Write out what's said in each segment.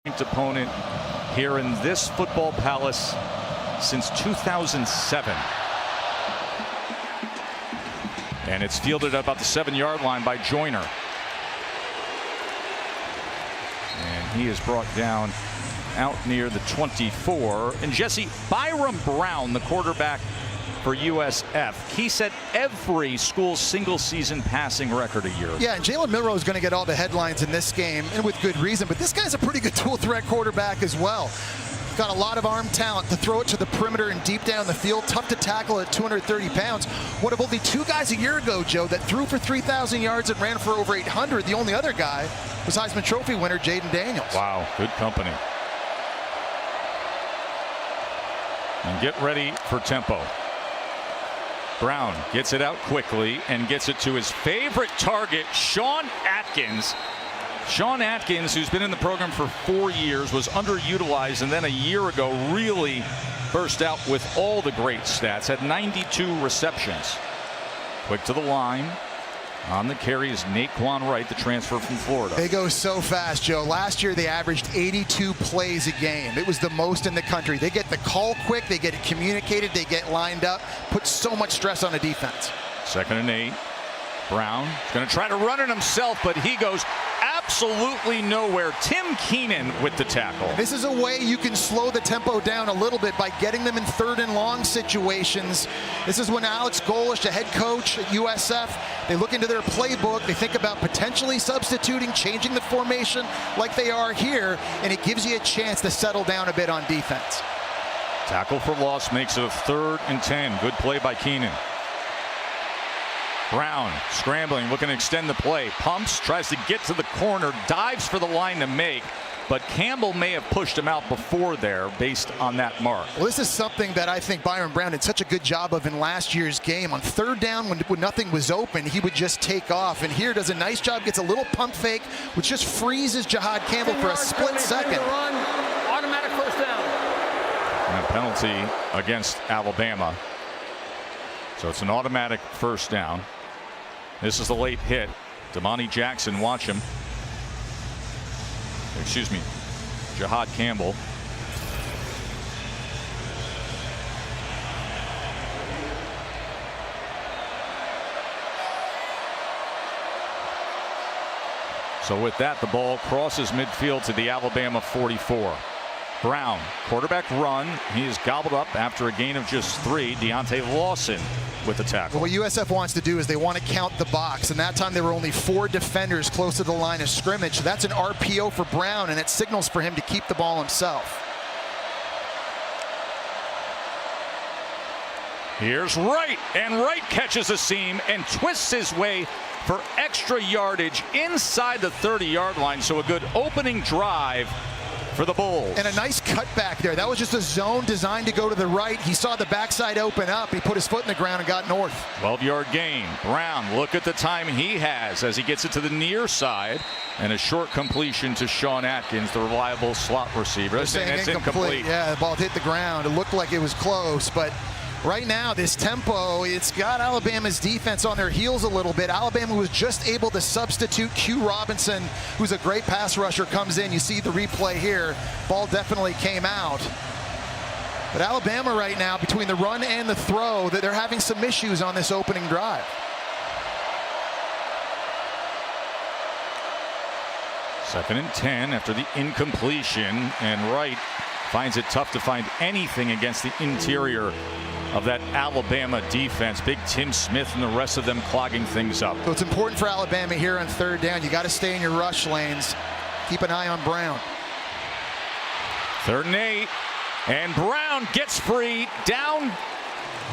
opponent here in this football palace since 2007. And it's fielded at about the 7-yard line by Joyner. And he is brought down out near the 24. And Jesse, Byram Brown, the quarterback for USF, he set every school's single-season passing record a year. Yeah, and Jalen Milroe is going to get all the headlines in this game, and with good reason. But this guy's a pretty good dual-threat quarterback as well. Got a lot of arm talent to throw it to the perimeter and deep down the field. Tough to tackle at 230 pounds. One of only 2 guys a year ago, Joe, that threw for 3,000 yards and ran for over 800. The only other guy was Heisman Trophy winner Jaden Daniels. Wow, good company. And get ready for tempo. Brown gets it out quickly and gets it to his favorite target, Sean Atkins. Sean Atkins, who's been in the program for 4 years, was underutilized, and then a year ago really burst out with all the great stats. Had 92 receptions. Quick to the line. On the carry is Naquan Wright, the transfer from Florida. They go so fast, Joe. Last year they averaged 82 plays a game. It was the most in the country. They get the call quick, they get it communicated, they get lined up, put so much stress on the defense. 2nd and 8. Brown is going to try to run it himself, but he goes absolutely nowhere. Tim Keenan with the tackle. This is a way you can slow the tempo down a little bit by getting them in 3rd and long situations. This is when Alex Golish, the head coach at USF, they look into their playbook. They think about potentially substituting, changing the formation like they are here, and it gives you a chance to settle down a bit on defense. Tackle for loss makes it a 3rd and 10. Good play by Keenan. Brown scrambling, looking to extend the play. Pumps, tries to get to the corner, dives for the line to make, but Campbell may have pushed him out before there based on that mark. Well, this is something that I think Byram Brown did such a good job of in last year's game. On 3rd down, when nothing was open, he would just take off. And here does a nice job, gets a little pump fake, which just freezes Jahad Campbell for a split second. Automatic 1st down. And a penalty against Alabama. So it's an automatic 1st down. This is the late hit. Damani Jackson, watch him. Excuse me, Jahad Campbell. So with that, the ball crosses midfield to the Alabama 44. Brown, quarterback run. He is gobbled up after a gain of just 3. Deontay Lawson with the tackle. Well, what USF wants to do is they want to count the box, and that time there were only 4 defenders close to the line of scrimmage. So that's an RPO for Brown, and it signals for him to keep the ball himself. Here's Wright, and Wright catches a seam and twists his way for extra yardage inside the 30-yard line. So a good opening drive for the Bulls. And a nice cutback there. That was just a zone designed to go to the right. He saw the backside open up. He put his foot in the ground and got north. 12-yard gain. Brown, look at the time he has as he gets it to the near side. And a short completion to Sean Atkins, the reliable slot receiver. They're saying it's incomplete. Yeah, the ball hit the ground. It looked like it was close, but right now, this tempo, it's got Alabama's defense on their heels a little bit. Alabama was just able to substitute. Q Robinson, who's a great pass rusher, comes in. You see the replay here. Ball definitely came out. But Alabama right now, between the run and the throw, they're having some issues on this opening drive. Second and 10 after the incompletion, and Wright finds it tough to find anything against the interior of that Alabama defense. Big Tim Smith and the rest of them clogging things up. So it's important for Alabama here on 3rd down. You got to stay in your rush lanes. Keep an eye on Brown. 3rd and 8, and Brown gets free down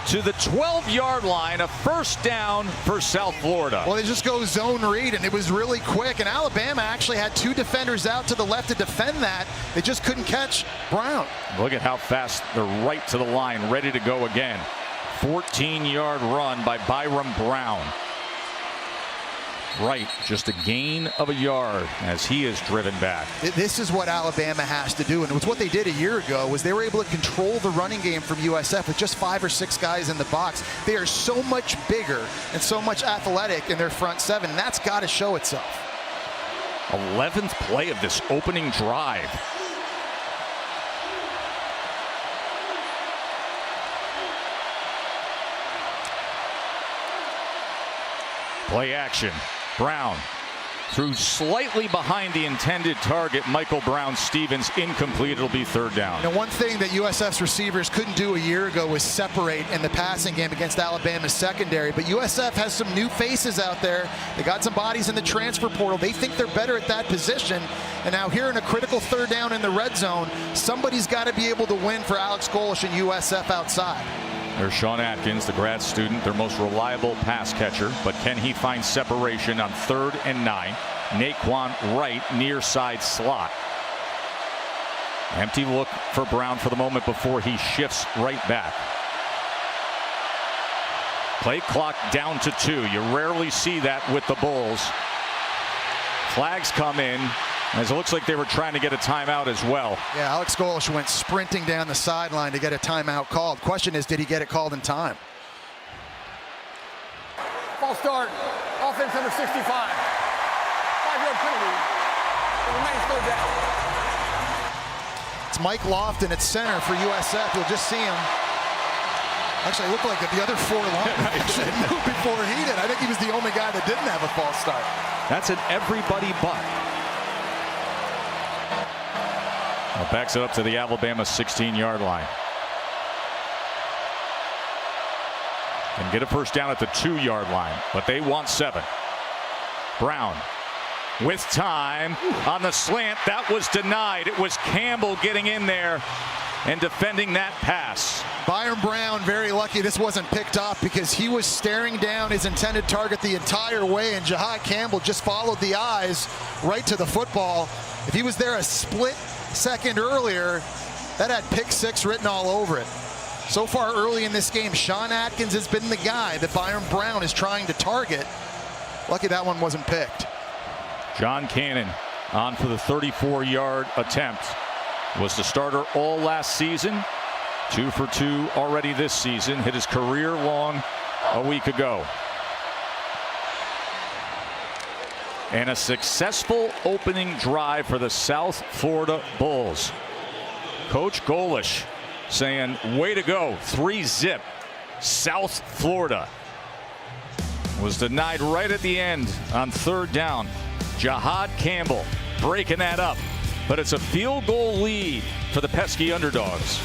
to the 12-yard line. A 1st down for South Florida. Well, they just go zone read, and it was really quick. And Alabama actually had 2 defenders out to the left to defend that. They just couldn't catch Brown. Look at how fast they're right to the line, ready to go again. 14-yard run by Byram Brown. Right, just a gain of a yard as he is driven back. This is what Alabama has to do, and it's what they did a year ago. Was they were able to control the running game from USF with just 5 or 6 guys in the box. They are so much bigger and so much athletic in their front 7, and that's got to show itself. 11th play of this opening drive. Play action. Brown threw slightly behind the intended target. Michael Brown-Stevens incomplete. It'll be third down. Now, one thing that USF's receivers couldn't do a year ago was separate in the passing game against Alabama's secondary. But USF has some new faces out there. They got some bodies in the transfer portal. They think they're better at that position. And now here in a critical third down in the red zone, somebody's got to be able to win for Alex Golesh and USF outside. There's Sean Atkins, the grad student, their most reliable pass catcher. But can he find separation on 3rd and 9? Naquan Wright, near side slot. Empty look for Brown for the moment before he shifts right back. Play clock down to 2. You rarely see that with the Bulls. Flags come in, as it looks like they were trying to get a timeout as well. Yeah, Alex Golesh went sprinting down the sideline to get a timeout called. Question is, did he get it called in time? False start. Offense number 65. 5-yard penalty. It remains third down. It's Mike Lofton at center for USF. You'll just see him. Actually, it looked like the other 4 linemen actually moved before he did. I think he was the only guy that didn't have a false start. That's an everybody but. Well, backs it up to the Alabama 16-yard line. And get a first down at the 2-yard line, but they want 7. Brown with time on the slant. That was denied. It was Campbell getting in there and defending that pass. Byron Brown very lucky this wasn't picked off because he was staring down his intended target the entire way, and Jahad Campbell just followed the eyes right to the football. If he was there a split second earlier, that had pick 6 written all over it. So far early in this game, Sean Atkins has been the guy that Byron Brown is trying to target. Lucky that one wasn't picked. John Cannon on for the 34-yard attempt. Was the starter all last season. 2 for 2 already this season. Hit his career long a week ago. And a successful opening drive for the South Florida Bulls. Coach Golesh saying, way to go, 3-zip. South Florida was denied right at the end on 3rd down. Jahad Campbell breaking that up. But it's a field goal lead for the pesky underdogs.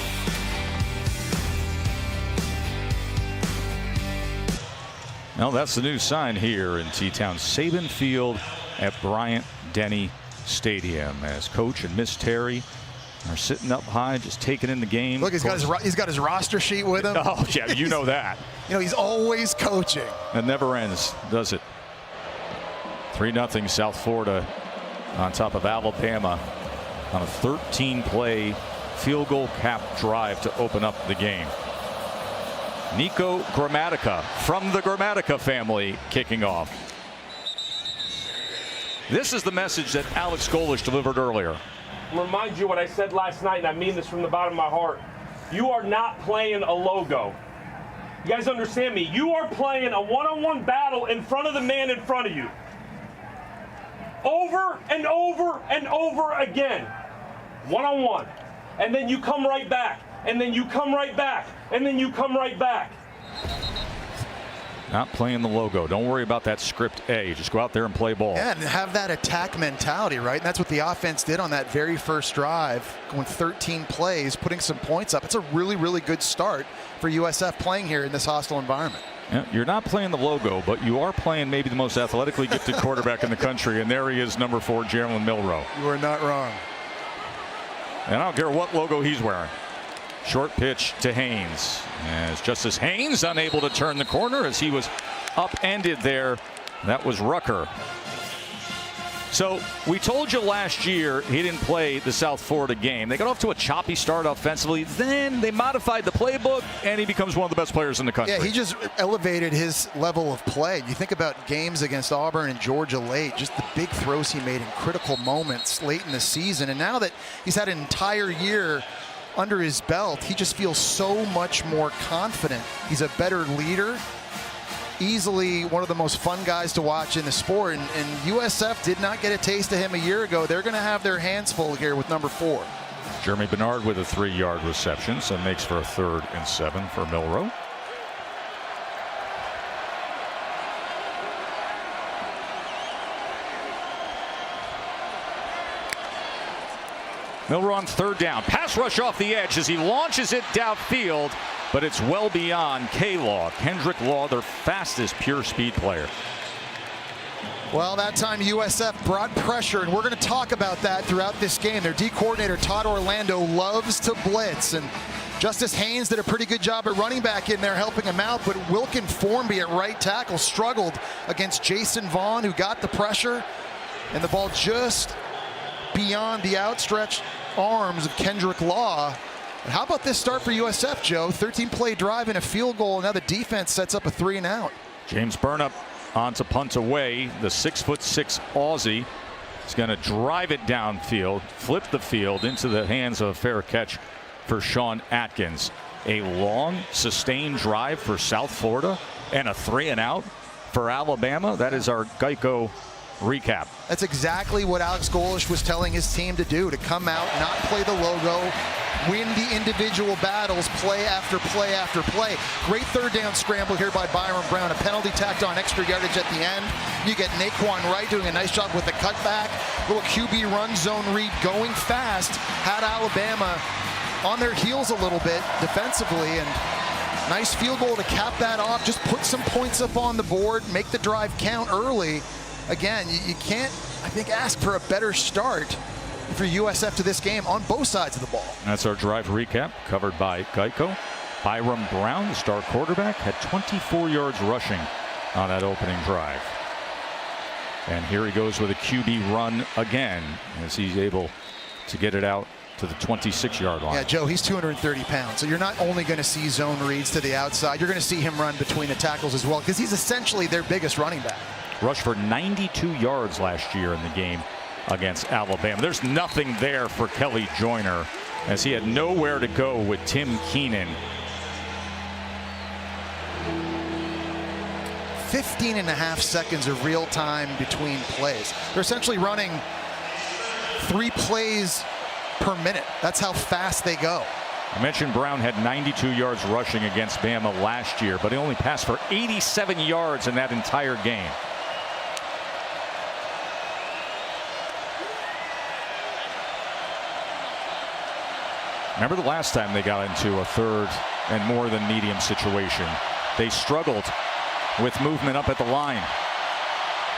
Now that's the new sign here in T-Town. Saban Field at Bryant-Denny Stadium, as Coach and Miss Terry are sitting up high, just taking in the game. Look, he's got his roster sheet with him. Oh, yeah, you know that. You know, he's always coaching. It never ends, does it? 3-0 South Florida on top of Alabama on a 13-play field goal cap drive to open up the game. Nico Gramatica from the Gramatica family kicking off. This is the message that Alex Golesh delivered earlier. I'll remind you what I said last night, and I mean this from the bottom of my heart. You are not playing a logo. You guys understand me? You are playing a one-on-one battle in front of the man in front of you. Over and over and over again. One-on-one. And then you come right back. And then you come right back. And then you come right back. Not playing the logo. Don't worry about that script A. Just go out there and play ball. Yeah, and have that attack mentality, right? And that's what the offense did on that very first drive, going 13 plays, putting some points up. It's a really, really good start for USF playing here in this hostile environment. Yeah, you're not playing the logo, but you are playing maybe the most athletically gifted quarterback in the country, and there he is, number 4, Jalen Milroe. You are not wrong. And I don't care what logo he's wearing. Short pitch to Haynes, as Justice Haynes unable to turn the corner as he was upended there. That was Rucker. So we told you last year he didn't play the South Florida game. They got off to a choppy start offensively. Then they modified the playbook, and he becomes one of the best players in the country. Yeah, he just elevated his level of play. You think about games against Auburn and Georgia late, just the big throws he made in critical moments late in the season. And now that he's had an entire year under his belt, he just feels so much more confident. He's a better leader. Easily one of the most fun guys to watch in the sport, and USF did not get a taste of him a year ago. They're going to have their hands full here with number 4. Jeremy Bernard with a 3-yard reception, so makes for a 3rd and 7 for Milroe. They'll run third down. Pass rush off the edge as he launches it downfield, but it's well beyond K-Law. Kendrick Law, their fastest pure speed player. Well, that time USF brought pressure, and we're going to talk about that throughout this game. Their D coordinator, Todd Orlando, loves to blitz, and Justice Haynes did a pretty good job at running back in there helping him out, but Wilkin Formby at right tackle struggled against Jason Vaughn, who got the pressure, and the ball just beyond the outstretched arms of Kendrick Law. And how about this start for USF, Joe? 13-play drive and a field goal, and now the defense sets up a 3-and-out. James Burnap on to punt away. The 6'6" Aussie is going to drive it downfield, flip the field into the hands of a fair catch for Sean Atkins. A long, sustained drive for South Florida and a 3-and-out for Alabama. That is our Geico recap. That's exactly what Alex Golesh was telling his team to do, to come out, not play the logo, win the individual battles, play after play after play. Great third down scramble here by Byron Brown. A penalty tacked on, extra yardage at the end. You get Naquan Wright doing a nice job with the cutback. Little QB run zone read going fast. Had Alabama on their heels a little bit defensively, and nice field goal to cap that off. Just put some points up on the board, make the drive count early. Again, you can't, I think, ask for a better start for USF to this game on both sides of the ball. That's our drive recap covered by Geico. Byron Brown, the star quarterback, had 24 yards rushing on that opening drive. And here he goes with a QB run again as he's able to get it out to the 26-yard line. Yeah, Joe, he's 230 pounds, so you're not only going to see zone reads to the outside, you're going to see him run between the tackles as well, because he's essentially their biggest running back. Rushed for 92 yards last year in the game against Alabama. There's nothing there for Kelly Joyner as he had nowhere to go with Tim Keenan. 15.5 seconds of real time between plays. They're essentially running 3 plays per minute. That's how fast they go. I mentioned Brown had 92 yards rushing against Bama last year, but he only passed for 87 yards in that entire game. Remember the last time they got into a third and more than medium situation? They struggled with movement up at the line.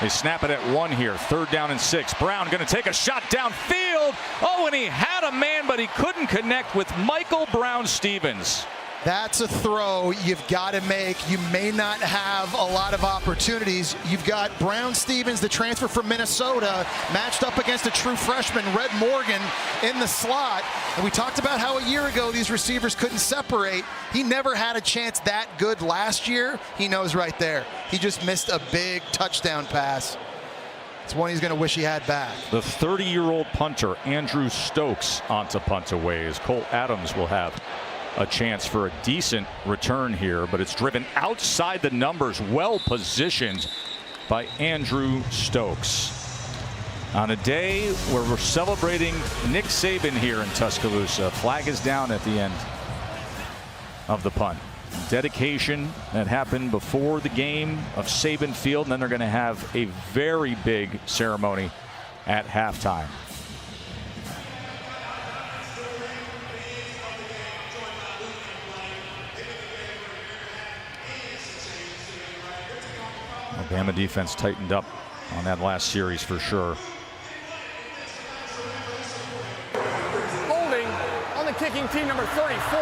They snap it at 1 here. 3rd down and 6. Brown going to take a shot downfield. Oh, and he had a man, but he couldn't connect with Michael Brown-Stevens. That's a throw you've got to make. You may not have a lot of opportunities. You've got Brown-Stevens, the transfer from Minnesota, matched up against a true freshman, Red Morgan, in the slot. And we talked about how a year ago these receivers couldn't separate. He never had a chance that good last year. He knows right there. He just missed a big touchdown pass. It's one he's going to wish he had back. The 30-year-old punter, Andrew Stokes, onto punt away as Cole Adams will have a chance for a decent return here, but it's driven outside the numbers, well positioned by Andrew Stokes. On a day where we're celebrating Nick Saban here in Tuscaloosa, flag is down at the end of the punt. Dedication that happened before the game of Saban Field, and then they're going to have a very big ceremony at halftime. Alabama defense tightened up on that last series for sure. Holding on the kicking team, number 34.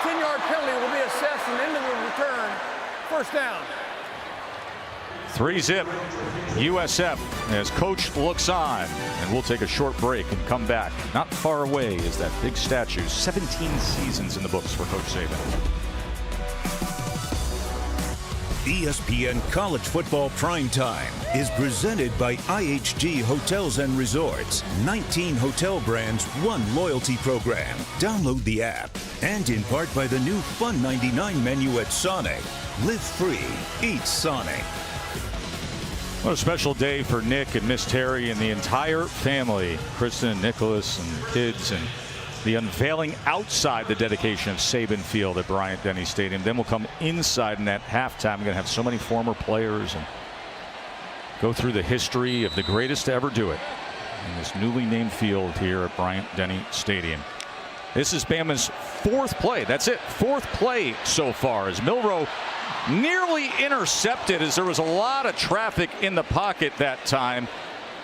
10-yard penalty will be assessed and into the return. 1st down. 3-zip USF as coach looks on, and we'll take a short break and come back. Not far away is that big statue. 17 seasons in the books for Coach Saban. ESPN College Football Primetime is presented by IHG Hotels and Resorts. 19 hotel brands, 1 loyalty program. Download the app. And in part by the new Fun 99 menu at Sonic. Live free, eat Sonic. What a special day for Nick and Miss Terry and the entire family. Kristen and Nicholas and kids, and the unveiling outside the dedication of Saban Field at Bryant-Denny Stadium. Then we'll come inside, and at halftime we're going to have so many former players and go through the history of the greatest to ever do it. in this newly named field here at Bryant-Denny Stadium. This is Bama's fourth play. That's it. Fourth play so far as Milroe nearly intercepted as there was a lot of traffic in the pocket that time.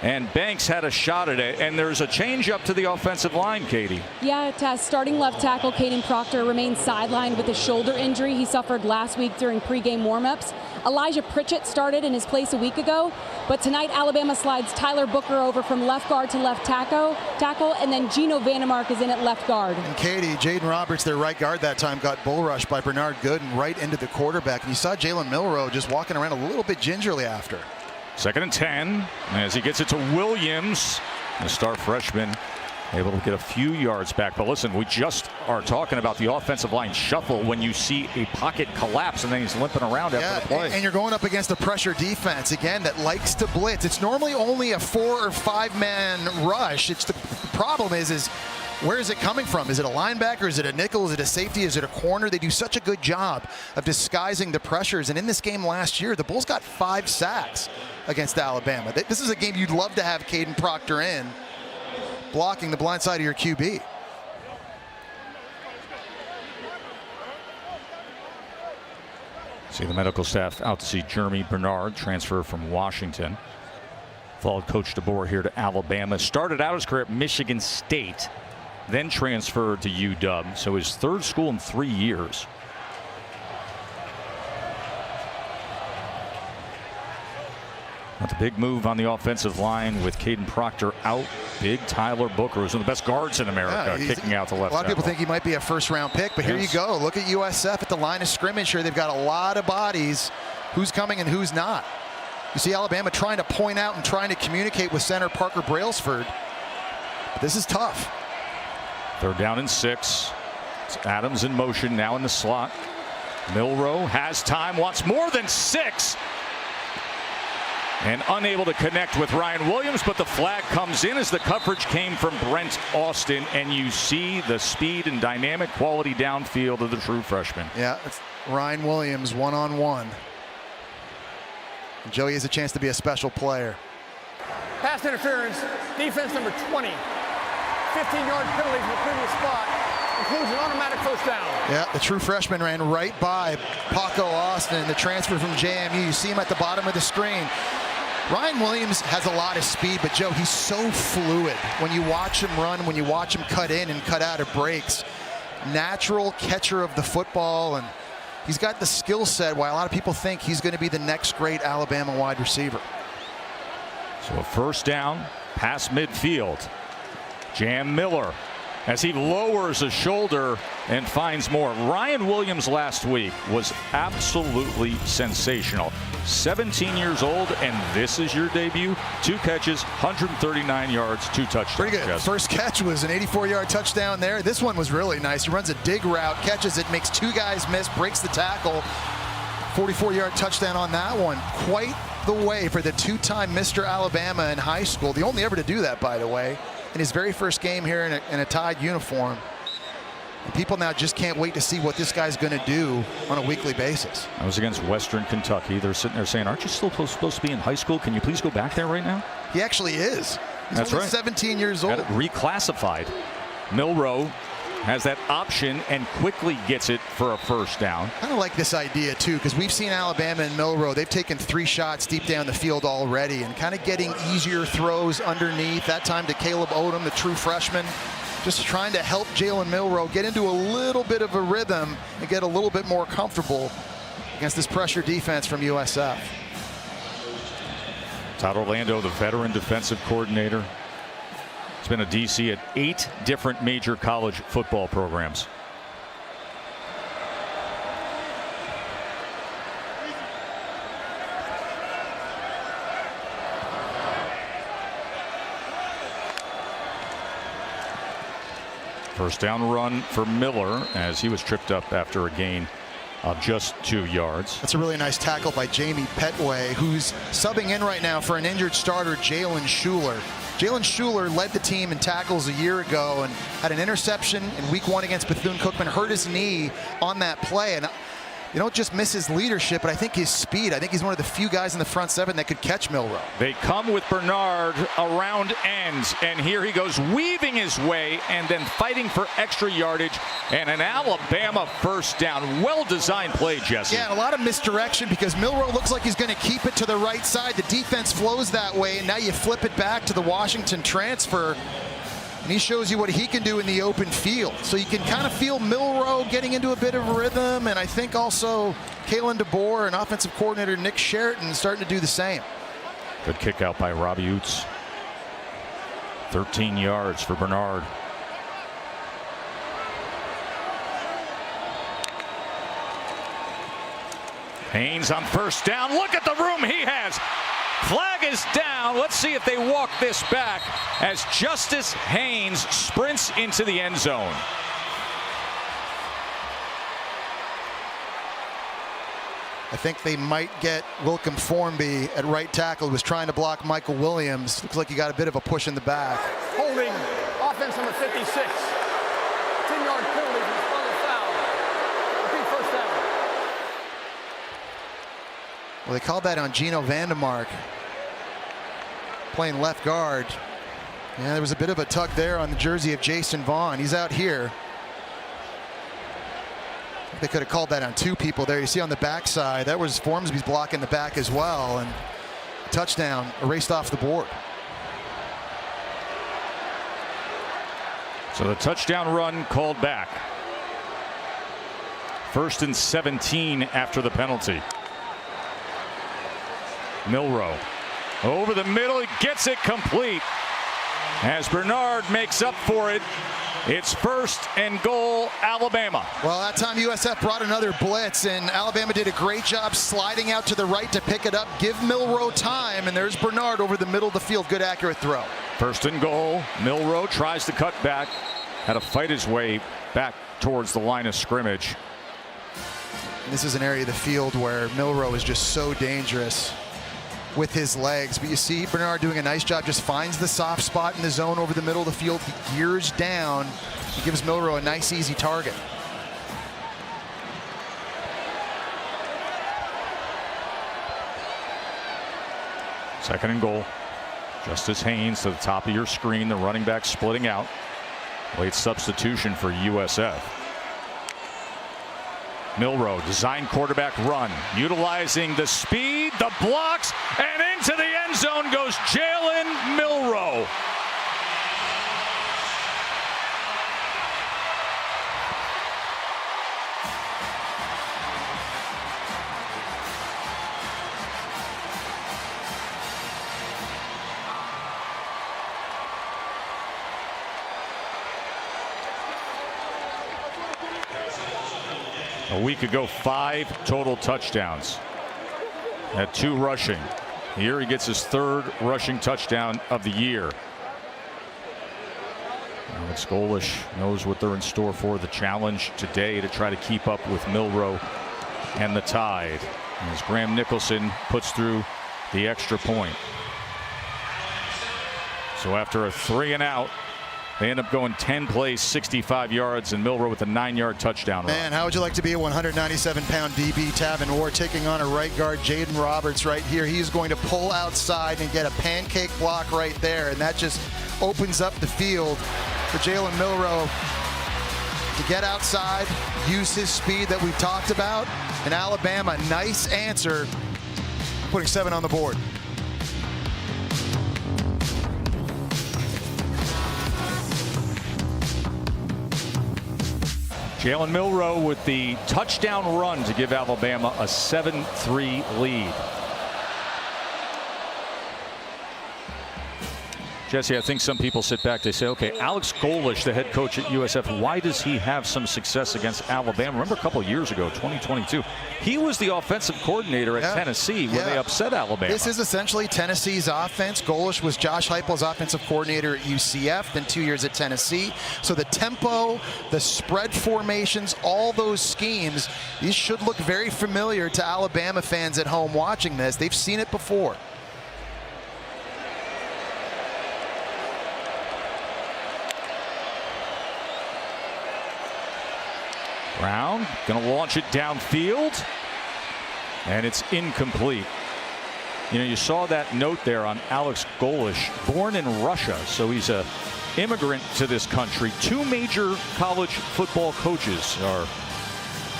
And Banks had a shot at it, and there's a change up to the offensive line, Katie. Yeah, Tess, starting left tackle Caden Proctor remains sidelined with a shoulder injury he suffered last week during pregame warmups. Elijah Pritchett started in his place a week ago, but tonight Alabama slides Tyler Booker over from left guard to left tackle, and then Geno Vandemark is in at left guard. And Katie, Jaden Roberts, their right guard that time, got bull rushed by Bernard Gooden right into the quarterback. And you saw Jalen Milroe just walking around a little bit gingerly after. 2nd and 10 as he gets it to Williams, the star freshman, able to get a few yards back. But listen, we just are talking about the offensive line shuffle when you see a pocket collapse and then he's limping around after the play. And you're going up against a pressure defense, again, that likes to blitz. It's normally only a 4 or 5 man rush. It's the problem is where is it coming from? Is it a linebacker? Is it a nickel? Is it a safety? Is it a corner? They do such a good job of disguising the pressures. And in this game last year, the Bulls got 5 sacks against Alabama. This is a game you'd love to have Caden Proctor in, blocking the blind side of your QB. See the medical staff out to see Jeremy Bernard, transfer from Washington. Followed Coach DeBoer here to Alabama. Started out his career at Michigan State, then transferred to UW. So his 3rd school in 3 years. But the big move on the offensive line with Caden Proctor out. Big Tyler Booker, who's one of the best guards in America, kicking out the left. A lot of people think he might be a first-round pick, but here you go. Look at USF at the line of scrimmage here. They've got a lot of bodies. Who's coming and who's not? You see Alabama trying to point out and trying to communicate with center Parker Brailsford. This is tough. 3rd down and 6. It's Adams in motion now in the slot. Milroe has time, wants more than 6. And unable to connect with Ryan Williams, but the flag comes in as the coverage came from Brent Austin, and you see the speed and dynamic quality downfield of the true freshman. Yeah, it's Ryan Williams one-on-one. Joey has a chance to be a special player. Pass interference, defense number 20. 15-yard penalty from the previous spot. Includes an automatic first down. Yeah, the true freshman ran right by Paco Austin, the transfer from JMU. You see him at the bottom of the screen. Ryan Williams has a lot of speed, but Joe, he's so fluid. When you watch him run, when you watch him cut in and cut out of breaks, natural catcher of the football, and he's got the skill set why a lot of people think he's going to be the next great Alabama wide receiver. So a 1st down, past midfield. Jam Miller as he lowers a shoulder and finds more. Ryan Williams last week was absolutely sensational. 17 years old, and this is your debut. 2 catches, 139 yards, 2 touchdowns. Pretty good. Yes. First catch was an 84-yard touchdown there. This one was really nice. He runs a dig route, catches it, makes 2 guys miss, breaks the tackle. 44-yard touchdown on that one. Quite the way for the 2-time Mr. Alabama in high school. The only ever to do that, by the way, in his very first game here in a Tide uniform. And people now just can't wait to see what this guy's going to do on a weekly basis. I was against Western Kentucky. They're sitting there saying, aren't you still supposed to be in high school? Can you please go back there right now? He actually is. He's That's only right. 17 years old. Got it reclassified. Milroe has that option and quickly gets it for a 1st down. I kind of like this idea too, because we've seen Alabama and Milroe. They've taken 3 shots deep down the field already and kind of getting easier throws underneath. That time to Caleb Odom, the true freshman, just trying to help Jalen Milroe get into a little bit of a rhythm and get a little bit more comfortable against this pressure defense from USF. Todd Orlando, the veteran defensive coordinator. He's been a DC at 8 different major college football programs. First down run for Miller as he was tripped up after a gain of just 2 yards. That's a really nice tackle by Jamie Petway, who's subbing in right now for an injured starter, Jalen Schuler. Jalen Schuler led the team in tackles a year ago and had an interception in week 1 against Bethune-Cookman, hurt his knee on that play. And you don't just miss his leadership, but I think his speed. I think he's one of the few guys in the front seven that could catch Milroe. They come with Bernard around ends, and here he goes weaving his way and then fighting for extra yardage and an Alabama first down. Well-designed play, Jesse. Yeah, and a lot of misdirection because Milroe looks like he's going to keep it to the right side. The defense flows that way, and now you flip it back to the Washington transfer. And he shows you what he can do in the open field. So you can kind of feel Milroe getting into a bit of rhythm, and I think also Kalen DeBoer and offensive coordinator Nick Sheraton starting to do the same. Good kick out by Robbie Oots. 13 yards for Bernard. Haynes on first down. Look at the room he has. Flag is down. Let's see if they walk this back as Justice Haynes sprints into the end zone. I think they might get Wilcom Formby at right tackle, who was trying to block Michael Williams. Looks like he got a bit of a push in the back. Holding offense number 56. 10-yard penalty from the front of the foul. Repeat first down. Well, they called that on Gino Vandemark, playing left guard. Yeah, there was a bit of a tug there on the jersey of Jason Vaughn. He's out here. They could have called that on two people there. You see on the backside, that was Formby's blocking the back as well, and touchdown erased off the board. So the touchdown run called back. 1st and 17 after the penalty. Milroe over the middle, he gets it complete as Bernard makes up for it. It's 1st and goal, Alabama. Well, that time USF brought another blitz, and Alabama did a great job sliding out to the right to pick it up, give Milroe time, and there's Bernard over the middle of the field. Good, accurate throw. 1st and goal. Milroe tries to cut back, had to fight his way back towards the line of scrimmage. This is an area of the field where Milroe is just so dangerous with his legs, but you see Bernard doing a nice job, just finds the soft spot in the zone over the middle of the field. He gears down. He gives Milroe a nice, easy target. Second and goal. Justice Haynes to the top of your screen, the running back splitting out. Late substitution for USF. Milroe, design quarterback run, utilizing the speed, the blocks, and into the end zone goes Jalen Milroe. A week ago, 5 total touchdowns. Had 2 rushing. Here he gets his 3rd rushing touchdown of the year. Alex Golesh knows what they're in store for. The challenge today to try to keep up with Milroe and the Tide. As Graham Nicholson puts through the extra point. So after a 3 and out, they end up going 10 plays, 65 yards, and Milroe with a 9-yard touchdown run. Man, how would you like to be a 197-pound DB, Tavin Orr, taking on a right guard, Jaden Roberts, right here. He's going to pull outside and get a pancake block right there, and that just opens up the field for Jalen Milroe to get outside, use his speed that we've talked about. And Alabama, nice answer, putting 7 on the board. Jalen Milroe with the touchdown run to give Alabama a 7-3 lead. Jesse, I think some people sit back, they say, okay, Alex Golesh, the head coach at USF, why does he have some success against Alabama? Remember a couple of years ago, 2022, he was the offensive coordinator at Tennessee when they upset Alabama. This is essentially Tennessee's offense. Golesh was Josh Heupel's offensive coordinator at UCF, then 2 years at Tennessee. So the tempo, the spread formations, all those schemes, these should look very familiar to Alabama fans at home watching this. They've seen it before. Brown going to launch it downfield, and it's incomplete. You know, you saw that note there on Alex Golish, born in Russia, so he's a immigrant to this country. 2 major college football coaches are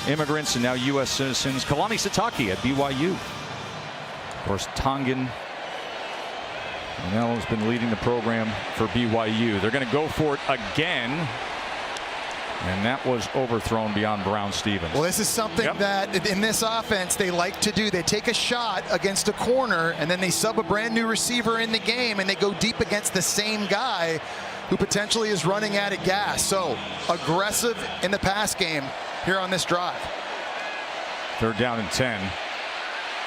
immigrants and now U.S. citizens. Kalani Sitake at BYU. Of course, Tongan has been leading the program for BYU. They're going to go for it again. And that was overthrown beyond Brown-Stevens. Well, this is something that in this offense they like to do. They take a shot against a corner, and then they sub a brand new receiver in the game, and they go deep against the same guy who potentially is running out of gas. So aggressive in the pass game here on this drive. 3rd down and 10.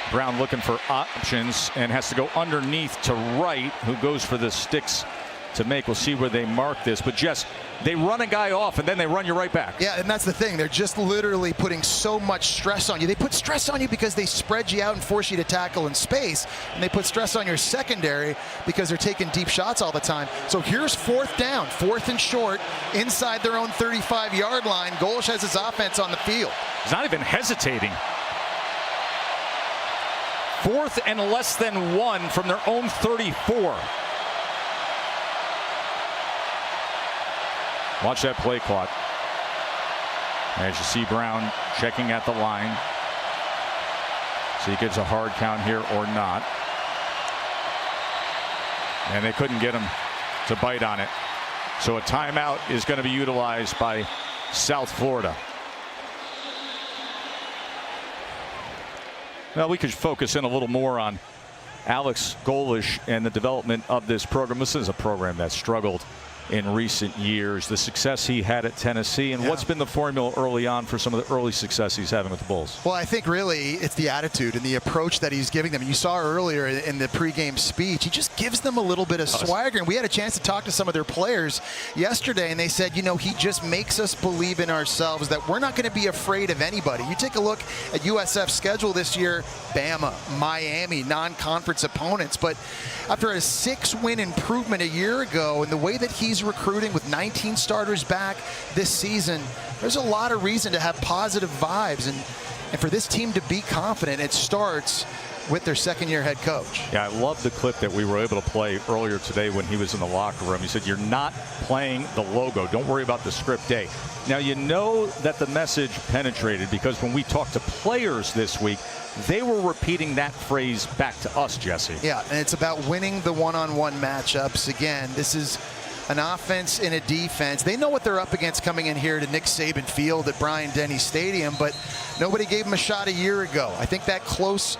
Brown looking for options and has to go underneath to Wright, who goes for the sticks to make. We'll see where they mark this. But Jess, they run a guy off and then they run you right back. Yeah, and that's the thing. They're just literally putting so much stress on you. They put stress on you because they spread you out and force you to tackle in space. And they put stress on your secondary because they're taking deep shots all the time. So here's 4th down, 4th and short, inside their own 35-yard line. Golish has his offense on the field. He's not even hesitating. 4th and less than 1 from their own 34. Watch that play clock. As you see Brown checking at the line. See if he gets a hard count here or not. And they couldn't get him to bite on it. So a timeout is going to be utilized by South Florida. Well, we could focus in a little more on Alex Golish and the development of this program. This is a program that struggled in recent years. The success he had at Tennessee, and what's been the formula early on for some of the early success he's having with the Bulls? Well, I think really it's the attitude and the approach that he's giving them. You saw earlier in the pregame speech, he just gives them a little bit of swagger. And we had a chance to talk to some of their players yesterday, and they said, you know, he just makes us believe in ourselves that we're not going to be afraid of anybody. You take a look at USF's schedule this year, Bama, Miami, non-conference opponents. But after a 6-win improvement a year ago, and the way that he's recruiting with 19 starters back this season, there's a lot of reason to have positive vibes. And for this team to be confident, it starts with their 2nd-year head coach. Yeah, I love the clip that we were able to play earlier today when he was in the locker room. He said, you're not playing the logo. Don't worry about the script A. Now, you know that the message penetrated because when we talked to players this week, they were repeating that phrase back to us, Jesse. Yeah, and it's about winning the one-on-one matchups. Again, this is an offense and a defense. They know what they're up against coming in here to Nick Saban Field at Bryant-Denny Stadium, but nobody gave them a shot a year ago. I think that close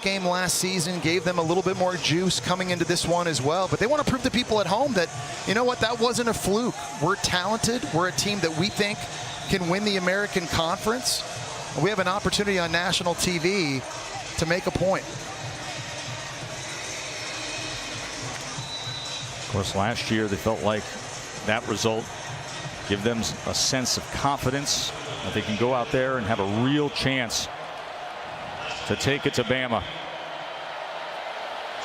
game last season gave them a little bit more juice coming into this one as well. But they want to prove to people at home that, you know what, that wasn't a fluke. We're talented. We're a team that we think can win the American Conference. And we have an opportunity on national TV to make a point. Of course, last year they felt like that result give them a sense of confidence that they can go out there and have a real chance to take it to Bama.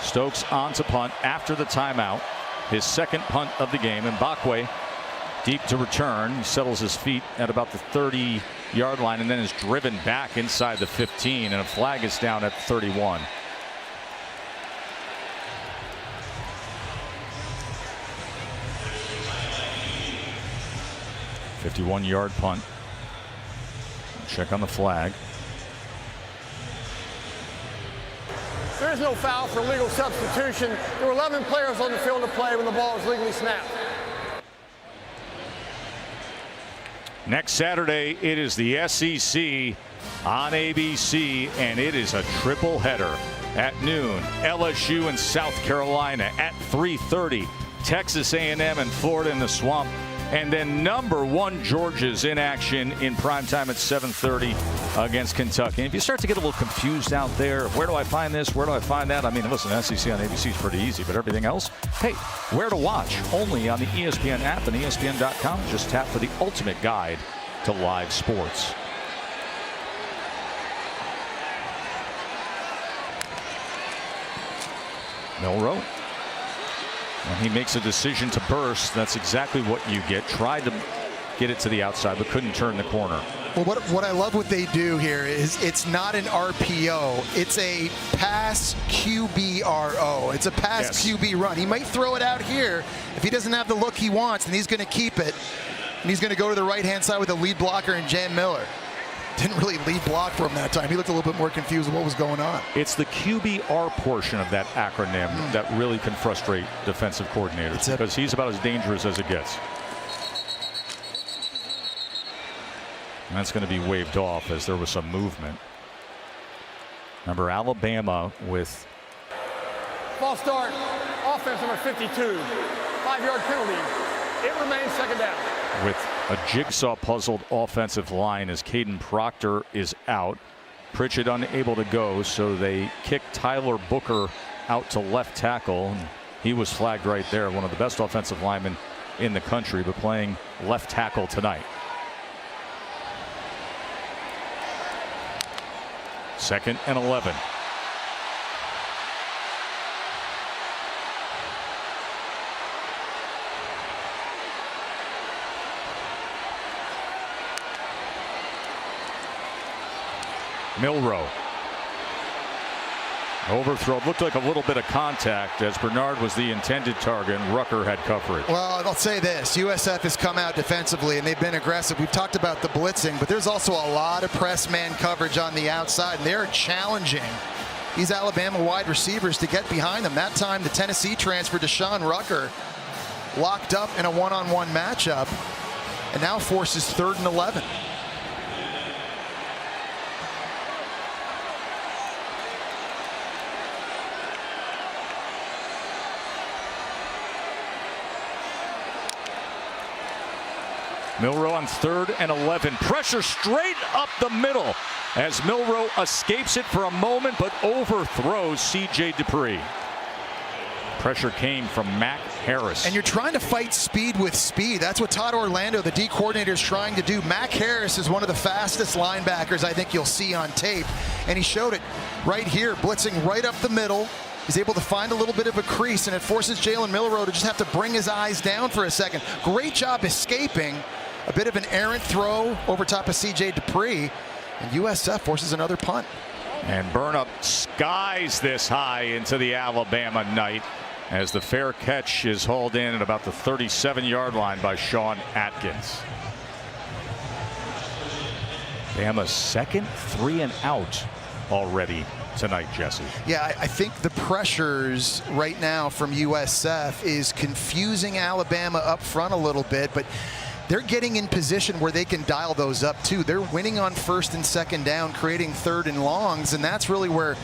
Stokes on to punt after the timeout. His 2nd punt of the game. Mbakwe deep to return. He settles his feet at about the 30-yard line and then is driven back inside the 15, and a flag is down at 31. A 51-yard punt. Check on the flag. There is no foul for legal substitution. There were 11 players on the field to play when the ball was legally snapped. Next Saturday, it is the SEC on ABC, and it is a triple header at noon. LSU and South Carolina at 3:30. Texas A&M and Florida in the Swamp. And then #1 Georgia's in action in primetime at 7:30 against Kentucky. And if you start to get a little confused out there, where do I find this? Where do I find that? I mean, listen, SEC on ABC is pretty easy, but everything else, hey, where to watch? Only on the ESPN app and ESPN.com. Just tap for the ultimate guide to live sports. Milroe. When he makes a decision to burst, that's exactly what you get. Tried to get it to the outside, but couldn't turn the corner. Well, what I love what they do here is it's not an RPO. It's a pass QBRO. It's a pass QB run. He might throw it out here. If he doesn't have the look he wants, then he's going to keep it. And he's going to go to the right-hand side with a lead blocker in Jan Miller. Didn't really lead block for him that time. He looked a little bit more confused with what was going on. It's the QBR portion of that acronym that really can frustrate defensive coordinators because he's about as dangerous as it gets. And that's going to be waved off as there was some movement. Remember, Alabama with False start, offense number 52, 5-yard penalty. It remains second down. With a jigsaw puzzled offensive line as Caden Proctor is out. Pritchett unable to go, so they kick Tyler Booker out to left tackle. And he was flagged right there, one of the best offensive linemen in the country, but playing left tackle tonight. 2nd and 11. Milroe. Overthrow. Looked like a little bit of contact as Bernard was the intended target and Rucker had coverage. Well, I'll say this. USF has come out defensively and they've been aggressive. We've talked about the blitzing, but there's also a lot of press man coverage on the outside, and they're challenging these Alabama wide receivers to get behind them. That time, the Tennessee transfer, Deshaun Rucker, locked up in a one-on-one matchup and now forces 3rd and 11. Milroe on 3rd and 11. Pressure straight up the middle as Milroe escapes it for a moment but overthrows C.J. Dupree. Pressure came from Mac Harris. And you're trying to fight speed with speed. That's what Todd Orlando, the D coordinator, is trying to do. Mac Harris is one of the fastest linebackers I think you'll see on tape. And he showed it right here, blitzing right up the middle. He's able to find a little bit of a crease, and it forces Jalen Milroe to just have to bring his eyes down for a second. Great job escaping. A bit of an errant throw over top of C.J. Dupree, and USF forces another punt. And Burnup skies this high into the Alabama night as the fair catch is hauled in at about the 37-yard line by Sean Atkins. Bama's 2nd 3 and out already tonight, Jesse. Yeah, I think the pressures right now from USF is confusing Alabama up front a little bit, but they're getting in position where they can dial those up too. They're winning on 1st and 2nd down, creating 3rd and longs, and that's really where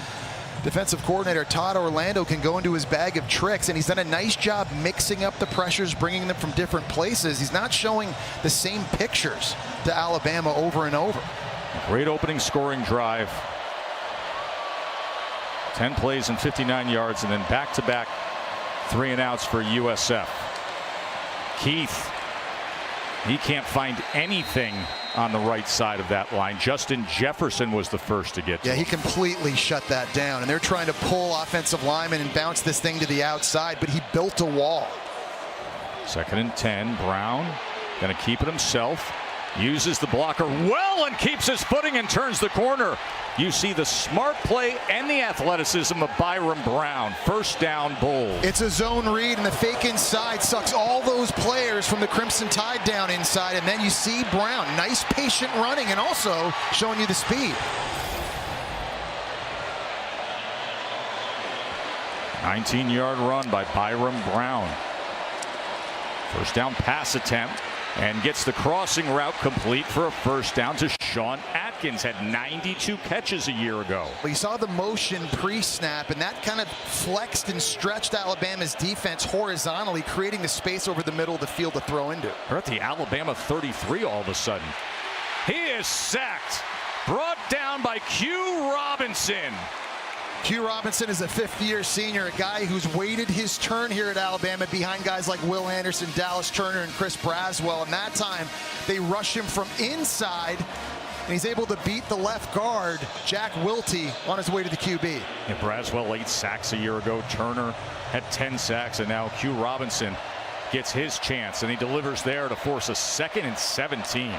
defensive coordinator Todd Orlando can go into his bag of tricks, and he's done a nice job mixing up the pressures, bringing them from different places. He's not showing the same pictures to Alabama over and over. Great opening scoring drive. 10 plays and 59 yards, and then back-to-back 3 and outs for USF. Keith, he can't find anything on the right side of that line. Justin Jefferson was the first to get to him. He completely shut that down, and they're trying to pull offensive linemen and bounce this thing to the outside, but he built a wall. 2nd and 10. Brown going to keep it himself. Uses the blocker well and keeps his footing and turns the corner. You see the smart play and the athleticism of Byron Brown. 1st down, Bulls. It's a zone read, and the fake inside sucks all those players from the Crimson Tide down inside, and then you see Brown. Nice patient running and also showing you the speed. 19-yard run by Byron Brown. 1st down pass attempt, and gets the crossing route complete for a 1st down to Sean Atkins. Had 92 catches a year ago. We saw the motion pre-snap, and that kind of flexed and stretched Alabama's defense horizontally, creating the space over the middle of the field to throw into. We're at the Alabama 33 all of a sudden. He is sacked. Brought down by Q Robinson. Q Robinson is a 5th-year senior, a guy who's waited his turn here at Alabama behind guys like Will Anderson, Dallas Turner, and Chris Braswell. And that time, they rush him from inside, and he's able to beat the left guard, Jack Wilty, on his way to the QB. And Braswell 8 sacks a year ago. Turner had 10 sacks, and now Q Robinson gets his chance, and he delivers there to force a 2nd and 17.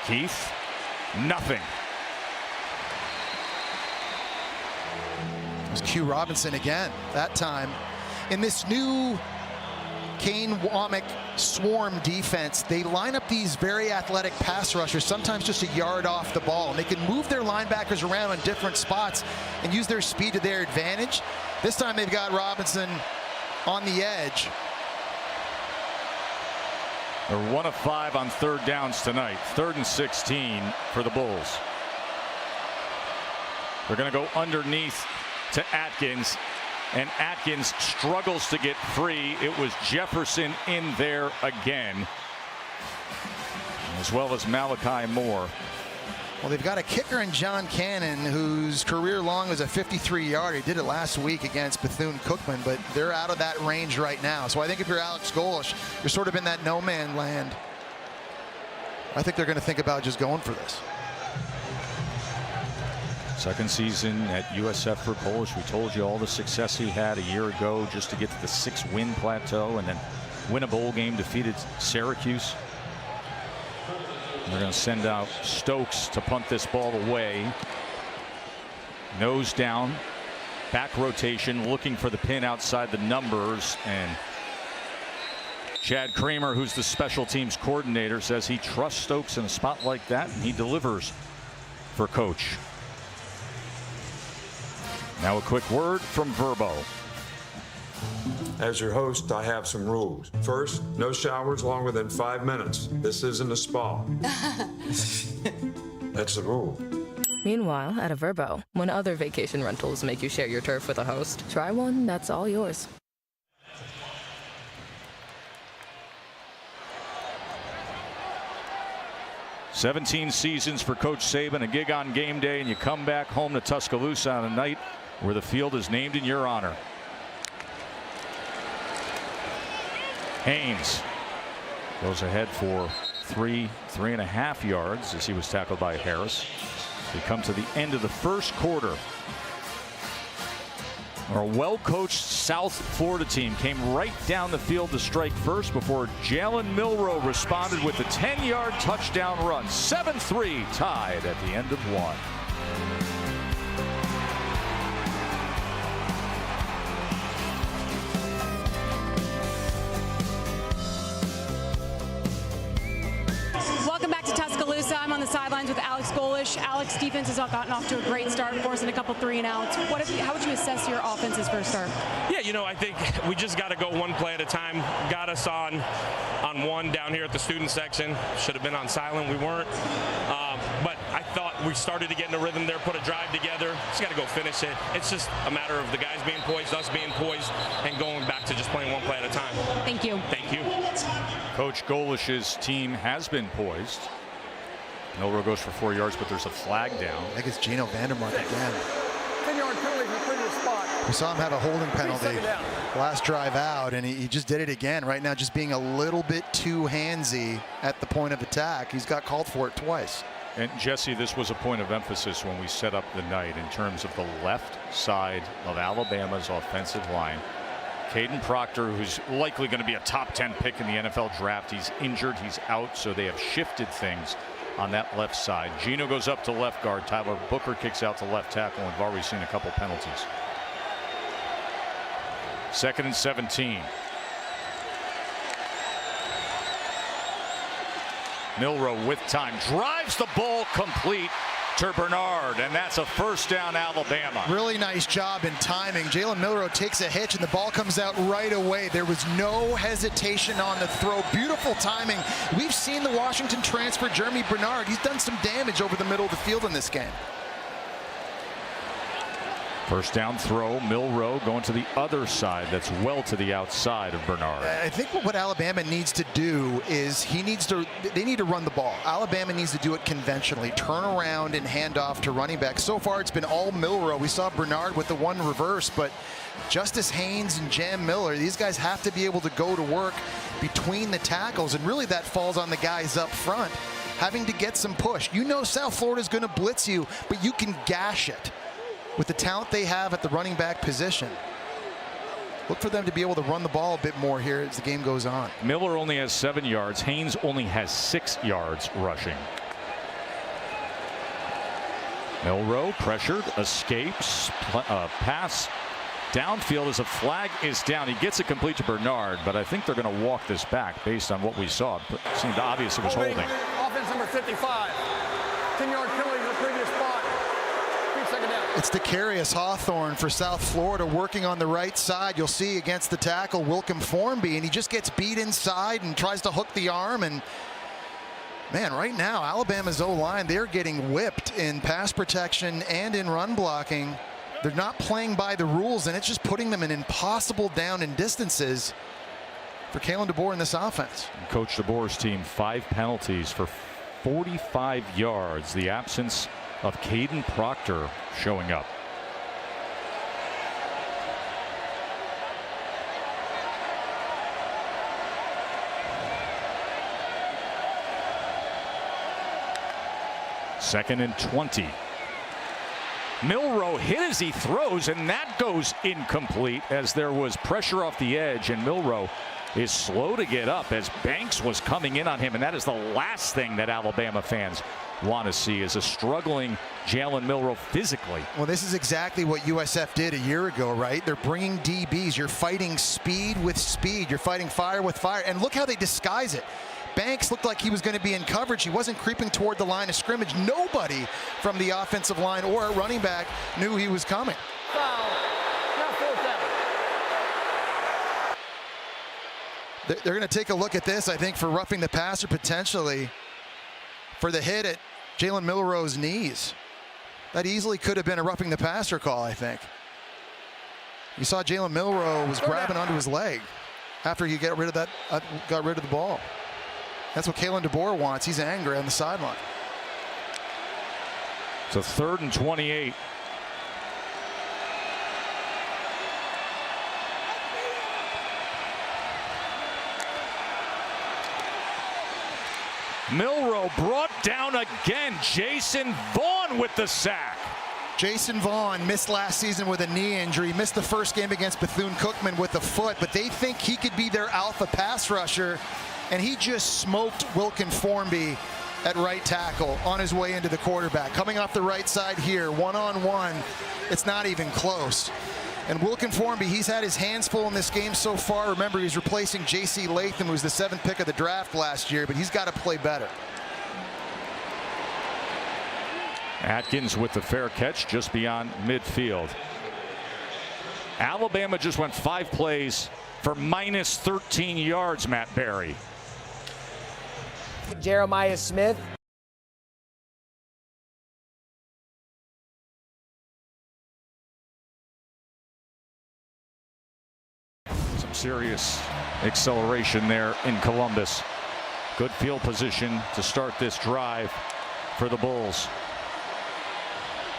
Keith, nothing. It was Q Robinson again, that time. In this new Kane Womack swarm defense, they line up these very athletic pass rushers, sometimes just a yard off the ball, and they can move their linebackers around on different spots and use their speed to their advantage. This time they've got Robinson on the edge. They're 1 of 5 on 3rd downs tonight. 3rd and 16 for the Bulls. They're going to go underneath to Atkins, and Atkins struggles to get free. It was Jefferson in there again, as well as Malachi Moore. Well, they've got a kicker in John Cannon, whose career long was a 53-yarder. He did it last week against Bethune-Cookman, but they're out of that range right now. So I think if you're Alex Golesh, you're sort of in that no-man land. I think they're going to think about just going for this. 2nd season at USF for Golesh. We told you all the success he had a year ago just to get to the 6-win plateau and then win a bowl game, defeated Syracuse. They're going to send out Stokes to punt this ball away. Nose down, back rotation, looking for the pin outside the numbers, and Chad Kramer, who's the special teams coordinator, says he trusts Stokes in a spot like that, and he delivers for Coach. Now a quick word from Verbo. As your host, I have some rules. First, no showers longer than 5 minutes. This isn't a spa. That's the rule. Meanwhile, at a Verbo, when other vacation rentals make you share your turf with a host, try one that's all yours. "17 seasons for Coach Saban, a gig on game day, and you come back home to Tuscaloosa on a night where the field is named in your honor." Haynes goes ahead for 3.5 yards as he was tackled by Harris. We come to the end of the first quarter. Our well-coached South Florida team came right down the field to strike first before Jalen Milroe responded with a 10-yard touchdown run. 7-3 tied at the end of 1. I'm on the sidelines with Alex Golesh. Alex, defense has gotten off to a great start, forcing a couple 3-and-outs. How would you assess your offense's first start? Yeah, I think we just got to go one play at a time. Got us on one down here at the student section. Should have been on silent. We weren't. But I thought we started to get in a rhythm there, put a drive together. Just got to go finish it. It's just a matter of the guys being poised, us being poised, and going back to just playing one play at a time. Thank you. Thank you. Coach Golesh's team has been poised. Milroe goes for 4 yards, but there's a flag down. I think it's Gino Vandermark again. 10-yard penalty from the previous spot. We saw him have a holding penalty down. last drive out, and he just did it again. Right now, just being a little bit too handsy at the point of attack. He's got called for it twice. And Jesse, this was a point of emphasis when we set up the night in terms of the left side of Alabama's offensive line. Caden Proctor, who's likely going to be a top 10 pick in the NFL draft. He's injured, he's out, so they have shifted things on that left side. Gino goes up to left guard. Tyler Booker kicks out to left tackle, and we've already seen a couple penalties. 2nd and 17. Milroe with time drives the ball complete to Bernard, and that's a first down, Alabama. Really nice job in timing. Jalen Milroe takes a hitch, and the ball comes out right away. There was no hesitation on the throw. Beautiful timing. We've seen the Washington transfer, Jeremy Bernard. He's done some damage over the middle of the field in this game. First down throw, Milroe going to the other side. That's well to the outside of Bernard. I think what Alabama needs to do is they need to run the ball. Alabama needs to do it conventionally. Turn around and hand off to running back. So far, it's been all Milroe. We saw Bernard with the one reverse, but Justice Haynes and Jam Miller, these guys have to be able to go to work between the tackles, and really that falls on the guys up front having to get some push. South Florida's going to blitz you, but you can gash it with the talent they have at the running back position. look for them to be able to run the ball a bit more here as the game goes on. Miller only has 7 yards. Haynes only has 6 yards rushing. Milroe pressured, escapes, pass downfield as a flag is down. He gets it complete to Bernard, but I think they're going to walk this back based on what we saw. It seemed obvious it was holding. Offense number 55. 10-yard penalty to the previous spot. 3 down. It's Decarius Hawthorne for South Florida working on the right side. You'll see against the tackle Wilkham Formby, and he just gets beat inside and tries to hook the arm. And man, right now Alabama's O-line, they're getting whipped in pass protection and in run blocking. They're not playing by the rules, and it's just putting them in impossible down and distances for Kalen DeBoer in this offense. Coach DeBoer's team, 5 penalties for 45 yards. The absence of Caden Proctor showing up. Second and 20. Milroe hit as he throws, and that goes incomplete as there was pressure off the edge, and Milroe is slow to get up as Banks was coming in on him, and that is the last thing that Alabama fans want to see, is a struggling Jalen Milroe physically. Well, this is exactly what USF did a year ago, right? They're bringing DBs. You're fighting speed with speed. You're fighting fire with fire, and look how they disguise it. Banks looked like he was going to be in coverage. He wasn't creeping toward the line of scrimmage. Nobody from the offensive line or running back knew he was coming. Foul. Now 4th down. They're going to take a look at this, I think, for roughing the passer potentially for the hit at Jalen Milroe's knees. That easily could have been a roughing the passer call, I think. You saw Jalen Milroe was grabbing onto his leg after he got rid of the ball. That's what Kalen DeBoer wants. He's angry on the sideline. So 3rd and 28. Milroe brought down again. Jason Vaughn with the sack. Jason Vaughn missed last season with a knee injury, missed the first game against Bethune-Cookman with a foot, but they think he could be their alpha pass rusher, and he just smoked Wilkham Formby at right tackle on his way into the quarterback. Coming off the right side here, one-on-one, it's not even close. And Wilkham Formby, he's had his hands full in this game so far. Remember, he's replacing J.C. Latham, who was the 7th pick of the draft last year, but he's got to play better. Atkins with the fair catch just beyond midfield. Alabama just went 5 plays for minus 13 yards, Matt Berry. Jeremiah Smith. Some serious acceleration there in Columbus. Good field position to start this drive for the Bulls.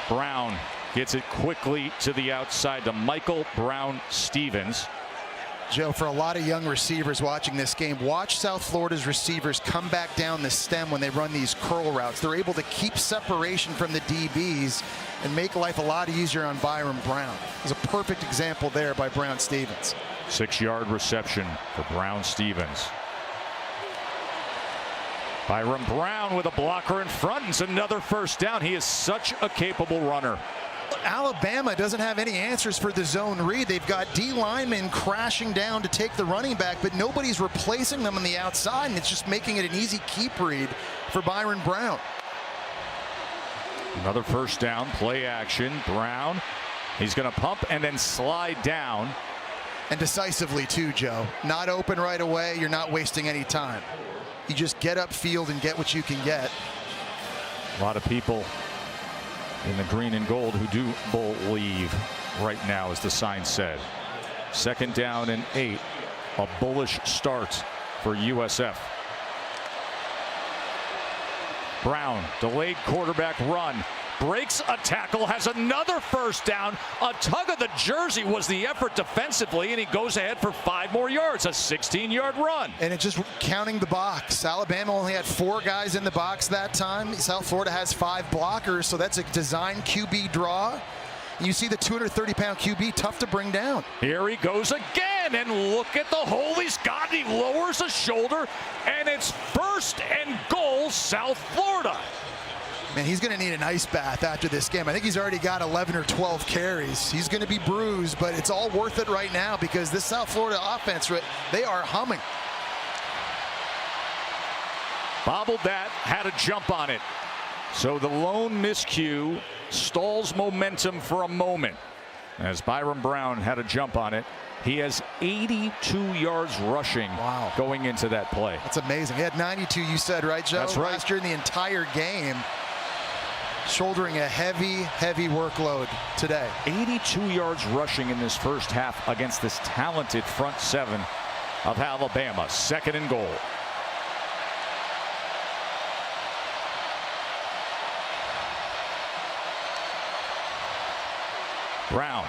Brown gets it quickly to the outside to Michael Brown-Stevens. Joe, for a lot of young receivers watching this game, watch South Florida's receivers come back down the stem when they run these curl routes. They're able to keep separation from the DBs and make life a lot easier on Byron Brown. There's a perfect example there by Brown-Stevens. 6-yard reception for Brown-Stevens. Byron Brown with a blocker in front, and it's another first down. He is such a capable runner. Alabama doesn't have any answers for the zone read. They've got D linemen crashing down to take the running back, but nobody's replacing them on the outside, and it's just making it an easy keep read for Byron Brown. Another first down, play action. Brown, he's going to pump and then slide down. And decisively too, Joe. Not open right away. You're not wasting any time. You just get upfield and get what you can get. A lot of people in the green and gold who do believe right now, as the sign said. 2nd down and 8. A bullish start for USF. Brown, delayed quarterback run. Breaks a tackle, has another first down. A tug of the jersey was the effort defensively, and he goes ahead for 5 more yards. A 16-yard run. And it's just counting the box. Alabama only had 4 guys in the box that time. South Florida has 5 blockers, so that's a design QB draw. You see the 230-pound QB, tough to bring down. Here he goes again, and look at the hole he's got. He lowers a shoulder, and it's 1st and goal, South Florida. Man, he's going to need an ice bath after this game. I think he's already got 11 or 12 carries. He's going to be bruised, but it's all worth it right now because this South Florida offense, they are humming. Bobbled that, had a jump on it. So the lone miscue stalls momentum for a moment. As Byron Brown had a jump on it, he has 82 yards rushing going into that play. That's amazing. He had 92, you said, right, Joe? That's right. Last year in the entire game, shouldering a heavy, heavy workload today. 82 yards rushing in this first half against this talented front seven of Alabama. 2nd and goal. Brown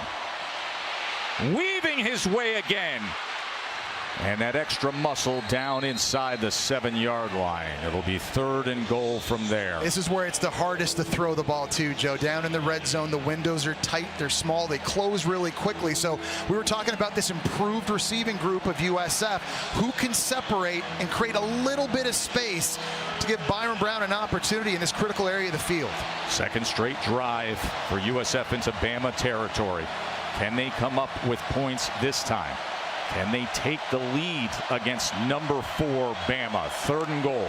weaving his way again. And that extra muscle down inside the 7-yard line. It'll be 3rd and goal from there. This is where it's the hardest to throw the ball to, Joe. Down in the red zone, the windows are tight, they're small, they close really quickly. So we were talking about this improved receiving group of USF who can separate and create a little bit of space to give Byron Brown an opportunity in this critical area of the field. 2nd straight drive for USF into Bama territory. Can they come up with points this time? Can they take the lead against number 4 Bama? 3rd and goal.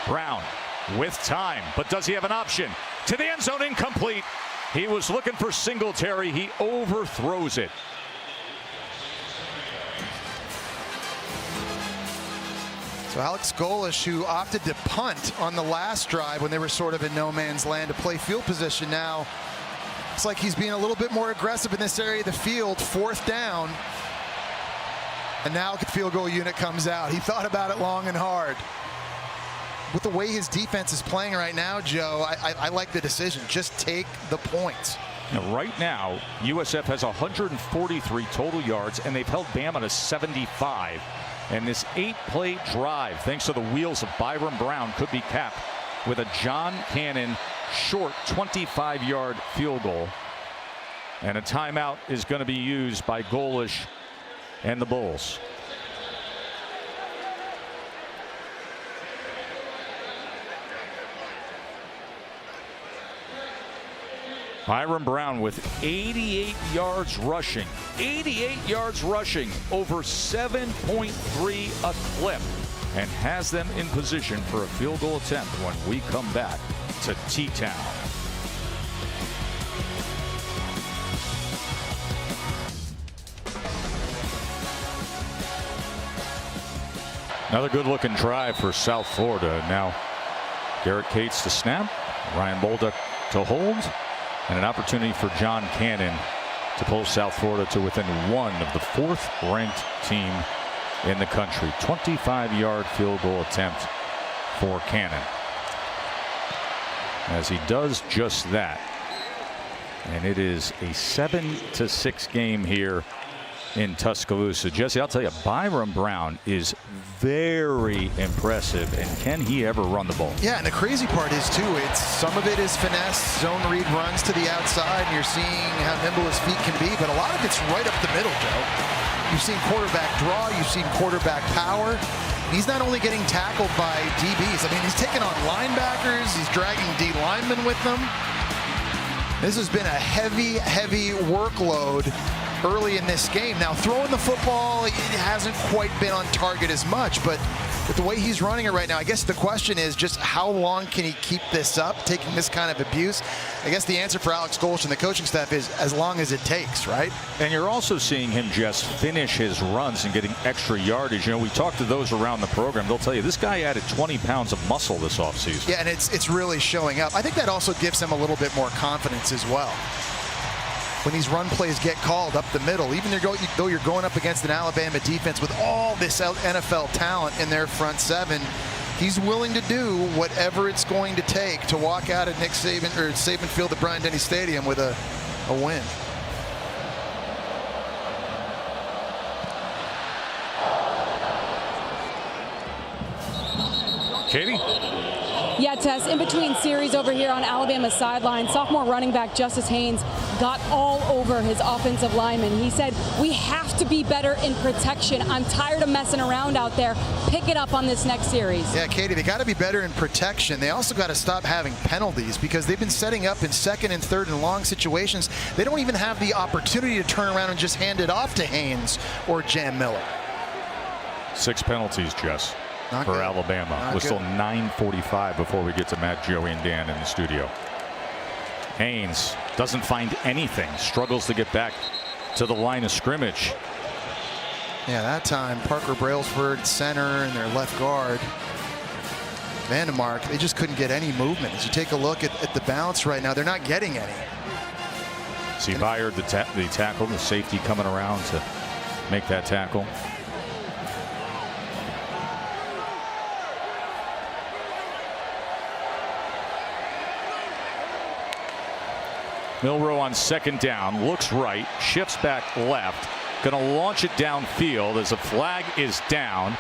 Brown with time, but does he have an option? To the end zone, incomplete. He was looking for Singletary. He overthrows it. So Alex Golesh, who opted to punt on the last drive when they were sort of in no man's land to play field position, now it's like he's being a little bit more aggressive in this area of the field. 4th down. And now the field goal unit comes out. He thought about it long and hard. With the way his defense is playing right now, Joe, I like the decision. Just take the points. Right now, USF has 143 total yards, and they've held Bama to 75. And this 8-play drive, thanks to the wheels of Byron Brown, could be capped with a John Cannon short 25-yard field goal. And a timeout is going to be used by Golesh and the Bulls. Byron Brown with 88 yards rushing. 88 yards rushing, over 7.3 a clip, and has them in position for a field goal attempt when we come back to T-Town. Another good-looking drive for South Florida. Now, Garrett Cates to snap, Ryan Bolduc to hold, and an opportunity for John Cannon to pull South Florida to within 1 of the 4th-ranked team in the country. 25-yard field goal attempt for Cannon, as he does just that. And it is a 7-6 game here in Tuscaloosa. Jesse, I'll tell you, Byron Brown is very impressive, and can he ever run the ball? Yeah, and the crazy part is, too, some of it is finesse, zone read runs to the outside, and you're seeing how nimble his feet can be, but a lot of it's right up the middle, Joe. You've seen quarterback draw, you've seen quarterback power. He's not only getting tackled by DBs, I mean, he's taking on linebackers, he's dragging D linemen with them. This has been a heavy, heavy workload early in this game. Now, throwing the football, it hasn't quite been on target as much, but with the way he's running it right now, I guess the question is just how long can he keep this up, taking this kind of abuse? I guess the answer for Alex Golesh and the coaching staff is as long as it takes, right? And you're also seeing him just finish his runs and getting extra yardage. You know, we talked to those around the program. They'll tell you this guy added 20 pounds of muscle this offseason. Yeah, and it's really showing up. I think that also gives him a little bit more confidence as well. When these run plays get called up the middle, even though you're going up against an Alabama defense with all this NFL talent in their front seven, he's willing to do whatever it's going to take to walk out at Saban Field at Bryant-Denny Stadium with a win. Katie? Yeah, Tess, in between series over here on Alabama's sideline, sophomore running back Justice Haynes got all over his offensive lineman. He said, we have to be better in protection. I'm tired of messing around out there. Pick it up on this next series. Yeah, Katie, they got to be better in protection. They also got to stop having penalties because they've been setting up in second and third and long situations. They don't even have the opportunity to turn around and just hand it off to Haynes or Jam Miller. 6 penalties, Jess, Not for good. Alabama. Not We're still good. 9:45 before we get to Matt, Joey, and Dan in the studio. Haynes doesn't find anything, struggles to get back to the line of scrimmage. Yeah, that time Parker Brailsford center and their left guard Vandemark, they just couldn't get any movement. As you take a look at the bounce right now, they're not getting any. See Byard, the tackle, the safety coming around to make that tackle. Milroe on second down, looks right, shifts back left, going to launch it downfield as a flag is down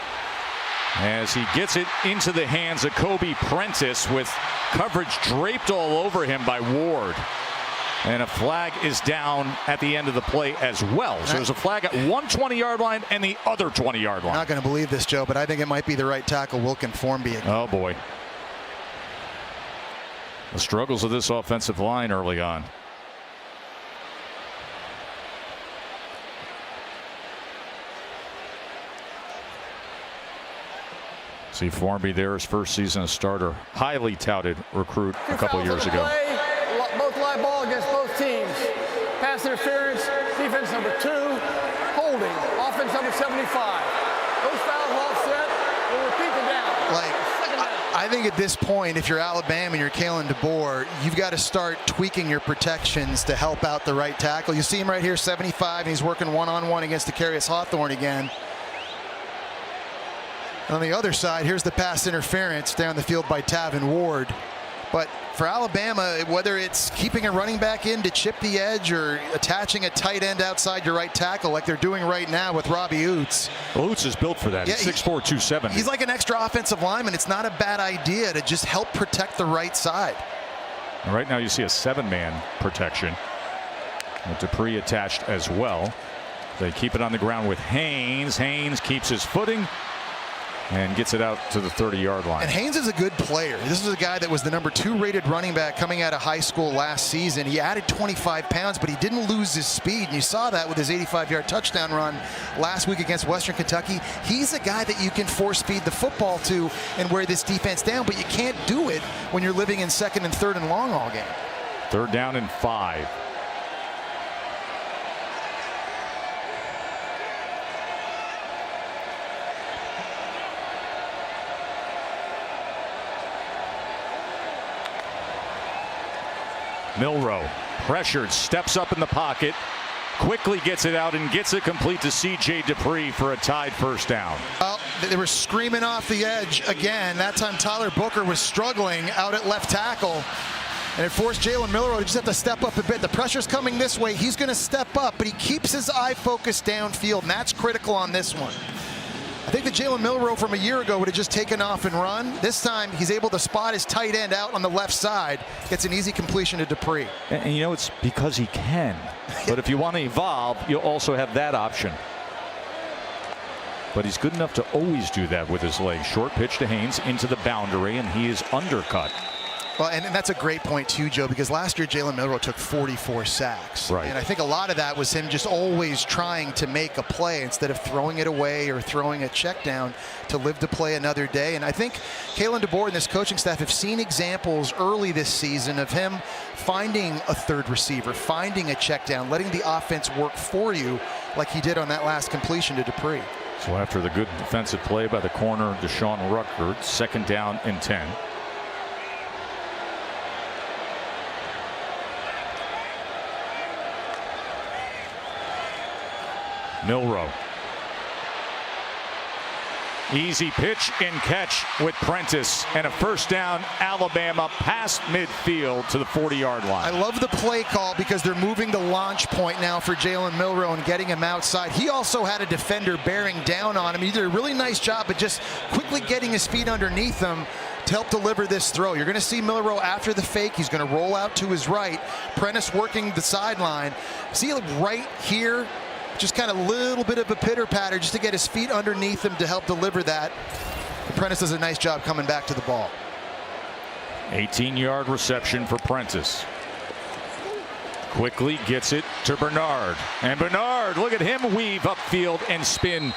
as he gets it into the hands of Kobe Prentice with coverage draped all over him by Ward. And a flag is down at the end of the play as well. So there's a flag at one 20-yard line and the other 20-yard line. Not going to believe this, Joe, but I think it might be the right tackle, Wilkin Formby. Oh, boy. The struggles of this offensive line early on. See Formby there, his first season as starter. Highly touted recruit a couple years ago. Both live ball against both teams. Pass interference, defense number 2, holding, offense number 75. Those fouls all set. We'll repeat the down. I think at this point, if you're Alabama and you're Kalen DeBoer, you've got to start tweaking your protections to help out the right tackle. You see him right here, 75, and he's working one-on-one against Decarius Hawthorne again. On the other side, here's the pass interference down the field by Tavin Ward. But for Alabama, whether it's keeping a running back in to chip the edge or attaching a tight end outside your right tackle like they're doing right now with Robbie Oots. Well, Oots is built for that. He's 6'4", 270. He's like an extra offensive lineman. It's not a bad idea to just help protect the right side. And right now you see a 7-man protection with Dupree attached as well. They keep it on the ground with Haynes. Haynes keeps his footing and gets it out to the 30-yard line. And Haynes is a good player. This is a guy that was the number 2 rated running back coming out of high school last season. He added 25 pounds, but he didn't lose his speed. And you saw that with his 85-yard touchdown run last week against Western Kentucky. He's a guy that you can force feed the football to and wear this defense down, but you can't do it when you're living in second and third and long all game. 3rd down and 5. Milroe pressured, steps up in the pocket, quickly gets it out and gets it complete to C.J. Dupree for a tied first down. They were screaming off the edge again. That time Tyler Booker was struggling out at left tackle. And it forced Jalen Milroe to just have to step up a bit. The pressure's coming this way. He's going to step up, but he keeps his eye focused downfield, and that's critical on this one. I think the Jalen Milroe from a year ago would have just taken off and run. This time, he's able to spot his tight end out on the left side. Gets an easy completion to Dupree. And you know, it's because he can. But if you want to evolve, you'll also have that option. But he's good enough to always do that with his legs. Short pitch to Haynes into the boundary, and he is undercut. Well, and that's a great point, too, Joe, because last year Jalen Milroe took 44 sacks. Right. And I think a lot of that was him just always trying to make a play instead of throwing it away or throwing a check down to live to play another day. And I think Kalen DeBoer and this coaching staff have seen examples early this season of him finding a third receiver, finding a check down, letting the offense work for you like he did on that last completion to Dupree. So after the good defensive play by the corner, Deshaun Ruckert, 2nd down and 10. Milroe. Easy pitch and catch with Prentice, and a first down, Alabama past midfield to the 40-yard line. I love the play call because they're moving the launch point now for Jalen Milroe and getting him outside. He also had a defender bearing down on him. He did a really nice job of just quickly getting his feet underneath him to help deliver this throw. You're going to see Milroe after the fake. He's going to roll out to his right. Prentice working the sideline. See, like right here, just kind of a little bit of a pitter-patter just to get his feet underneath him to help deliver that. Prentice does a nice job coming back to the ball. 18-yard reception for Prentice. Quickly gets it to Bernard. And Bernard, look at him weave upfield and spin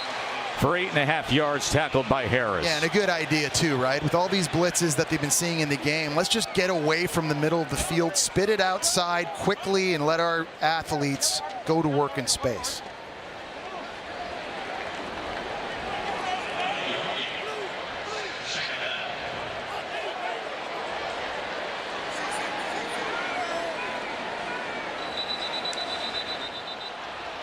for 8.5 yards, tackled by Harris. Yeah, and a good idea too, right? With all these blitzes that they've been seeing in the game, let's just get away from the middle of the field, spit it outside quickly, and let our athletes go to work in space.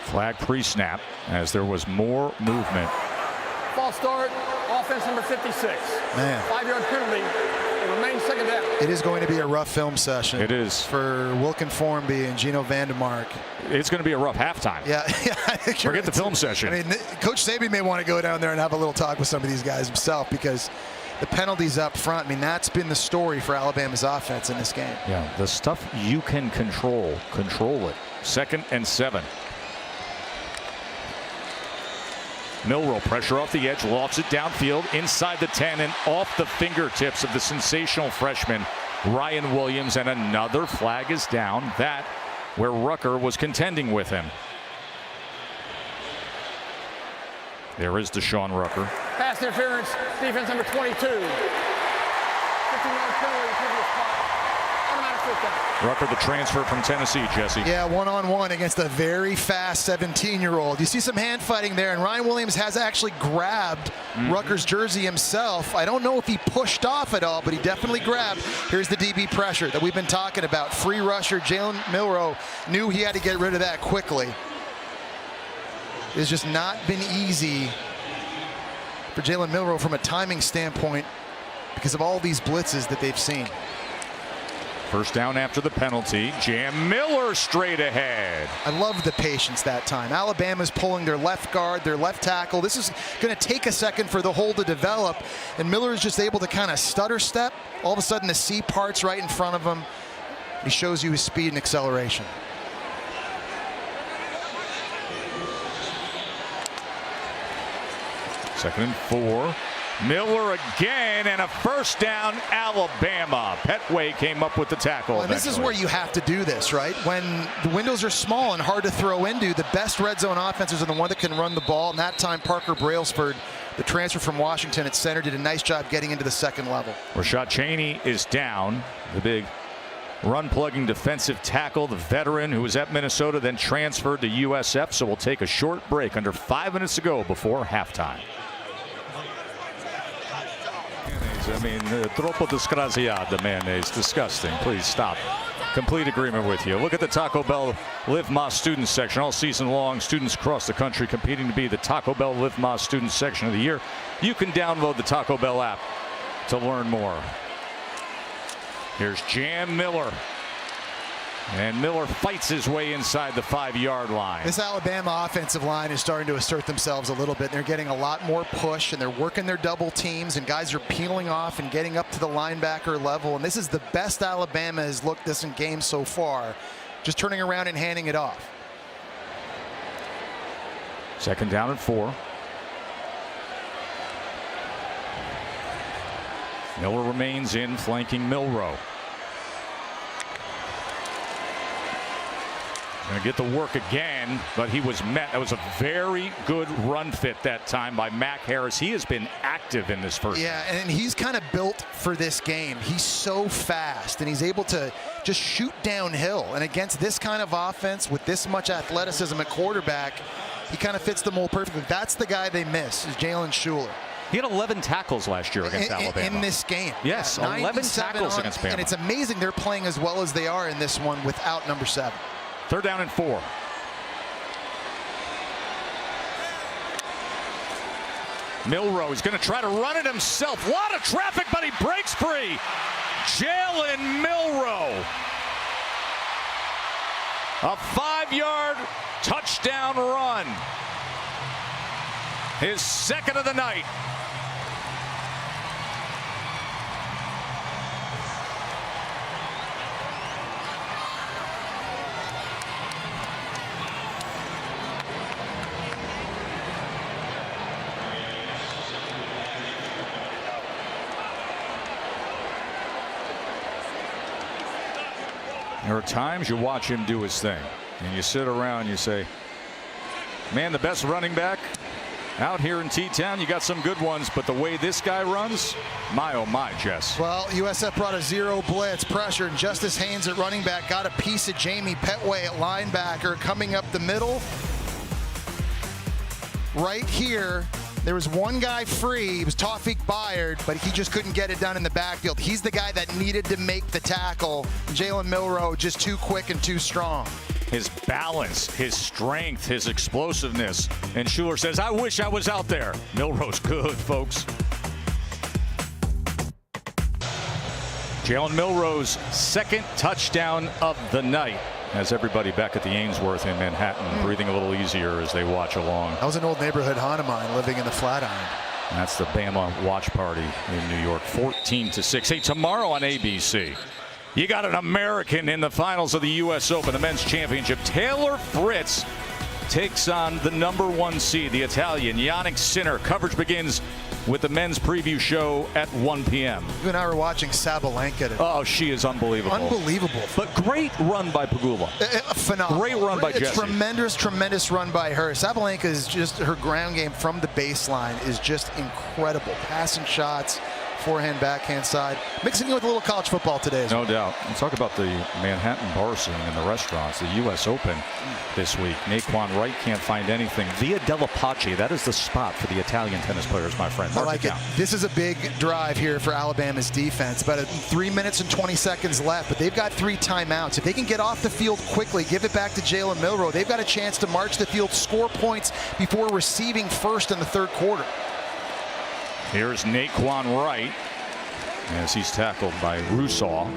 Flag pre-snap as there was more movement. False start, offense number 56. Man. 5-yard penalty. It remains second down. It is going to be a rough film session. It is. For Wilkin Formby and Gino Vandemark. It's going to be a rough halftime. Yeah. Forget the film session. I mean, Coach Saban may want to go down there and have a little talk with some of these guys himself, because the penalties up front, I mean, that's been the story for Alabama's offense in this game. Yeah, the stuff you can control it. 2nd and 7. Milroe, pressure off the edge, lofts it downfield inside the 10 and off the fingertips of the sensational freshman Ryan Williams, and another flag is down. That where Rucker was contending with him. There is Deshaun Rucker. Pass interference, defense number 22. 15-yard penalty, previous spot. Automatic first down. Rucker, the transfer from Tennessee, Jesse. Yeah, one-on-one against a very fast 17-year-old. You see some hand fighting there, and Ryan Williams has actually grabbed Rucker's jersey himself. I don't know if he pushed off at all, but he definitely grabbed. Here's the DB pressure that we've been talking about. Free rusher Jalen Milroe knew he had to get rid of that quickly. It's just not been easy for Jalen Milroe from a timing standpoint because of all these blitzes that they've seen. First down after the penalty. Jam Miller straight ahead. I love the patience that time. Alabama's pulling their left guard, their left tackle. This is going to take a second for the hole to develop, and Miller is just able to kind of stutter step. All of a sudden the C parts right in front of him. He shows you his speed and acceleration. Second and 4. Miller again, and a first down, Alabama. Petway came up with the tackle. Well, and this is where you have to do this, right? When the windows are small and hard to throw into, the best red zone offenses are the one that can run the ball. And that time, Parker Brailsford, the transfer from Washington at center, did a nice job getting into the second level. Rashad Cheney is down. The big run-plugging defensive tackle, the veteran who was at Minnesota, then transferred to USF. So we'll take a short break under 5 minutes to go before halftime. I mean, troppo disgraziata mayonnaise, disgusting. Please stop. Complete agreement with you. Look at the Taco Bell Live Más Students section. All season long, students across the country competing to be the Taco Bell Live Más Students section of the year. You can download the Taco Bell app to learn more. Here's Jam Miller. And Miller fights his way inside the 5-yard line. This Alabama offensive line is starting to assert themselves a little bit. They're getting a lot more push, and they're working their double teams, and guys are peeling off and getting up to the linebacker level. And this is the best Alabama has looked this in game so far, just turning around and handing it off. Second down and 4. Miller remains in, flanking Milroe. Going to get the work again, but he was met. That was a very good run fit that time by Mac Harris. He has been active in this first. Yeah, and he's kind of built for this game. He's so fast, and he's able to just shoot downhill. And against this kind of offense with this much athleticism at quarterback, he kind of fits the mold perfectly. That's the guy they miss, is Jalen Shuler. He had 11 tackles last year against Alabama. In this game. Yes, yeah, 11 tackles against Bama. And it's amazing they're playing as well as they are in this one without number 7. Third down and 4. Milroe is going to try to run it himself. A lot of traffic, but he breaks free. Jalen Milroe. A 5-yard touchdown run. His second of the night. There are times you watch him do his thing, and you sit around and you say, man, the best running back out here in T-Town, you got some good ones, but the way this guy runs, my oh my, Jess. Well, USF brought a zero blitz pressure, and Justice Haynes at running back got a piece of Jamie Petway at linebacker. Coming up the middle, right here, there was one guy free. It was Tawfiq Bayard, but he just couldn't get it done in the backfield. He's the guy that needed to make the tackle. Jalen Milroe just too quick and too strong. His balance, his strength, his explosiveness. And Schuler says, I wish I was out there. Milroe's good, folks. Jalen Milroe's second touchdown of the night. Has everybody back at the Ainsworth in Manhattan breathing a little easier as they watch along. That was an old neighborhood haunt of mine living in the Flatiron. That's the Bama watch party in New York, 14-6. Hey, tomorrow on ABC, you got an American in the finals of the U.S. Open, the men's championship. Taylor Fritz takes on the #1 seed, the Italian, Yannick Sinner. Coverage begins with the men's preview show at 1 p.m. You and I were watching Sabalenka today. Oh, she is unbelievable. Unbelievable. But great run by Pegula. Phenomenal. Great run by Jesse. Tremendous run by her. Sabalenka is just, her ground game from the baseline is just incredible. Passing shots, forehand, backhand side. Mixing it with a little college football today as well. No doubt. Let's talk about the Manhattan bar scene and the restaurants. The U.S. Open this week. Naquan Wright can't find anything. Via della Pace, that is the spot for the Italian tennis players, my friend. I like it. This is a big drive here for Alabama's defense. About 3 minutes and 20 seconds left, but they've got 3 timeouts. If they can get off the field quickly, give it back to Jalen Milroe, they've got a chance to march the field, score points before receiving first in the third quarter. Here's Naquan Wright as he's tackled by Russaw.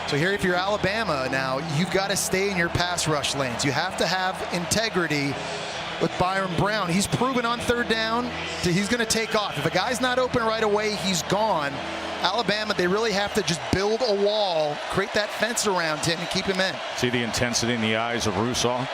So here, if you're Alabama now, you've got to stay in your pass rush lanes. You have to have integrity with Byron Brown. He's proven on third down he's going to take off. If a guy's not open right away, he's gone. Alabama, they really have to just build a wall, create that fence around him and keep him in. See the intensity in the eyes of Russaw.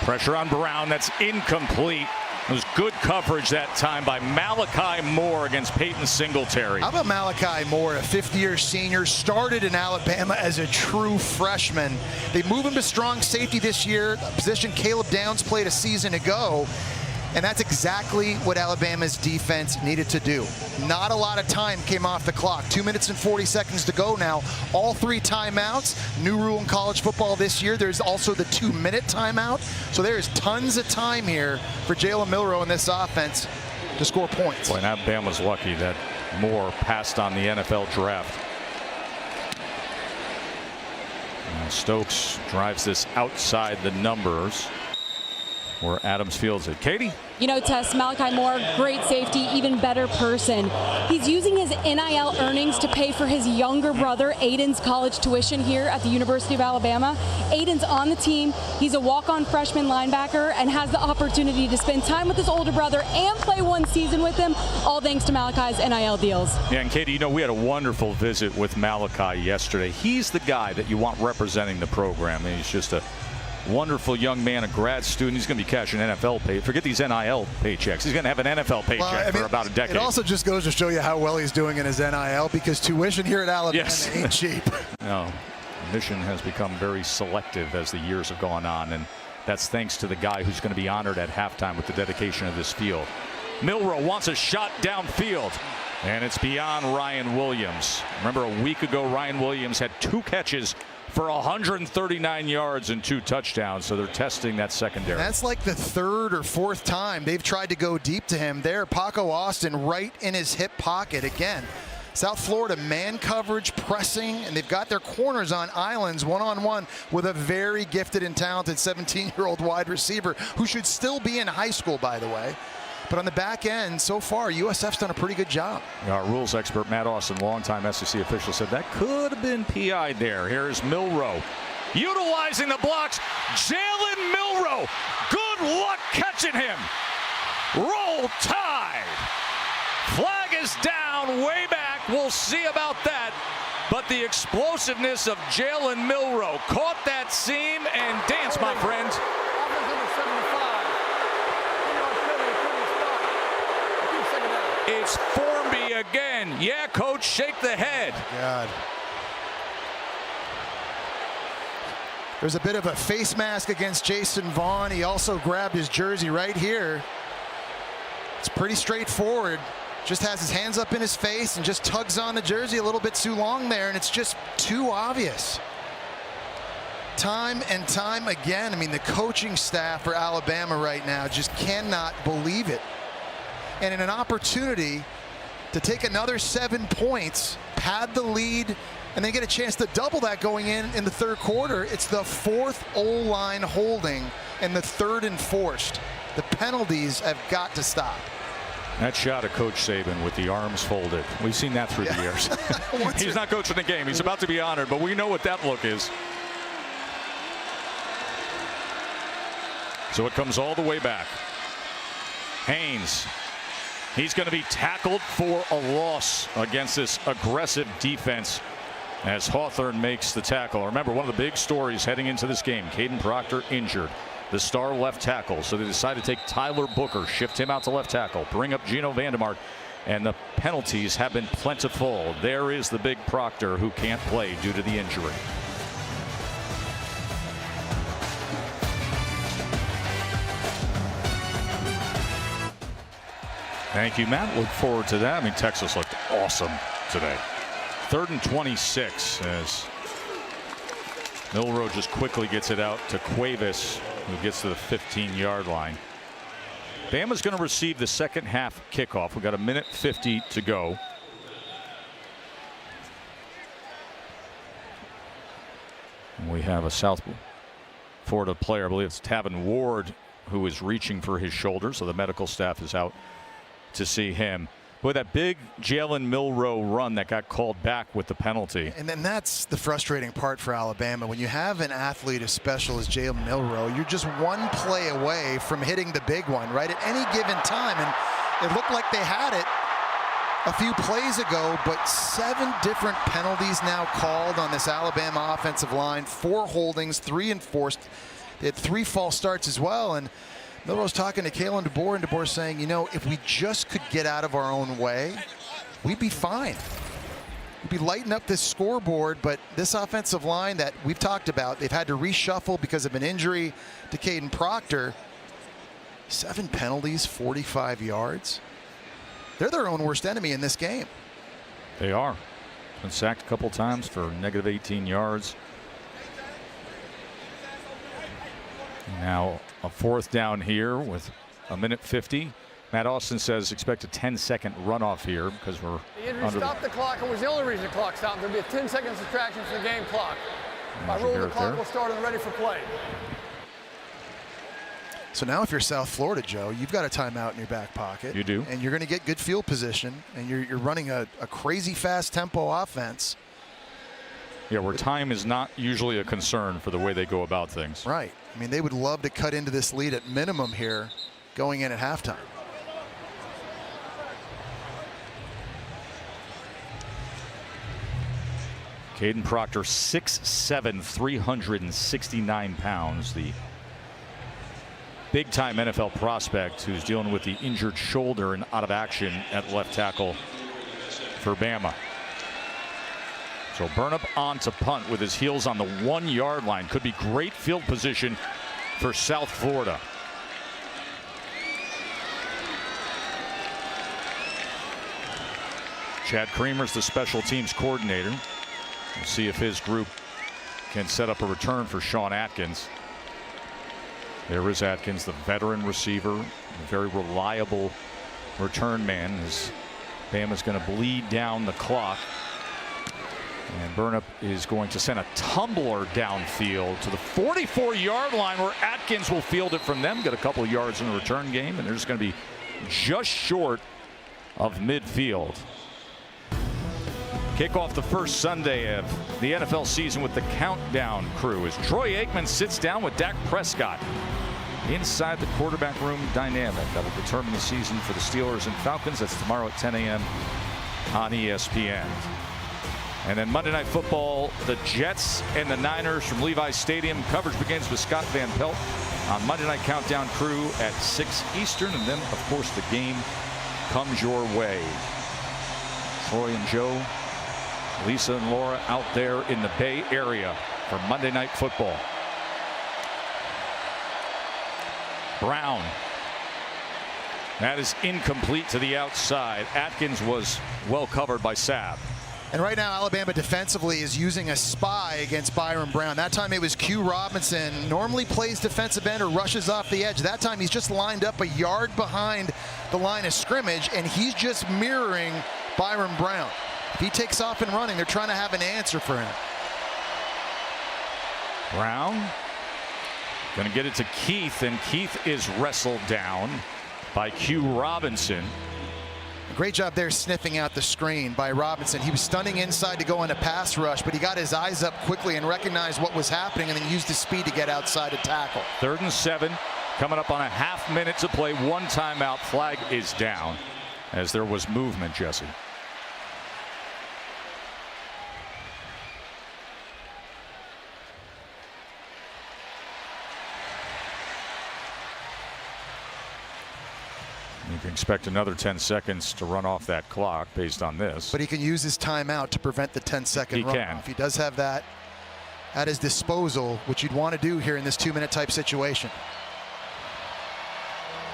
Pressure on Brown. That's incomplete. It was good coverage that time by Malachi Moore against Peyton Singletary. How about Malachi Moore, a fifth-year senior, started in Alabama as a true freshman. They move him to strong safety this year, a position Caleb Downs played a season ago. And that's exactly what Alabama's defense needed to do. Not a lot of time came off the clock. 2 minutes and 40 seconds to go now. All 3 timeouts. New rule in college football this year. There's also the 2-minute timeout. So there is tons of time here for Jalen Milroe in this offense to score points. Boy, and Alabama's lucky that Moore passed on the NFL draft. And Stokes drives this outside the numbers where Adams fields it. Katie? You know, Tess, Malachi Moore, great safety, even better person. He's using his NIL earnings to pay for his younger brother, Aiden's college tuition here at the University of Alabama. Aiden's on the team. He's a walk-on freshman linebacker and has the opportunity to spend time with his older brother and play 1 season with him, all thanks to Malachi's NIL deals. Yeah, and Katie, you know, we had a wonderful visit with Malachi yesterday. He's the guy that you want representing the program. And he's just a wonderful young man, a grad student. He's going to be cashing NFL pay. Forget these NIL paychecks. He's going to have an NFL paycheck for about a decade. It also just goes to show you how well he's doing in his NIL, because tuition here at Alabama ain't cheap. No, admission has become very selective as the years have gone on, and that's thanks to the guy who's going to be honored at halftime with the dedication of this field. Milroe wants a shot downfield, and it's beyond Ryan Williams. Remember, a week ago, Ryan Williams had 2 catches for 139 yards and 2 touchdowns, so they're testing that secondary. That's like the 3rd or 4th time they've tried to go deep to him. There, Paco Austin right in his hip pocket again. South Florida man coverage, pressing, and they've got their corners on islands one-on-one with a very gifted and talented 17-year-old wide receiver who should still be in high school, by the way. But on the back end, so far, USF's done a pretty good job. Our rules expert, Matt Austin, longtime SEC official, said that could have been PI'd there. Here's Milroe. Utilizing the blocks, Jalen Milroe. Good luck catching him. Roll Tide. Flag is down, way back. We'll see about that. But the explosiveness of Jalen Milroe caught that seam and danced, my friend. It's 4 Wimby again. Yeah, coach, shake the head. God. There's a bit of a face mask against Jason Vaughn. He also grabbed his jersey right here. It's pretty straightforward. Just has his hands up in his face and just tugs on the jersey a little bit too long there, and it's just too obvious. Time and time again, I mean, the coaching staff for Alabama right now just cannot believe it. And in an opportunity to take another 7 points, pad the lead, and then get a chance to double that going in the third quarter, it's the fourth O-line holding and the third enforced. The penalties have got to stop. That shot of Coach Saban with the arms folded. We've seen that through the years. He's not coaching the game. He's about to be honored, but we know what that look is. So it comes all the way back. Haynes. He's going to be tackled for a loss against this aggressive defense as Hawthorne makes the tackle. Remember, one of the big stories heading into this game, Caden Proctor injured, the star left tackle. So they decided to take Tyler Booker, shift him out to left tackle, bring up Gino Vandemark, and the penalties have been plentiful. There is the big Proctor who can't play due to the injury. Thank you, Matt. Look forward to that. I mean, Texas looked awesome today. 3rd and 26 as Milroe just quickly gets it out to Cuevas, who gets to the 15-yard line. Bama's going to receive the second half kickoff. We've got 1:50 to go. And we have a South Florida player, I believe it's Tavin Ward, who is reaching for his shoulder, so the medical staff is out to see him. Boy, that big Jalen Milroe run that got called back with the penalty. And then that's the frustrating part for Alabama. When you have an athlete as special as Jalen Milroe, you're just one play away from hitting the big one, right, at any given time. And it looked like they had it a few plays ago, but 7 different penalties now called on this Alabama offensive line. 4 holdings, 3 enforced. They had 3 false starts as well. And Milroe's talking to Kalen DeBoer, and DeBoer saying, you know, if we just could get out of our own way, we'd be fine. We'd be lighting up this scoreboard, but this offensive line that we've talked about, they've had to reshuffle because of an injury to Caden Proctor. 7 penalties, 45 yards. They're their own worst enemy in this game. They are. Been sacked a couple times for negative 18 yards. Now a 4th down here with 1:50. Matt Austin says expect a 10-second runoff here because we're the injury stopped the clock, and was the only reason the clock stopped. There'll be a 10-second subtraction from the game clock. By rule, the clock will start and ready for play. So now if you're South Florida, Joe, you've got a timeout in your back pocket. You do. And you're going to get good field position, and you're running a crazy fast tempo offense. Yeah, where time is not usually a concern for the way they go about things. Right. I mean, they would love to cut into this lead at minimum here going in at halftime. Caden Proctor, 6'7", 369 pounds. The big-time NFL prospect who's dealing with the injured shoulder and out of action at left tackle for Bama. So Burnip on to punt with his heels on the 1-yard line. Could be great field position for South Florida. Chad Creamer's the special teams coordinator. We'll see if his group can set up a return for Sean Atkins. There is Atkins, the veteran receiver, a very reliable return man, as Bama's going to bleed down the clock. And Burnip is going to send a tumbler downfield to the 44-yard line where Atkins will field it from them. Get a couple of yards in the return game, and they're just going to be just short of midfield. Kick off the first Sunday of the NFL season with the countdown crew as Troy Aikman sits down with Dak Prescott inside the quarterback room dynamic that will determine the season for the Steelers and Falcons. That's tomorrow at 10 a.m. on ESPN. And then Monday Night Football, the Jets and the Niners from Levi's Stadium. Coverage begins with Scott Van Pelt on Monday Night Countdown Crew at 6 Eastern. And then, of course, the game comes your way. Troy and Joe, Lisa and Laura out there in the Bay Area for Monday Night Football. Brown. That is incomplete to the outside. Atkins was well covered by Sabb. And right now, Alabama defensively is using a spy against Byron Brown. That time it was Q Robinson. Normally plays defensive end or rushes off the edge. That time he's just lined up a yard behind the line of scrimmage, and he's just mirroring Byron Brown. If he takes off and running, they're trying to have an answer for him. Brown going to get it to Keith, and Keith is wrestled down by Q Robinson. Great job there sniffing out the screen by Robinson. He was stunning inside to go on a pass rush, but he got his eyes up quickly and recognized what was happening and then used his speed to get outside to tackle. 3rd and 7, coming up on a half minute to play. 1 timeout. Flag is down as there was movement, Jesse. You can expect another 10 seconds to run off that clock based on this. But he can use his timeout to prevent the 10-second run off. He does have that at his disposal, which you'd want to do here in this 2-minute type situation.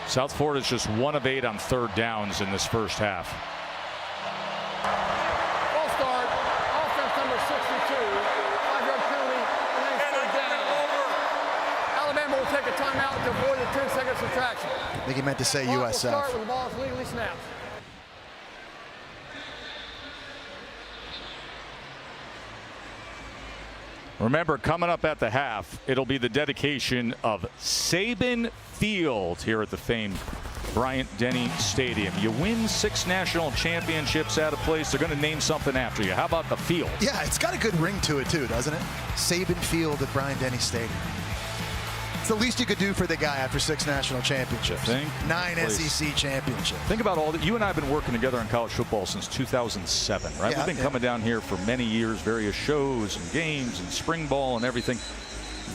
South Florida's just 1 of 8 on 3rd downs in this first half. False start, offense number 62, 5-yard penalty, and then 3rd down. Alabama will take a timeout to avoid the 10-second subtraction. I think he meant to say USF. Start when the ball is legally snapped. Remember, coming up at the half, it'll be the dedication of Saban Field here at the famed Bryant-Denny Stadium. You win 6 national championships at a place, they're going to name something after you. How about the field? Yeah, it's got a good ring to it too, doesn't it? Saban Field at Bryant-Denny Stadium. It's the least you could do for the guy after 6 national championships. 9 SEC championships. Think about all that. You and I have been working together in college football since 2007, right? Yeah, We've been coming down here for many years, various shows and games and spring ball and everything.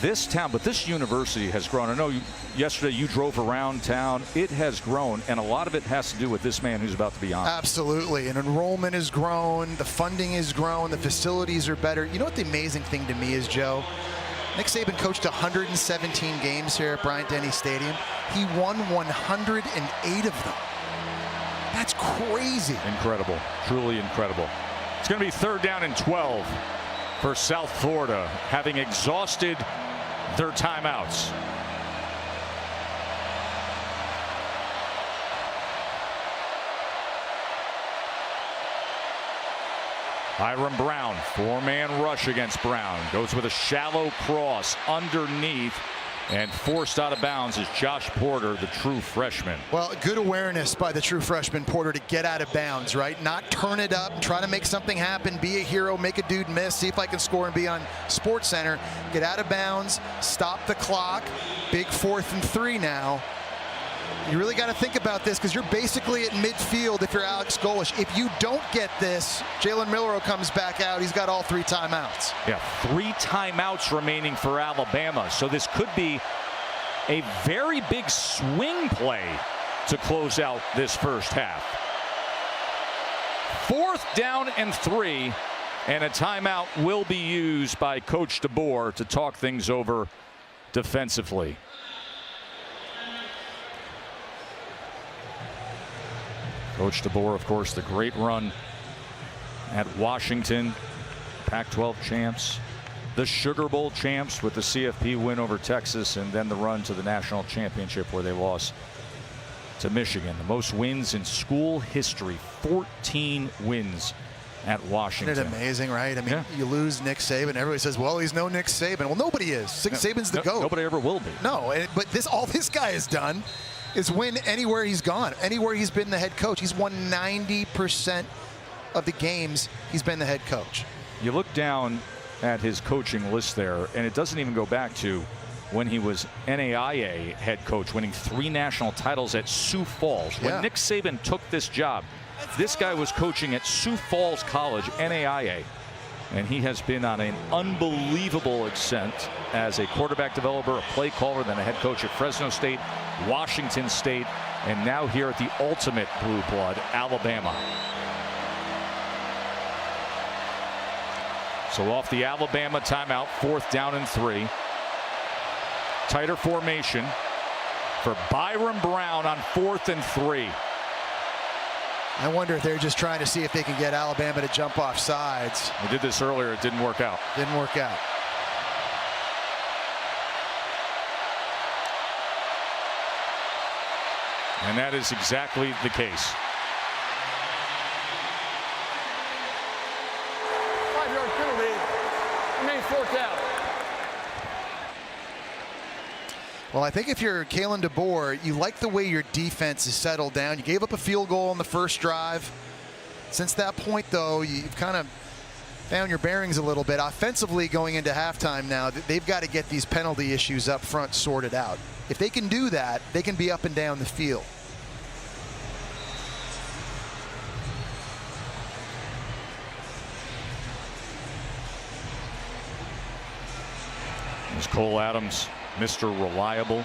This town, but this university has grown. I know yesterday you drove around town. It has grown, and a lot of it has to do with this man who's about to be on. Absolutely. And enrollment has grown. The funding has grown. The facilities are better. You know what the amazing thing to me is, Joe? Nick Saban coached 117 games here at Bryant-Denny Stadium. He won 108 of them. That's crazy. Incredible. Truly incredible. It's going to be 3rd down and 12 for South Florida, having exhausted their timeouts. Byron Brown, 4-man rush against Brown. Goes with a shallow cross underneath, and forced out of bounds is Josh Porter, the true freshman. Well, good awareness by the true freshman Porter to get out of bounds, right? Not turn it up, try to make something happen, be a hero, make a dude miss, see if I can score and be on Sports Center. Get out of bounds, stop the clock. Big 4th and 3 now. You really got to think about this because you're basically at midfield if you're Alex Golesh. If you don't get this, Jalen Milroe comes back out. He's got all 3 timeouts. Yeah, 3 timeouts remaining for Alabama. So this could be a very big swing play to close out this first half. 4th down and 3, and a timeout will be used by Coach DeBoer to talk things over defensively. Coach DeBoer, of course, the great run at Washington, Pac-12 champs, the Sugar Bowl champs with the CFP win over Texas, and then the run to the national championship where they lost to Michigan. The most wins in school history, 14 wins at Washington. Isn't it amazing, right? I mean, You lose Nick Saban. Everybody says, well, he's no Nick Saban. Well, nobody is. Saban's the GOAT. Nobody ever will be. No, but all this guy has done is win anywhere he's gone, anywhere he's been the head coach. He's won 90% of the games he's been the head coach. You look down at his coaching list there, and it doesn't even go back to when he was NAIA head coach, winning 3 national titles at Sioux Falls. When Nick Saban took this job, this guy was coaching at Sioux Falls College, NAIA. And he has been on an unbelievable ascent as a quarterback developer, a play caller, then a head coach at Fresno State, Washington State, and now here at the ultimate blue blood, Alabama. So off the Alabama timeout, 4th down and 3. Tighter formation for Byron Brown on 4th and 3. I wonder if they're just trying to see if they can get Alabama to jump off sides. We did this earlier. It didn't work out. Didn't work out. And that is exactly the case. 5-yard penalty. Remains 4th down. Well, I think if you're Kalen DeBoer, you like the way your defense is settled down. You gave up a field goal on the first drive. Since that point, though, you've kind of found your bearings a little bit. Offensively, going into halftime now, they've got to get these penalty issues up front sorted out. If they can do that, they can be up and down the field. There's Cole Adams, Mr. Reliable.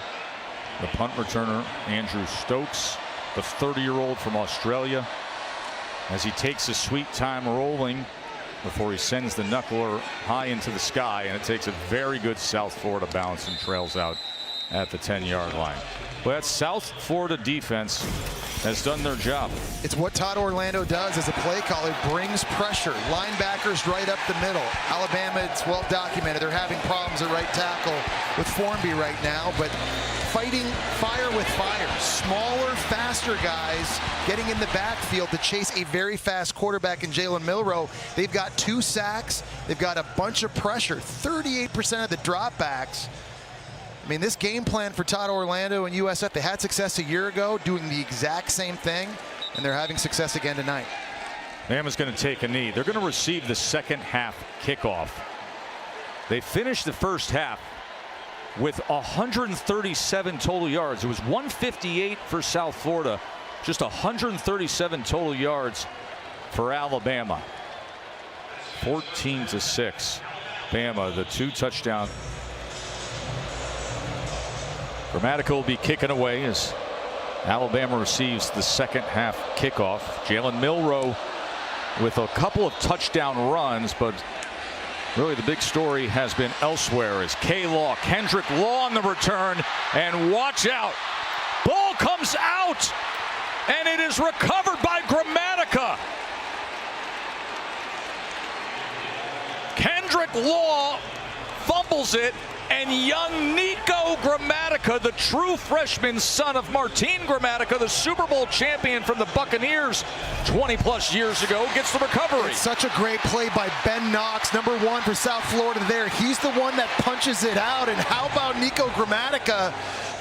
The punt returner, Andrew Stokes, the 30-year-old from Australia, as he takes a sweet time rolling before he sends the knuckler high into the sky, and it takes a very good South Florida bounce and trails out at the 10-yard line. But that South Florida defense has done their job. It's what Todd Orlando does as a play caller. Brings pressure. Linebackers right up the middle. Alabama, it's well documented. They're having problems at right tackle with Formby right now, but fighting fire with fire. Smaller, faster guys getting in the backfield to chase a very fast quarterback in Jalen Milroe. They've got 2 sacks. They've got a bunch of pressure. 38% of the dropbacks. I mean, this game plan for Todd Orlando and USF, they had success a year ago doing the exact same thing, and they're having success again tonight. Bama's going to take a knee. They're going to receive the second half kickoff. They finished the first half with 137 total yards. It was 158 for South Florida, just 137 total yards for Alabama. 14-6. Bama, the 2-touchdown. Grammatica will be kicking away as Alabama receives the second half kickoff. Jalen Milroe with a couple of touchdown runs, but really the big story has been elsewhere as Kendrick Law on the return, and watch out. Ball comes out, and it is recovered by Grammatica. Kendrick Law fumbles it, and young Nico Grammatica, the true freshman son of Martin Grammatica, the Super Bowl champion from the Buccaneers 20-plus years ago, gets the recovery. It's such a great play by Ben Knox, #1 for South Florida there. He's the one that punches it out. And how about Nico Grammatica,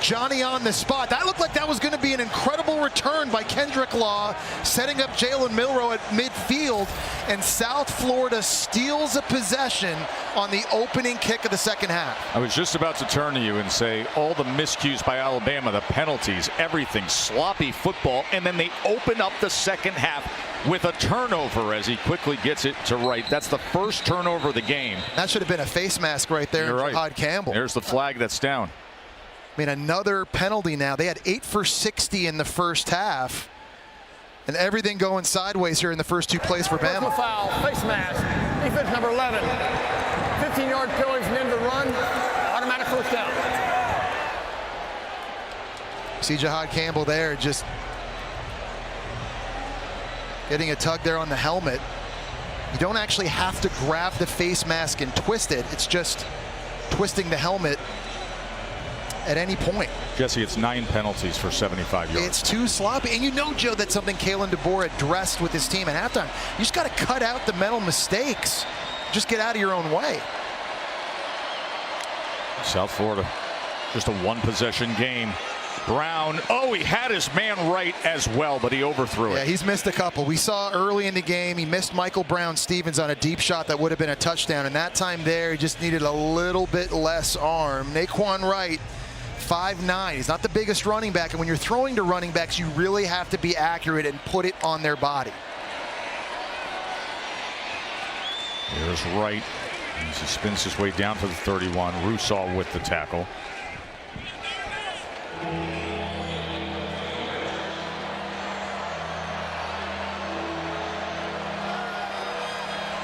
Johnny on the spot? That looked like that was going to be an incredible return by Kendrick Law, setting up Jalen Milroe at midfield, and South Florida steals a possession on the opening kick of the second half. I was just about to turn to you and say all the miscues by Alabama, the penalties, everything, sloppy football, and then they open up the second half with a turnover as he quickly gets it to right. That's the first turnover of the game. That should have been a face mask right there. You're right. Todd Campbell. There's the flag that's down. I mean, another penalty now. They had 8 for 60 in the first half, and everything going sideways here in the first 2 plays for Bama. Personal foul, face mask, defense number 11. 15-yard penalty from the end of the run, automatic first down. See Jahad Campbell there, just getting a tug there on the helmet. You don't actually have to grab the face mask and twist it. It's just twisting the helmet at any point. Jesse, it's 9 penalties for 75 yards. It's too sloppy. And you know, Joe, that's something Kalen DeBoer addressed with his team at halftime. You just got to cut out the mental mistakes. Just get out of your own way. South Florida, just a 1-possession game. Brown, oh, he had his man right as well, but he overthrew it. Yeah, he's missed a couple. We saw early in the game, he missed Michael Brown-Stevens on a deep shot that would have been a touchdown. And that time there, he just needed a little bit less arm. Naquan Wright, 5'9". He's not the biggest running back, and when you're throwing to running backs, you really have to be accurate and put it on their body. There's Wright as he spins his way down to the 31. Russaw with the tackle.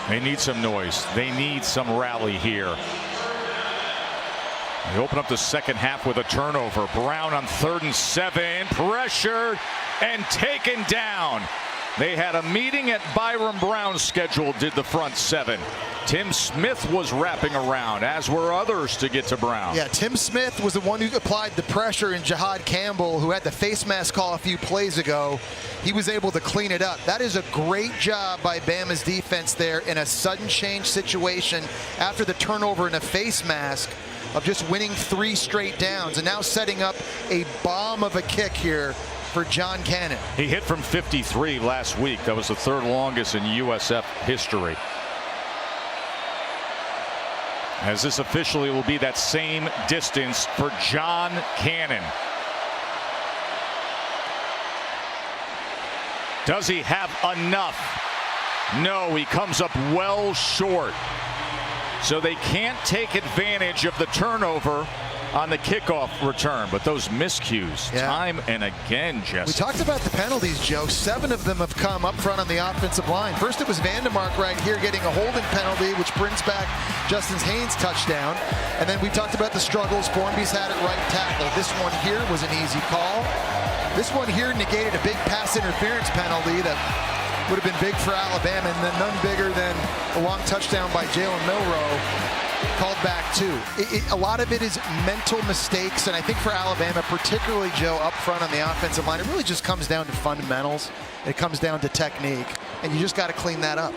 They need some noise. They need some rally here. They open up the second half with a turnover. Brown on 3rd and 7. Pressured and taken down. They had a meeting at Byron Brown's schedule, did the front 7. Tim Smith was wrapping around, as were others, to get to Brown. Yeah, Tim Smith was the one who applied the pressure, and Jihad Campbell, who had the face mask call a few plays ago, he was able to clean it up. That is a great job by Bama's defense there in a sudden change situation after the turnover and a face mask of just winning 3 straight downs and now setting up a bomb of a kick here for John Cannon. He hit from 53 last week. That was the 3rd longest in USF history. As this officially will be that same distance for John Cannon. Does he have enough? No, he comes up well short. So they can't take advantage of the turnover on the kickoff return, but those miscues time and again, Jesse. We talked about the penalties, Joe. 7 of them have come up front on the offensive line. First it was Vandermark right here getting a holding penalty, which brings back Justin Haynes' touchdown. And then we talked about the struggles Formby's had at right tackle. This one here was an easy call. This one here negated a big pass interference penalty that would have been big for Alabama, and then none bigger than a long touchdown by Jalen Milroe. Called back too. A lot of it is mental mistakes, and I think for Alabama, particularly Joe, up front on the offensive line, it really just comes down to fundamentals. It comes down to technique, and you just got to clean that up.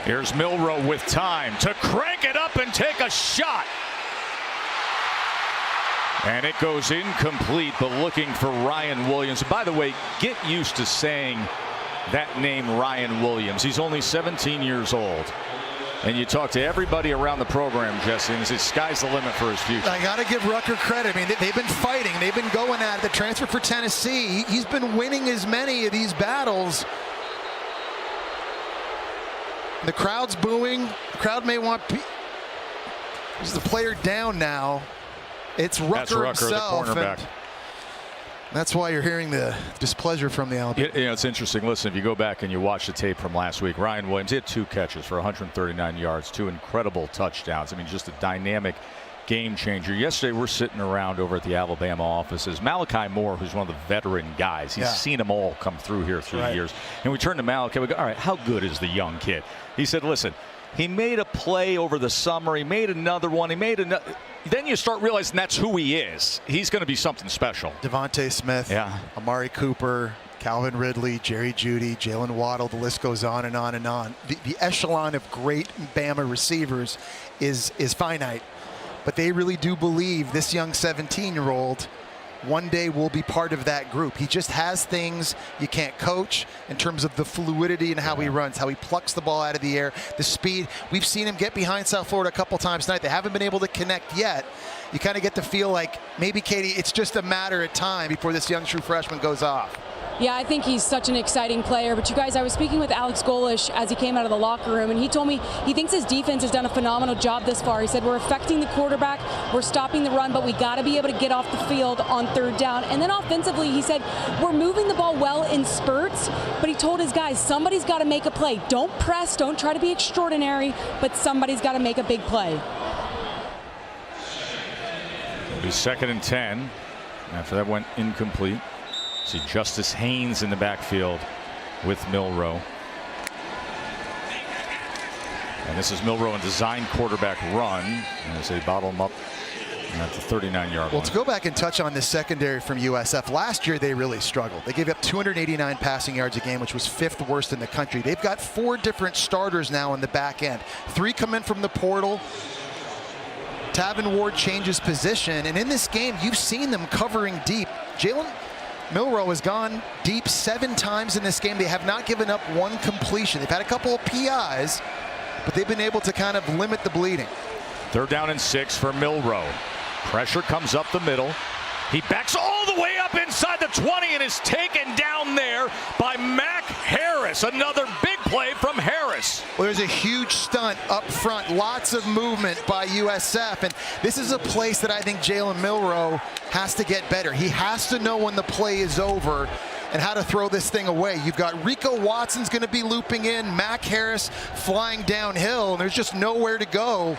Here's Milroe with time to crank it up and take a shot. And it goes incomplete, but looking for Ryan Williams. And by the way, get used to saying that name, Ryan Williams. He's only 17 years old. And you talk to everybody around the program, Jesse, and it's sky's the limit for his future. I got to give Rucker credit. I mean, they've been fighting. They've been going at it. The transfer for Tennessee, he's been winning as many of these battles. The crowd's booing. The crowd may want... There's the player down now. It's Rucker, That's Rucker, himself. the cornerback. That's why you're hearing the displeasure from the Alabama. You know, it's interesting. Listen, if you go back and you watch the tape from last week, Ryan Williams hit 2 catches for 139 yards, 2 incredible touchdowns. I mean, just a dynamic game changer. Yesterday, we're sitting around over at the Alabama offices. Malachi Moore, who's one of the veteran guys, he's seen them all come through here through the years. And we turned to Malachi. We go, all right, how good is the young kid? He said, listen, he made a play over the summer. He made another one. He made another. Then you start realizing that's who he is. He's going to be something special. Devontae Smith, Amari Cooper, Calvin Ridley, Jerry Jeudy, Jalen Waddle, the list goes on and on and on. The echelon of great Bama receivers is finite, but they really do believe this young 17-year-old one day will be part of that group. He just has things you can't coach in terms of the fluidity and how he runs, how he plucks the ball out of the air, the speed. We've seen him get behind South Florida a couple times tonight. They haven't been able to connect yet. You kind of get the feel like maybe, Katie, it's just a matter of time before this young true freshman goes off. Yeah, I think he's such an exciting player. But you guys, I was speaking with Alex Golish as he came out of the locker room, and he told me he thinks his defense has done a phenomenal job this far. He said, we're affecting the quarterback, we're stopping the run, but we got to be able to get off the field on 3rd down. And then offensively, he said, we're moving the ball well in spurts, but he told his guys, somebody's got to make a play. Don't press, don't try to be extraordinary, but somebody's got to make a big play. It'll be 2nd and 10. After that went incomplete. See Justice Haynes in the backfield with Milroe. And this is Milroe in design quarterback run. And as they bottle him up at the 39-yard line. Well, to go back and touch on this secondary from USF, last year they really struggled. They gave up 289 passing yards a game, which was 5th worst in the country. They've got 4 different starters now in the back end. 3 come in from the portal. Tavin Ward changes position. And in this game, you've seen them covering deep. Jalen Milroe has gone deep 7 times in this game. They have not given up 1 completion. They've had a couple of PIs, but they've been able to kind of limit the bleeding. 3rd down and 6 for Milroe. Pressure comes up the middle. He backs all the way up inside the 20 and is taken down there by Mac Harris. Another big play from Harris. Well, there's a huge stunt up front. Lots of movement by USF. And this is a place that I think Jalen Milroe has to get better. He has to know when the play is over and how to throw this thing away. You've got Rico Watson's going to be looping in, Mac Harris flying downhill, and there's just nowhere to go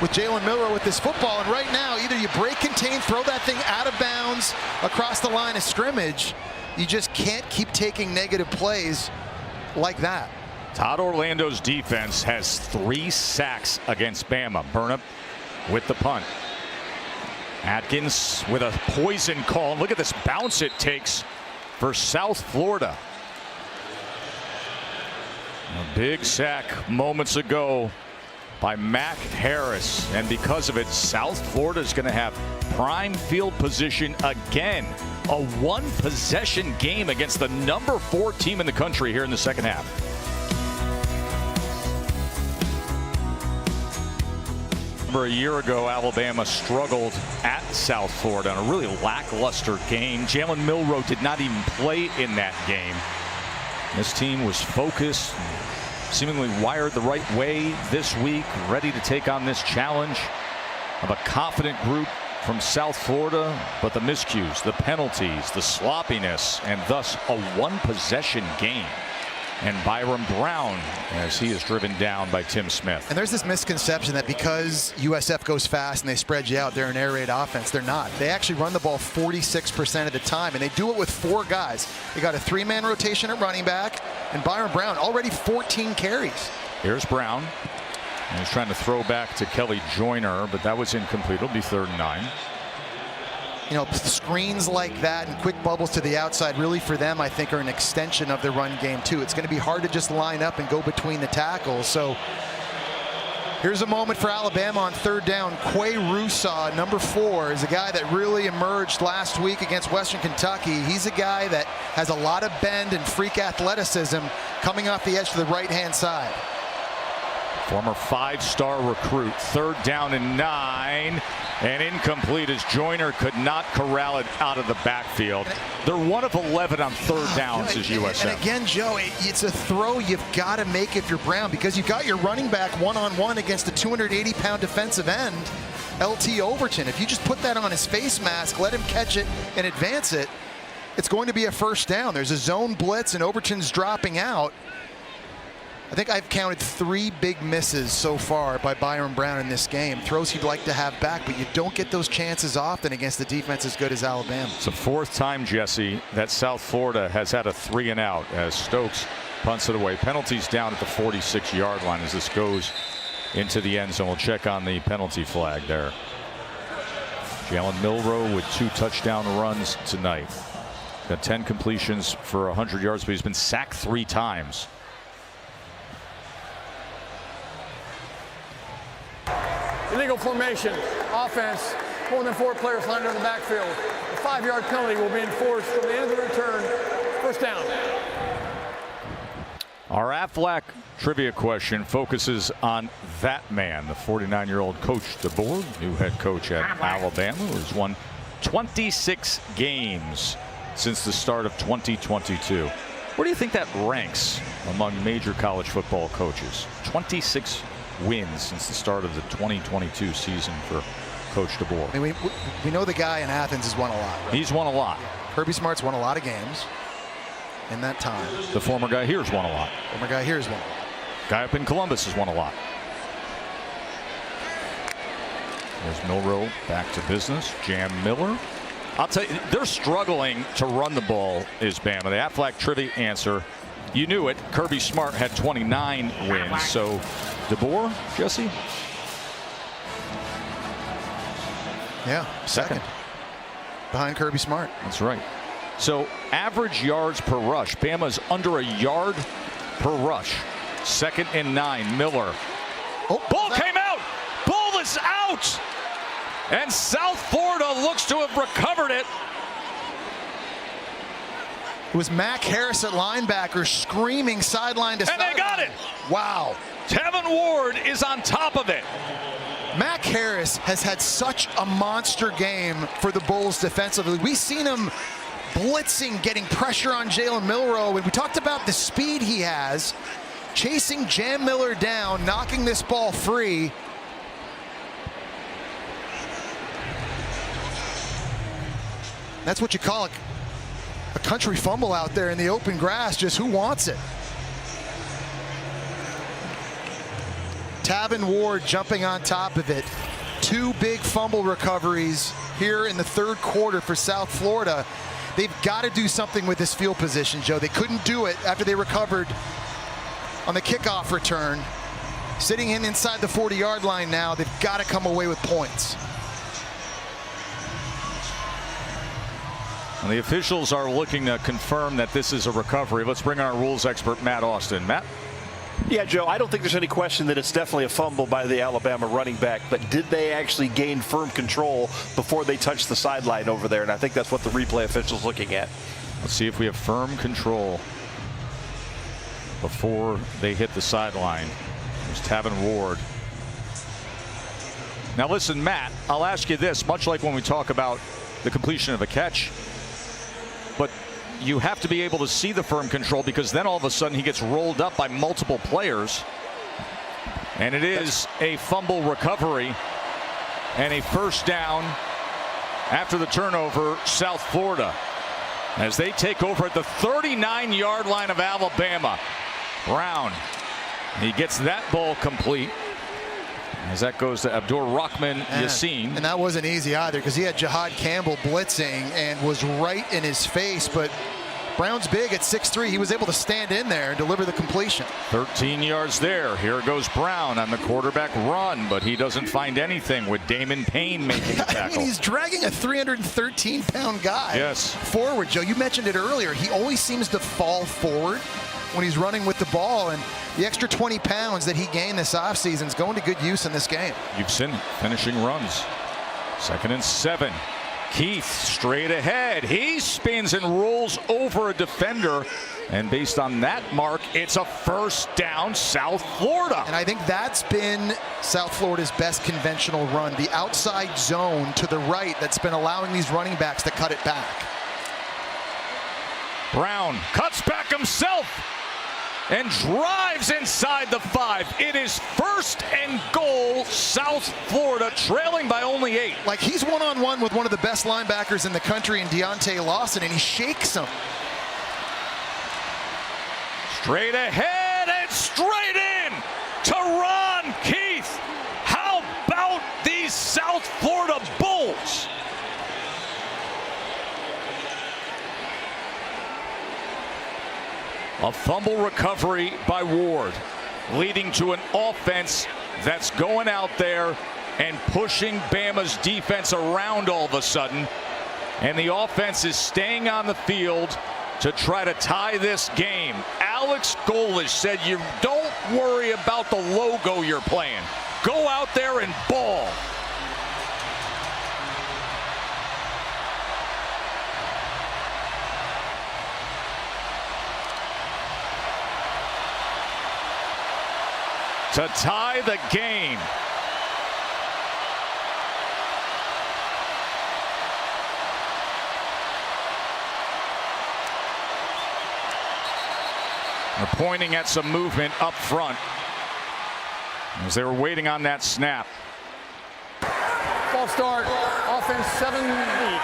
with Jalen Milroe with this football. And right now, either you break contain, throw that thing out of bounds across the line of scrimmage. You just can't keep taking negative plays like that. Todd Orlando's defense has 3 sacks against Bama. Burnham with the punt. Atkins with a poison call. Look at this bounce it takes for South Florida. A big sack moments ago by Mac Harris, and because of it, South Florida is going to have prime field position again. A 1-possession game against the number 4 team in the country here in the second half. A year ago, Alabama struggled at South Florida in a really lackluster game. Jalen Milroe did not even play in that game. This team was focused, seemingly wired the right way this week, ready to take on this challenge of a confident group from South Florida, but the miscues, the penalties, the sloppiness, and thus a 1-possession game. And Byron Brown, as he is driven down by Tim Smith. And there's this misconception that because USF goes fast and they spread you out, they're an air raid offense. They're not. They actually run the ball 46% of the time, and they do it with 4 guys. They got a 3-man rotation at running back, and Byron Brown already 14 carries. Here's Brown. And he's trying to throw back to Kelly Joyner, but that was incomplete. It'll be 3rd and 9. You know, screens like that and quick bubbles to the outside really for them, I think, are an extension of the run game too. It's going to be hard to just line up and go between the tackles. So here's a moment for Alabama on 3rd down. Quay Rusaw, number 4, is a guy that really emerged last week against Western Kentucky. He's a guy that has a lot of bend and freak athleticism coming off the edge to the right-hand side. Former 5-star recruit. 3rd down and 9. And incomplete as Joyner could not corral it out of the backfield. They're 1 of 11 on 3rd downs as USF. And again, Joe, it's a throw you've got to make if you're Brown, because you've got your running back one-on-one against a 280-pound defensive end, LT Overton. If you just put that on his face mask, let him catch it and advance it, it's going to be a 1st down. There's a zone blitz and Overton's dropping out. I think I've counted 3 big misses so far by Byron Brown in this game. Throws you'd like to have back, but you don't get those chances often against a defense as good as Alabama. It's the 4th time, Jesse, that South Florida has had a 3-and-out as Stokes punts it away. Penalties down at the 46-yard line as this goes into the end zone. We'll check on the penalty flag there. Jalen Milroe with 2 touchdown runs tonight. Got 10 completions for 100 yards, but he's been sacked 3 times. Illegal formation, offense, more than 4 players lined in the backfield. A 5-yard penalty will be enforced from the end of the return. 1st down. Our Aflac trivia question focuses on that man, the 49-year-old Coach DeBoer, new head coach at Alabama, who's won 26 games since the start of 2022. Where do you think that ranks among major college football coaches? 26 wins since the start of the 2022 season for Coach DeBoer. I mean, we know the guy in Athens has won a lot. Right? He's won a lot. Kirby Smart's won a lot of games in that time. The former guy here's won a lot. Former guy here's won a lot. Guy up in Columbus has won a lot. There's Milroe back to business. Jam Miller. I'll tell you, they're struggling to run the ball, is Bama. The Aflac trivia answer, you knew it. Kirby Smart had 29 wins. So DeBoer, Jesse? Yeah, second. Behind Kirby Smart. That's right. So average yards per rush. Bama's under a yard per rush. 2nd and 9. Miller. Oh, ball came out. Ball is out. And South Florida looks to have recovered it. It was Mac Harris at linebacker screaming sideline to sideline. And they got it. Wow. Tevin Ward is on top of it. Mac Harris has had such a monster game for the Bulls defensively. We've seen him blitzing, getting pressure on Jalen Milroe. And we talked about the speed he has, chasing Jam Miller down, knocking this ball free. That's what you call A country fumble out there in the open grass, just who wants it? Tavin Ward jumping on top of it. 2 big fumble recoveries here in the third quarter for South Florida. They've got to do something with this field position, Joe. They couldn't do it after they recovered on the kickoff return. Sitting inside the 40-yard line now, they've got to come away with points. And the officials are looking to confirm that this is a recovery. Let's bring on our rules expert, Matt Austin. Matt? Yeah, Joe, I don't think there's any question that it's definitely a fumble by the Alabama running back, but did they actually gain firm control before they touched the sideline over there? And I think that's what the replay official's looking at. Let's see if we have firm control before they hit the sideline. There's Tavin Ward. Now listen, Matt, I'll ask you this, much like when we talk about the completion of a catch, but you have to be able to see the firm control, because then all of a sudden he gets rolled up by multiple players. And it is a fumble recovery and a first down after the turnover, South Florida, as they take over at the 39-yard line of Alabama. Brown, he gets that ball complete as that goes to Abdur-Rahman Yassin. And that wasn't easy either, because he had Jihad Campbell blitzing and was right in his face, but Brown's big at 6'3". He was able to stand in there and deliver the completion. 13 yards there. Here goes Brown on the quarterback run, but he doesn't find anything with Damon Payne making the tackle. I mean, he's dragging a 313-pound guy forward, Joe. You mentioned it earlier. He always seems to fall forward when he's running with the ball, and the extra 20 pounds that he gained this offseason is going to good use in this game. You've seen finishing runs. 2nd and 7. Keith straight ahead. He spins and rolls over a defender, and based on that mark, it's a first down, South Florida. And I think that's been South Florida's best conventional run, the outside zone to the right that's been allowing these running backs to cut it back. Brown cuts back himself and drives inside the 5. It is 1st and goal, South Florida, trailing by only 8. Like, he's one-on-one with one of the best linebackers in the country in Deontay Lawson, and he shakes him. Straight ahead and straight in to Ron Keith. How about these South Florida Bulls? A fumble recovery by Ward, leading to an offense that's going out there and pushing Bama's defense around all of a sudden. And the offense is staying on the field to try to tie this game. Alex Golesh said, you don't worry about the logo you're playing. Go out there and ball. To tie the game. They're pointing at some movement up front as they were waiting on that snap. False start, offense 7-0.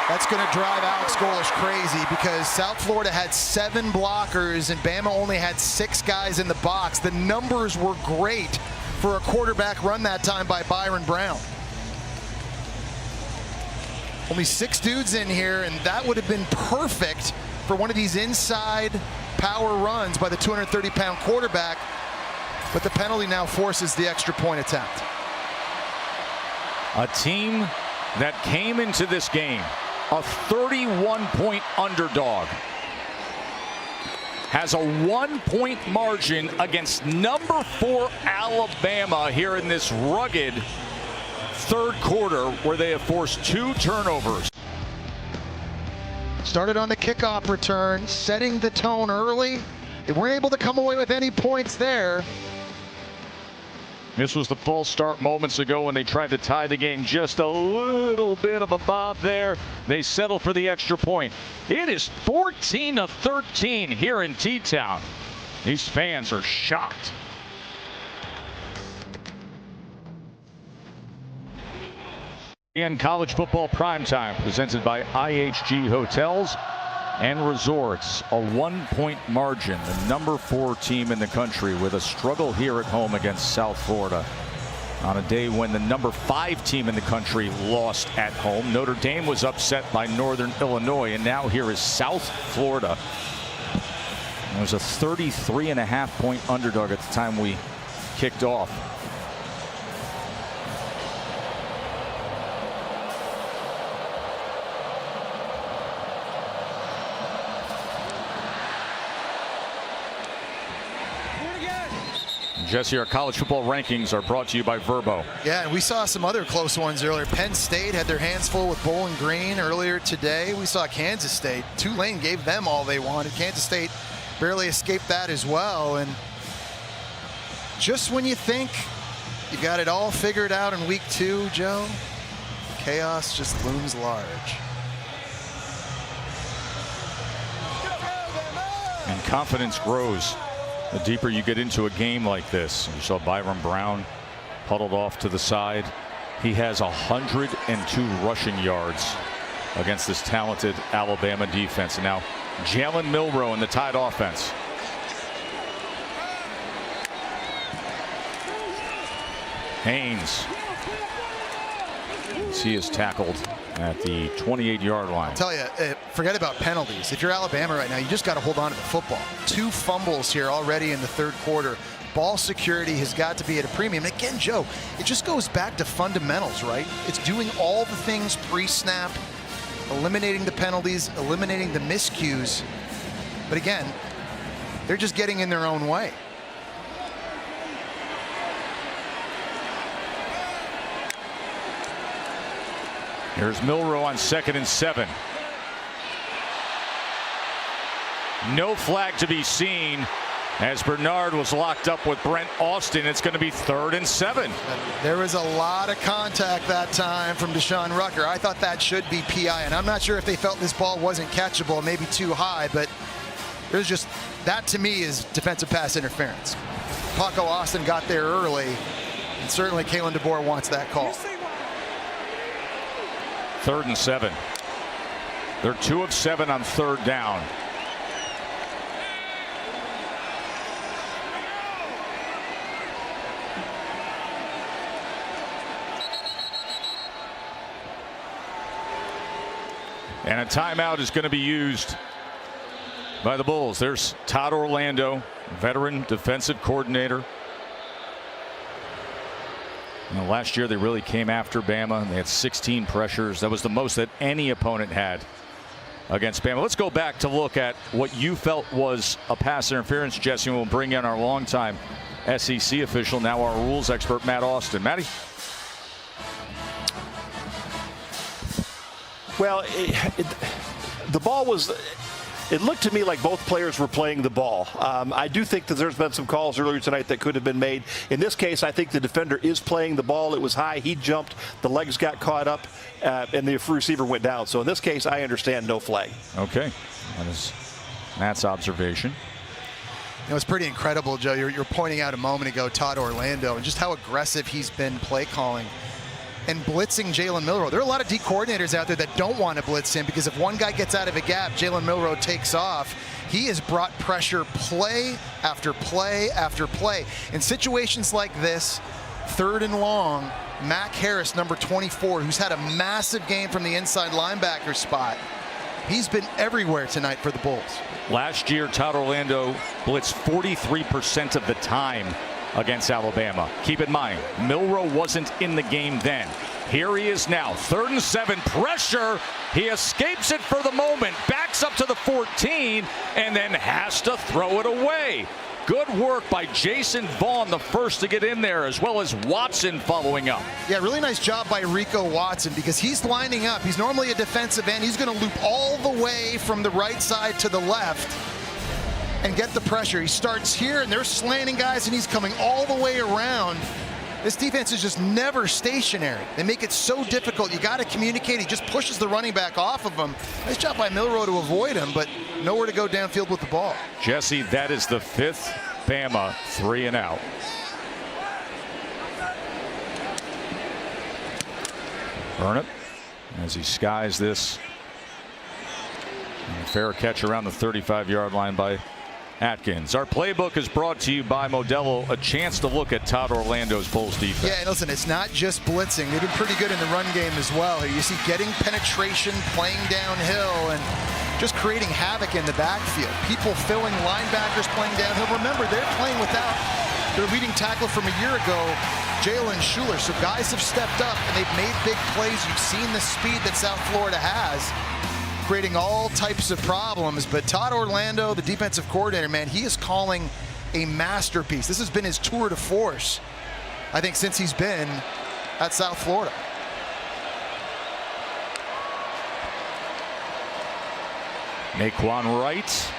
That's going to drive Alex Golesh crazy, because South Florida had 7 blockers and Bama only had 6 guys in the box. The numbers were great for a quarterback run that time by Byron Brown. Only 6 dudes in here, and that would have been perfect for one of these inside power runs by the 230-pound quarterback, but the penalty now forces the extra point attempt. A team that came into this game a 31-point underdog has a 1-point margin against number 4 Alabama here in this rugged third quarter, where they have forced 2 turnovers. Started on the kickoff return, setting the tone early. They weren't able to come away with any points there. This was the false start moments ago when they tried to tie the game. Just a little bit of a bob there. They settle for the extra point. It is 14-13 here in T-Town. These fans are shocked. And college football primetime presented by IHG Hotels and Resorts. A 1-point margin, the number 4 team in the country with a struggle here at home against South Florida on a day when the number 5 team in the country lost at home. Notre Dame was upset by Northern Illinois, and now here is South Florida. It was a 33.5-point underdog at the time we kicked off. Jesse, our college football rankings are brought to you by Verbo. Yeah, and we saw some other close ones earlier. Penn State had their hands full with Bowling Green earlier today. We saw Kansas State. Tulane gave them all they wanted. Kansas State barely escaped that as well. And just when you think you got it all figured out in week 2, Joe, chaos just looms large. And confidence grows the deeper you get into a game like this. You saw Byron Brown puddled off to the side. He has 102 rushing yards against this talented Alabama defense. And now Jalen Milroe in the Tide offense. Haynes. He is tackled at the 28-yard line. I'll tell you, forget about penalties. If you're Alabama right now, you just got to hold on to the football. 2 fumbles here already in the 3rd quarter. Ball security has got to be at a premium. And again, Joe, it just goes back to fundamentals, right? It's doing all the things pre-snap, eliminating the penalties, eliminating the miscues. But again, they're just getting in their own way. Here's Milroe on 2nd and 7. No flag to be seen as Bernard was locked up with Brent Austin. It's going to be 3rd and 7. There was a lot of contact that time from Deshaun Rucker. I thought that should be PI, and I'm not sure if they felt this ball wasn't catchable, maybe too high, but there's just, that to me is defensive pass interference. Paco Austin got there early, and certainly Kalen DeBoer wants that call. 3rd and 7. They're 2 of 7 on 3rd down. And a timeout is going to be used by the Bulls. There's Todd Orlando, veteran defensive coordinator. You know, last year they really came after Bama, and they had 16 pressures. That was the most that any opponent had against Bama. Let's go back to look at what you felt was a pass interference, Jesse, and we'll bring in our longtime SEC official, now our rules expert, Matt Austin. Matty? Well, the ball was... It looked to me like both players were playing the ball. I do think that there's been some calls earlier tonight that could have been made. In this case, I think the defender is playing the ball. It was high. He jumped. The legs got caught up, and the receiver went down. So in this case, I understand no flag. Okay. That is Matt's observation. You know, it's pretty incredible, Joe. You're pointing out a moment ago Todd Orlando and just how aggressive he's been play calling and blitzing Jalen Milroe. There are a lot of D coordinators out there that don't want to blitz him because if one guy gets out of a gap, Jalen Milroe takes off. He has brought pressure play after play after play. In situations like this, 3rd and long, Mac Harris, number 24, who's had a massive game from the inside linebacker spot. He's been everywhere tonight for the Bulls. Last year, Todd Orlando blitzed 43% of the time against Alabama. Keep in mind, Milroe wasn't in the game then. Here he is now, 3rd and 7, pressure. He escapes it for the moment, backs up to the 14, and then has to throw it away. Good work by Jason Vaughn, the first to get in there, as well as Watson following up. Yeah, really nice job by Rico Watson because he's lining up. He's normally a defensive end. He's going to loop all the way from the right side to the left and get the pressure. He starts here, and they're slanting guys, and he's coming all the way around. This defense is just never stationary. They make it so difficult. You got to communicate. He just pushes the running back off of him. Nice job by Milroe to avoid him, but nowhere to go downfield with the ball. Jesse, that is the 5th Bama 3 and out. Burnham as he skies this. And a fair catch around the 35-yard line by Atkins. Our playbook is brought to you by Modelo, a chance to look at Todd Orlando's Bulls defense. Yeah, and listen, it's not just blitzing. They've been pretty good in the run game as well. You see getting penetration, playing downhill, and just creating havoc in the backfield. People filling linebackers playing downhill. Remember, they're playing without their leading tackle from a year ago, Jalen Schuler. So guys have stepped up, and they've made big plays. You've seen the speed that South Florida has, creating all types of problems. But Todd Orlando, the defensive coordinator, man, he is calling a masterpiece. This has been his tour de force, I think, since he's been at South Florida. Naquan Wright.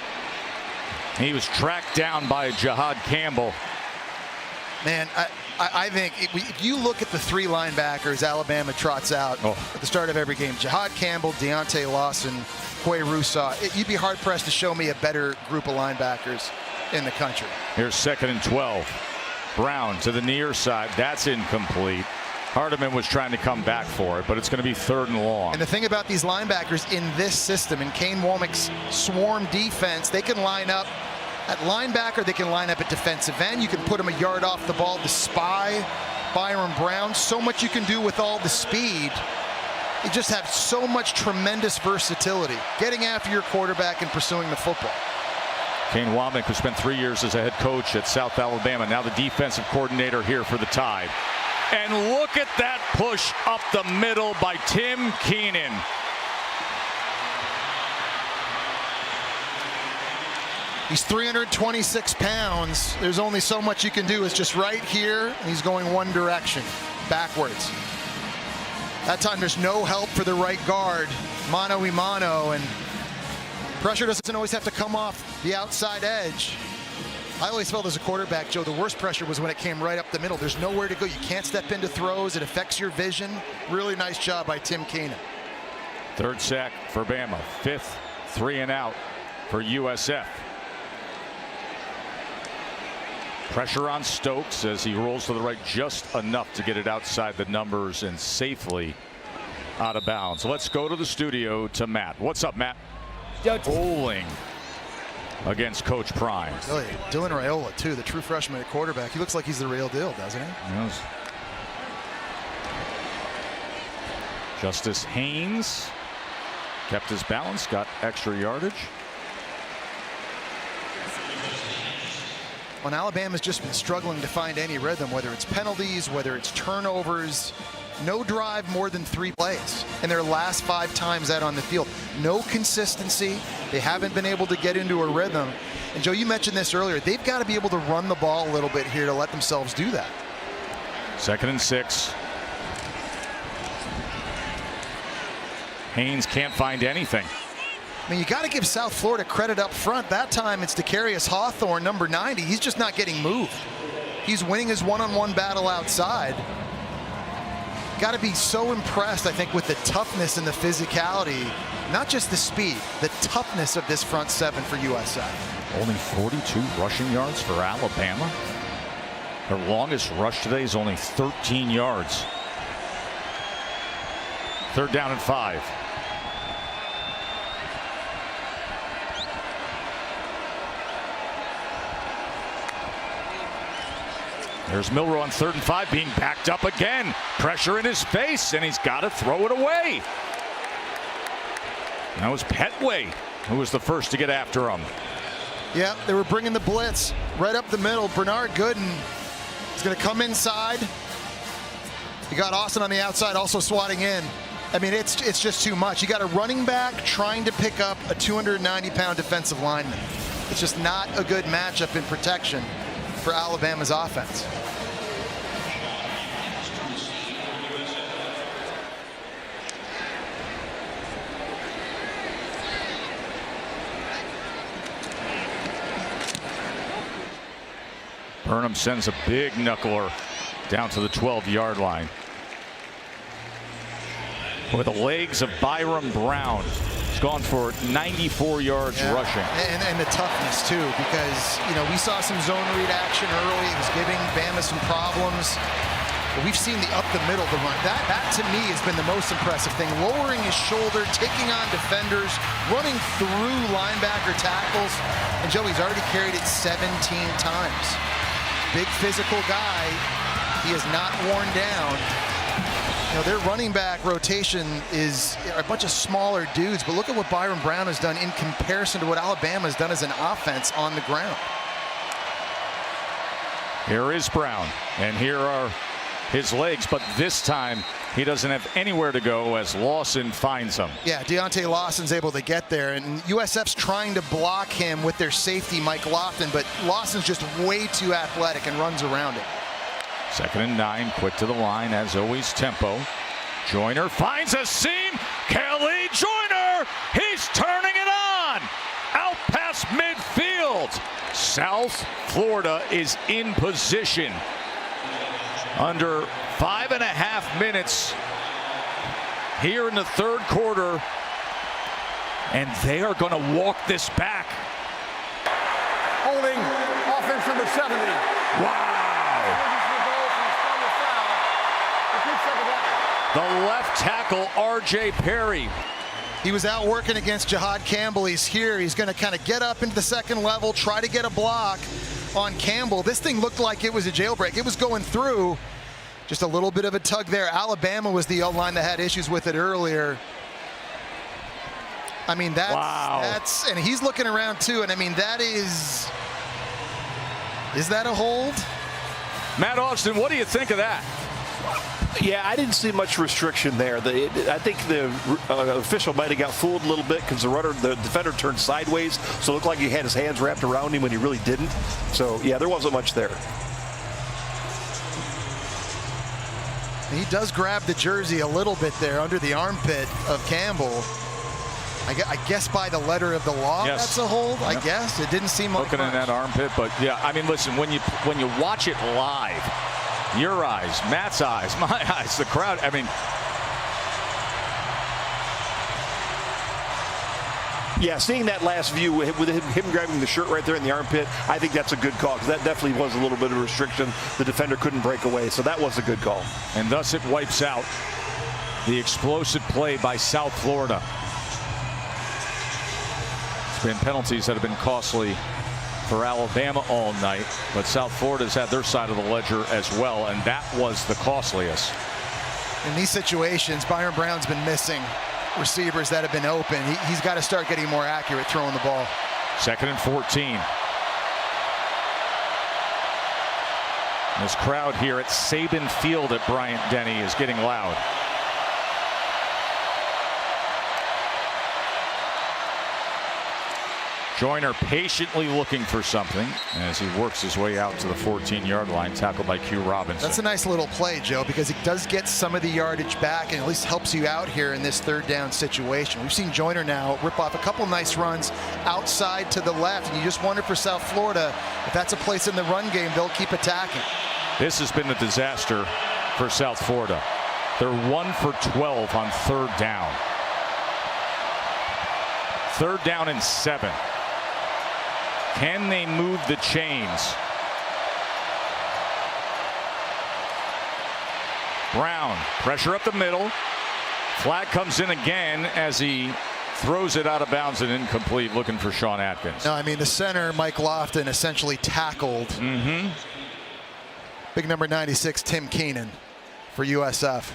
He was tracked down by Jihad Campbell. Man, I think if you look at the three linebackers Alabama trots out at the start of every game, Jihad Campbell, Deontay Lawson, Quay Rousseau, you'd be hard-pressed to show me a better group of linebackers in the country. Here's 2nd and 12. Brown to the near side. That's incomplete. Hardiman was trying to come back for it, but it's going to be 3rd and long. And the thing about these linebackers in this system, in Kane Womack's swarm defense, they can line up at linebacker, they can line up at defensive end. You can put them a yard off the ball to spy Byron Brown. So much you can do with all the speed. You just have so much tremendous versatility, getting after your quarterback and pursuing the football. Kane Womack, who spent 3 years as a head coach at South Alabama, now the defensive coordinator here for the Tide. And look at that push up the middle by Tim Keenan. He's 326 pounds. There's only so much you can do. It's just right here, and he's going one direction, backwards. That time there's no help for the right guard, mano a mano, and pressure doesn't always have to come off the outside edge. I always felt as a quarterback, Joe, the worst pressure was when it came right up the middle. There's nowhere to go. You can't step into throws. It affects your vision. Really nice job by Tim Keenan. 3rd sack for Bama. 5th 3 and out for USF. Pressure on Stokes as he rolls to the right just enough to get it outside the numbers and safely out of bounds. Let's go to the studio to Matt. What's up, Matt? Bowling against Coach Prime. Really, Dylan Raiola, too, the true freshman at quarterback. He looks like he's the real deal, doesn't he? Yes. Justice Haynes kept his balance, got extra yardage. When Alabama's just been struggling to find any rhythm, whether it's penalties, whether it's turnovers, no drive more than 3 plays in their last 5 times out on the field. No consistency. They haven't been able to get into a rhythm. And Joe, you mentioned this earlier. They've got to be able to run the ball a little bit here to let themselves do that. 2nd and 6. Haynes can't find anything. I mean, you got to give South Florida credit up front. That time it's Decarius Hawthorne, number 90. He's just not getting moved. He's winning his one-on-one battle outside. Got to be so impressed, I think, with the toughness and the physicality, not just the speed, the toughness of this front 7 for USF. Only 42 rushing yards for Alabama. Their longest rush today is only 13 yards. 3rd down and 5. There's Milroe on 3rd and 5 being backed up again. Pressure in his face, and he's got to throw it away. That was Petway who was the first to get after him. Yeah, they were bringing the blitz right up the middle. Bernard Gooden is going to come inside. You got Austin on the outside also swatting in. I mean, it's just too much. You got a running back trying to pick up a 290-pound defensive lineman. It's just not a good matchup in protection for Alabama's offense. Burnham sends a big knuckler down to the 12-yard line. With the legs of Byron Brown. He's gone for 94 yards rushing. And the toughness, too, because, you know, we saw some zone read action early. It was giving Bama some problems. But we've seen the up the middle, the run. That to me has been the most impressive thing. Lowering his shoulder, taking on defenders, running through linebacker tackles. And Joey's already carried it 17 times. Big physical guy. He is not worn down. You know, their running back rotation is a bunch of smaller dudes, but look at what Byron Brown has done in comparison to what Alabama has done as an offense on the ground. Here is Brown, and here are his legs, but this time he doesn't have anywhere to go as Lawson finds him. Yeah, Deontay Lawson's able to get there, and USF's trying to block him with their safety, Mike Lofton, but Lawson's just way too athletic and runs around it. 2nd and 9, quick to the line, as always, tempo. Joyner finds a seam. Kelly Joyner, he's turning it on. Out past midfield. South Florida is in position. Under 5.5 minutes here in the 3rd quarter, and they are going to walk this back. Holding, offense number 70. Wow. The left tackle, R.J. Perry. He was out working against Jihad Campbell. He's here. He's going to kind of get up into the 2nd level, try to get a block on Campbell. This thing looked like it was a jailbreak. It was going through. Just a little bit of a tug there. Alabama was the O-line that had issues with it earlier. I mean, that's, and he's looking around too. And I mean, that is that a hold? Matt Austin, what do you think of that? Yeah, I didn't see much restriction there. I think the official might have got fooled a little bit because the defender turned sideways, so it looked like he had his hands wrapped around him when he really didn't. So, yeah, there wasn't much there. He does grab the jersey a little bit there under the armpit of Campbell. I guess by the letter of the law, yes. That's a hold. I guess it didn't seem like looking much. in that armpit, but yeah, I mean, listen, when you watch it live, your eyes, Matt's eyes, my eyes, the crowd, I mean. Yeah, seeing that last view with him grabbing the shirt right there in the armpit, I think that's a good call because that definitely was a little bit of restriction. The defender couldn't break away, so that was a good call. And thus it wipes out the explosive play by South Florida. It's been penalties that have been costly for Alabama all night, but South Florida's had their side of the ledger as well, and that was the costliest. In these situations, Byron Brown's been missing receivers that have been open. He's got to start getting more accurate throwing the ball. 2nd and 14. This crowd here at Saban Field at Bryant-Denny is getting loud. Joyner patiently looking for something as he works his way out to the 14-yard line, tackled by Q Robinson. That's a nice little play, Joe, because it does get some of the yardage back and at least helps you out here in this 3rd down situation. We've seen Joyner now rip off a couple nice runs outside to the left, and you just wonder for South Florida, if that's a place in the run game, they'll keep attacking. This has been a disaster for South Florida. They're 1 for 12 on 3rd down. 3rd down and 7. Can they move the chains? Brown, pressure up the middle. Flag comes in again as he throws it out of bounds and incomplete, looking for Sean Atkins. No, I mean, the center, Mike Lofton, essentially tackled. Big number 96, Tim Keenan for USF.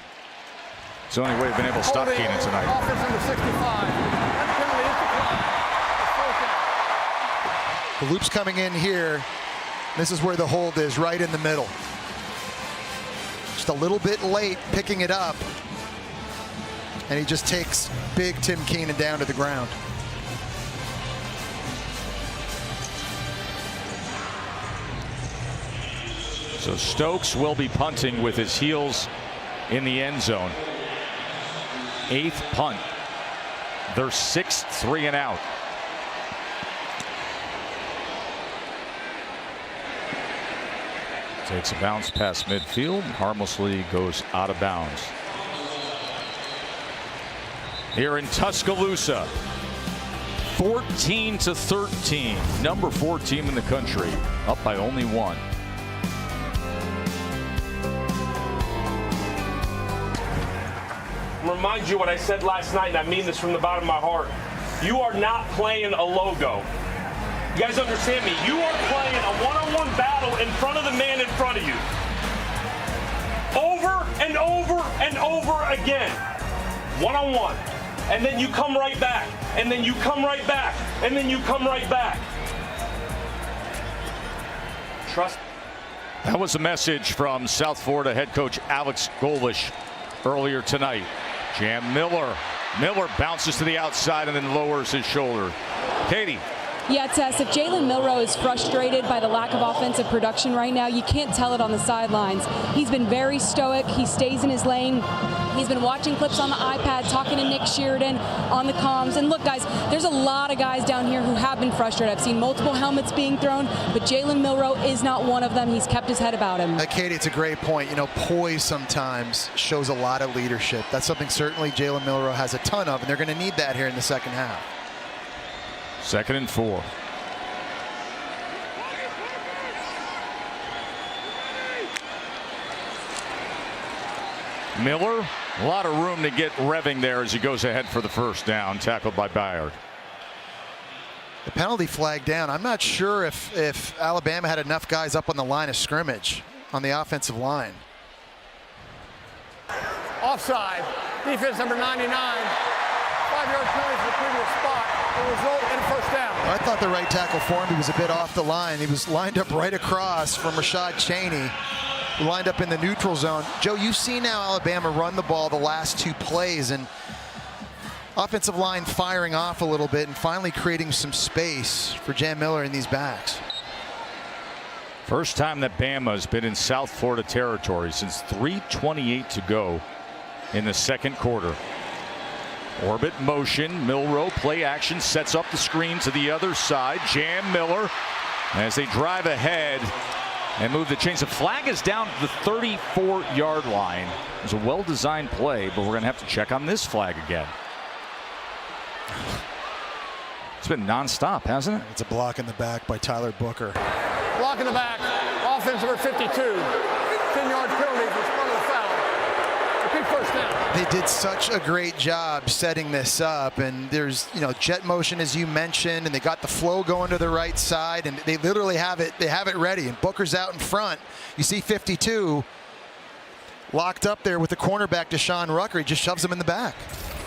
It's the only way we've been able to stop Keenan tonight. Offense number 65. The loop's coming in here. This is where the hold is, right in the middle. Just a little bit late picking it up. And he just takes big Tim Keenan down to the ground. So Stokes will be punting with his heels in the end zone. 8th punt. Their 6th 3 and out. Takes a bounce past midfield, harmlessly goes out of bounds. Here in Tuscaloosa, 14-13, number 4 team in the country, up by only 1. remind you what I said last night, and I mean this from the bottom of my heart. You are not playing a logo. You guys understand me? You are playing a one-on-one battle in front of the man in front of you. Over and over and over again. One-on-one. And then you come right back. And then you come right back. And then you come right back. Trust. That was a message from South Florida head coach Alex Golesh earlier tonight. Jam Miller. Miller bounces to the outside and then lowers his shoulder. Katie. Yeah, Tess, if Jalen Milroe is frustrated by the lack of offensive production right now, you can't tell it on the sidelines. He's been very stoic. He stays in his lane. He's been watching clips on the iPad, talking to Nick Sheridan on the comms. And look, guys, there's a lot of guys down here who have been frustrated. I've seen multiple helmets being thrown, but Jalen Milroe is not one of them. He's kept his head about him. Katie, it's a great point. You know, poise sometimes shows a lot of leadership. That's something certainly Jalen Milroe has a ton of, and they're going to need that here in the second half. 2nd and 4. Miller, a lot of room to get revving there as he goes ahead for the first down, tackled by Bayard. The penalty flag down. I'm not sure if Alabama had enough guys up on the line of scrimmage on the offensive line. Offside. Defense number 99. 5-yard penalty for the previous spot. The result in a first down. I thought the right tackle for him, he was a bit off the line. He was lined up right across from Rashad Cheney, who lined up in the neutral zone. Joe, you've seen now Alabama run the ball the last 2 plays, and offensive line firing off a little bit and finally creating some space for Jam Miller and these backs. First time that Bama's been in South Florida territory since 3:28 to go in the second quarter. Orbit motion, Milroe play action, sets up the screen to the other side. Jam Miller as they drive ahead and move the chains. The flag is down to the 34-yard line. It was a well-designed play, but we're going to have to check on this flag again. It's been nonstop, hasn't it? It's a block in the back by Tyler Booker. Block in the back. Offense number 52. 10-yard penalty for front of the foul. Repeat first down. They did such a great job setting this up, and there's, you know, jet motion as you mentioned, and they got the flow going to the right side, and they literally have it. They have it ready, and Booker's out in front. You see 52 locked up there with the cornerback Deshaun Rucker. He just shoves him in the back.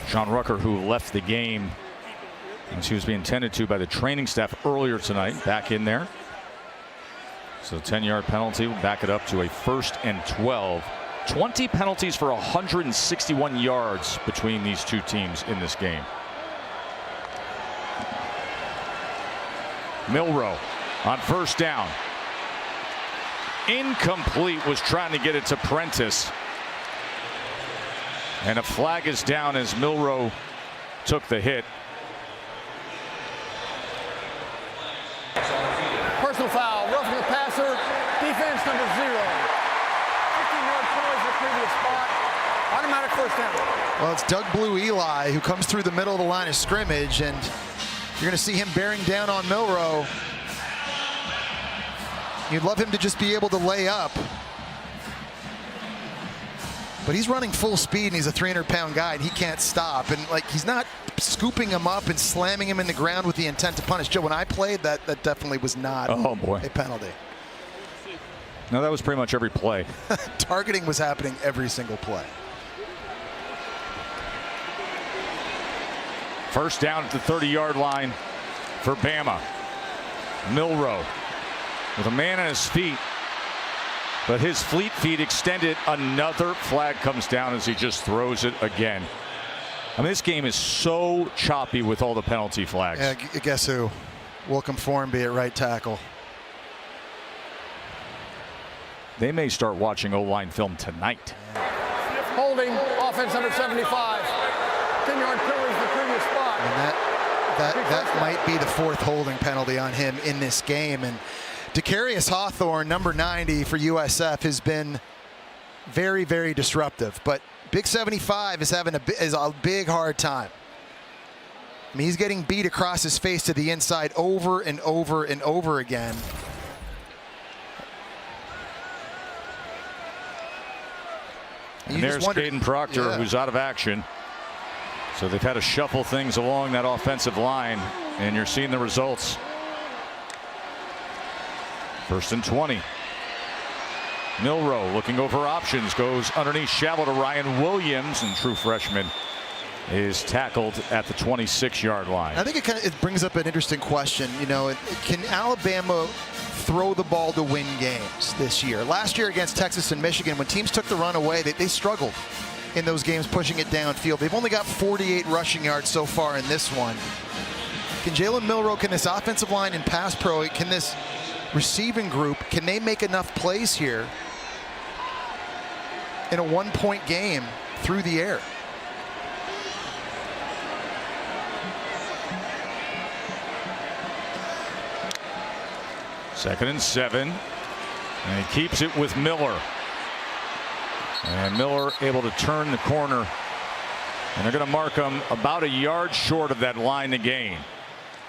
Sean Rucker, who left the game as he was being tended to by the training staff earlier tonight, back in there. So 10-yard penalty will back it up to a 1st and 12. 20 penalties for 161 yards between these two teams in this game. Milroe on first down. Incomplete, was trying to get it to Prentice. And a flag is down as Milroe took the hit. Personal foul. Roughing the passer. Defense number 0. 15-yard penalty for the previous spot. Automatic first down. Well, it's Doug Blue Eli who comes through the middle of the line of scrimmage, and you're going to see him bearing down on Milroe. You'd love him to just be able to lay up. But he's running full speed, and he's a 300-pound guy, and he can't stop. And, like, he's not scooping him up and slamming him in the ground with the intent to punish. Joe, when I played, that definitely was not a penalty. No, that was pretty much every play. Targeting was happening every single play. First down at the 30-yard line for Bama. Milroe with a man on his feet, but his fleet feet extended. Another flag comes down as he just throws it again. I mean, this game is so choppy with all the penalty flags. Yeah, guess who? Wilcom Formby at right tackle. They may start watching O-line film tonight. Holding. Offense number 75. 10-yard penalty for the previous spot. And that might be the 4th holding penalty on him in this game. And Decarius Hawthorne, number 90 for USF, has been very, very disruptive. But Big 75 is having a big hard time. I mean, he's getting beat across his face to the inside over and over and over again. And there's Caden Proctor, who's out of action. So they've had to shuffle things along that offensive line, and you're seeing the results. 1st and 20. Milroe looking over options, goes underneath shallow to Ryan Williams, and true freshman is tackled at the 26-yard line. I think it brings up an interesting question. You know, can Alabama throw the ball to win games this year? Last year against Texas and Michigan, when teams took the run away, they struggled in those games pushing it downfield. They've only got 48 rushing yards so far in this one. Can Jalen Milroe, can this offensive line and pass pro, can this receiving group, can they make enough plays here in a one-point game through the air? Second and 7, and he keeps it with Miller. And Miller able to turn the corner, and they're going to mark him about a yard short of that line to gain.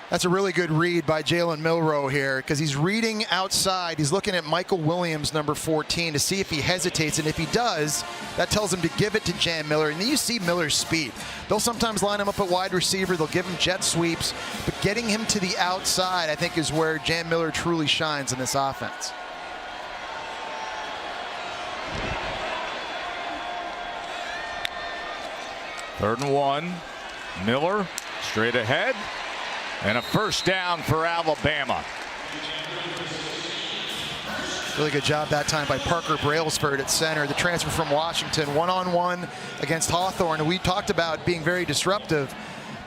That's a really good read by Jalen Milroe here, because he's reading outside. He's looking at Michael Williams, number 14, to see if he hesitates. And if he does, that tells him to give it to Jan Miller. And then you see Miller's speed. They'll sometimes line him up at wide receiver. They'll give him jet sweeps. But getting him to the outside, I think, is where Jan Miller truly shines in this offense. Third and 1. Miller straight ahead. And a first down for Alabama. Really good job that time by Parker Brailsford at center, the transfer from Washington, one-on-one against Hawthorne. And we talked about being very disruptive,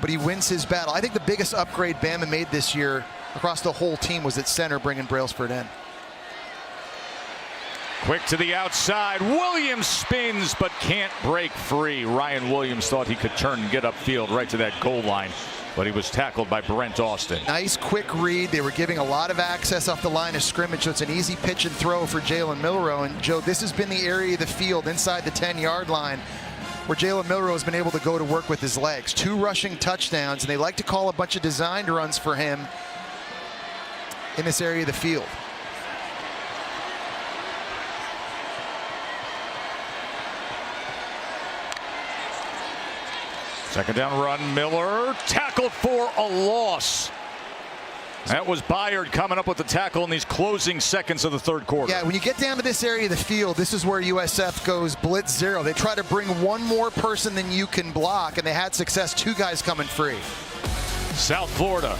but he wins his battle. I think the biggest upgrade Bama made this year across the whole team was at center, bringing Brailsford in. Quick to the outside. Williams spins but can't break free. Ryan Williams thought he could turn and get upfield right to that goal line, but he was tackled by Brent Austin. Nice quick read. They were giving a lot of access off the line of scrimmage, so it's an easy pitch and throw for Jalen Milroe. And Joe, this has been the area of the field inside the 10-yard line where Jalen Milroe has been able to go to work with his legs. 2 rushing touchdowns, and they like to call a bunch of designed runs for him in this area of the field. Second down run, Miller tackled for a loss. That was Byard coming up with the tackle in these closing seconds of the third quarter. Yeah, when you get down to this area of the field, this is where USF goes blitz zero. They try to bring one more person than you can block, and they had success. 2 guys coming free. South Florida,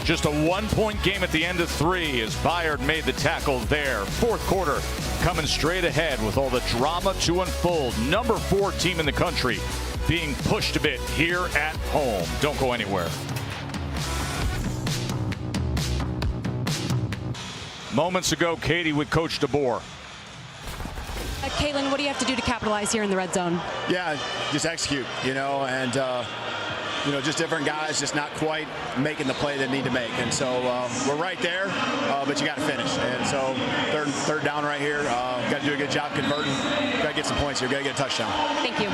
just a 1-point game at the end of 3 as Byard made the tackle there. Fourth quarter coming straight ahead with all the drama to unfold. Number 4 team in the country being pushed a bit here at home. Don't go anywhere. Moments ago, Katie with Coach DeBoer. Caitlin, what do you have to do to capitalize here in the red zone? Yeah, just execute, and just different guys just not quite making the play they need to make. And so we're right there, but you got to finish. And so third down right here, got to do a good job converting. Got to get some points here. Got to get a touchdown. Thank you.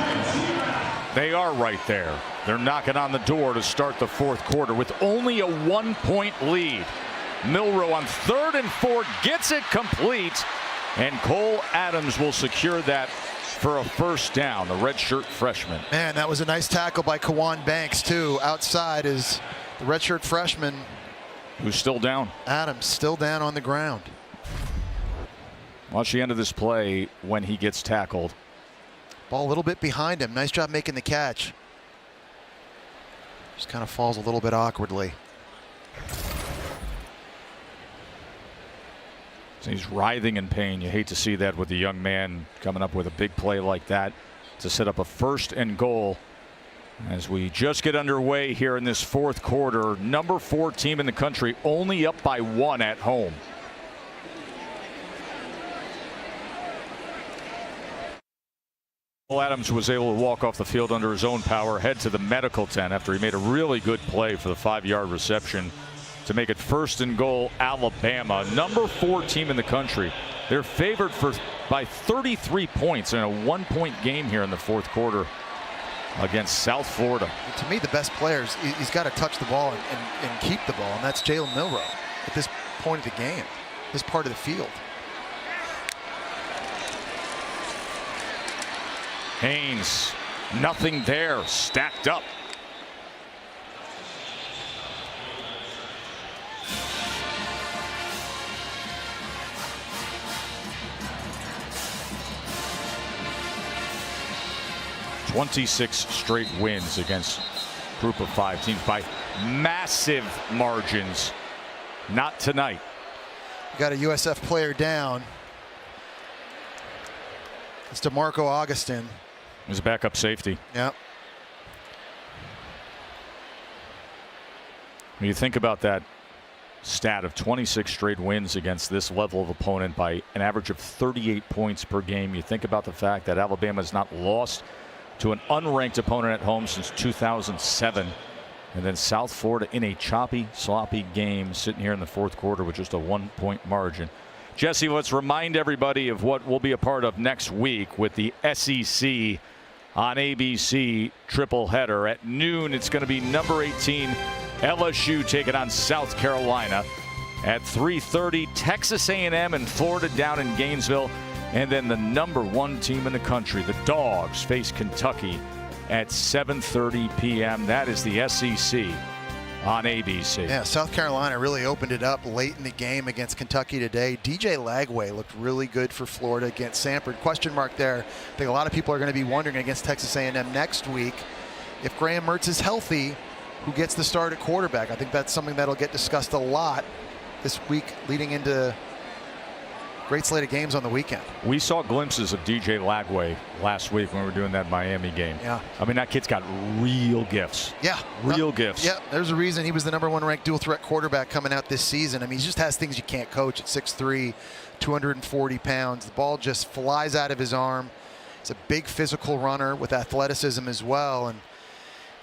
They are right there. They're knocking on the door to start the fourth quarter with only a 1-point lead. Milroe on 3rd and 4 gets it complete, and Cole Adams will secure that for a first down, the redshirt freshman. Man, that was a nice tackle by Kawan Banks, too. Outside is the redshirt freshman. Who's still down? Adams, still down on the ground. Watch the end of this play when he gets tackled. Ball a little bit behind him. Nice job making the catch. Just kind of falls a little bit awkwardly. So he's writhing in pain. You hate to see that with a young man coming up with a big play like that to set up a 1st and goal. As we just get underway here in this fourth quarter, number 4 team in the country only up by 1 at home. Adams was able to walk off the field under his own power, head to the medical tent after he made a really good play for the 5-yard reception to make it 1st and goal, Alabama, number 4 team in the country. They're favored by 33 points in a 1-point game here in the fourth quarter against South Florida. To me, the best players, he's got to touch the ball and keep the ball, and that's Jalen Milroe at this point of the game, this part of the field. Haynes, nothing there, stacked up. "26 straight wins against group of 5 teams by massive margins. Not tonight." Got a USF player down. It's DeMarco Augustin. His backup safety. Yep. When you think about that stat of 26 straight wins against this level of opponent by an average of 38 points per game, you think about the fact that Alabama has not lost to an unranked opponent at home since 2007. And then South Florida in a choppy, sloppy game, sitting here in the fourth quarter with just a 1-point margin. Jesse, let's remind everybody of what we'll be a part of next week with the SEC on ABC triple header. At noon, it's going to be number 18 LSU taking on South Carolina. At 3:30, Texas A&M and Florida down in Gainesville. And then the number 1 team in the country, the Dogs, face Kentucky at 7:30 p.m. That is the SEC on ABC. Yeah, South Carolina really opened it up late in the game against Kentucky today. DJ Lagway looked really good for Florida against Samford. Question mark there. I think a lot of people are going to be wondering against Texas A&M next week if Graham Mertz is healthy, who gets the start at quarterback. I think that's something that'll get discussed a lot this week leading into great slate of games on the weekend. We saw glimpses of DJ Lagway last week when we were doing that Miami game. Yeah. I mean, that kid's got real gifts. Yeah. Real gifts. Yeah, there's a reason he was the number 1 ranked dual threat quarterback coming out this season. I mean, he just has things you can't coach at 6'3", 240 pounds. The ball just flies out of his arm. He's a big physical runner with athleticism as well, and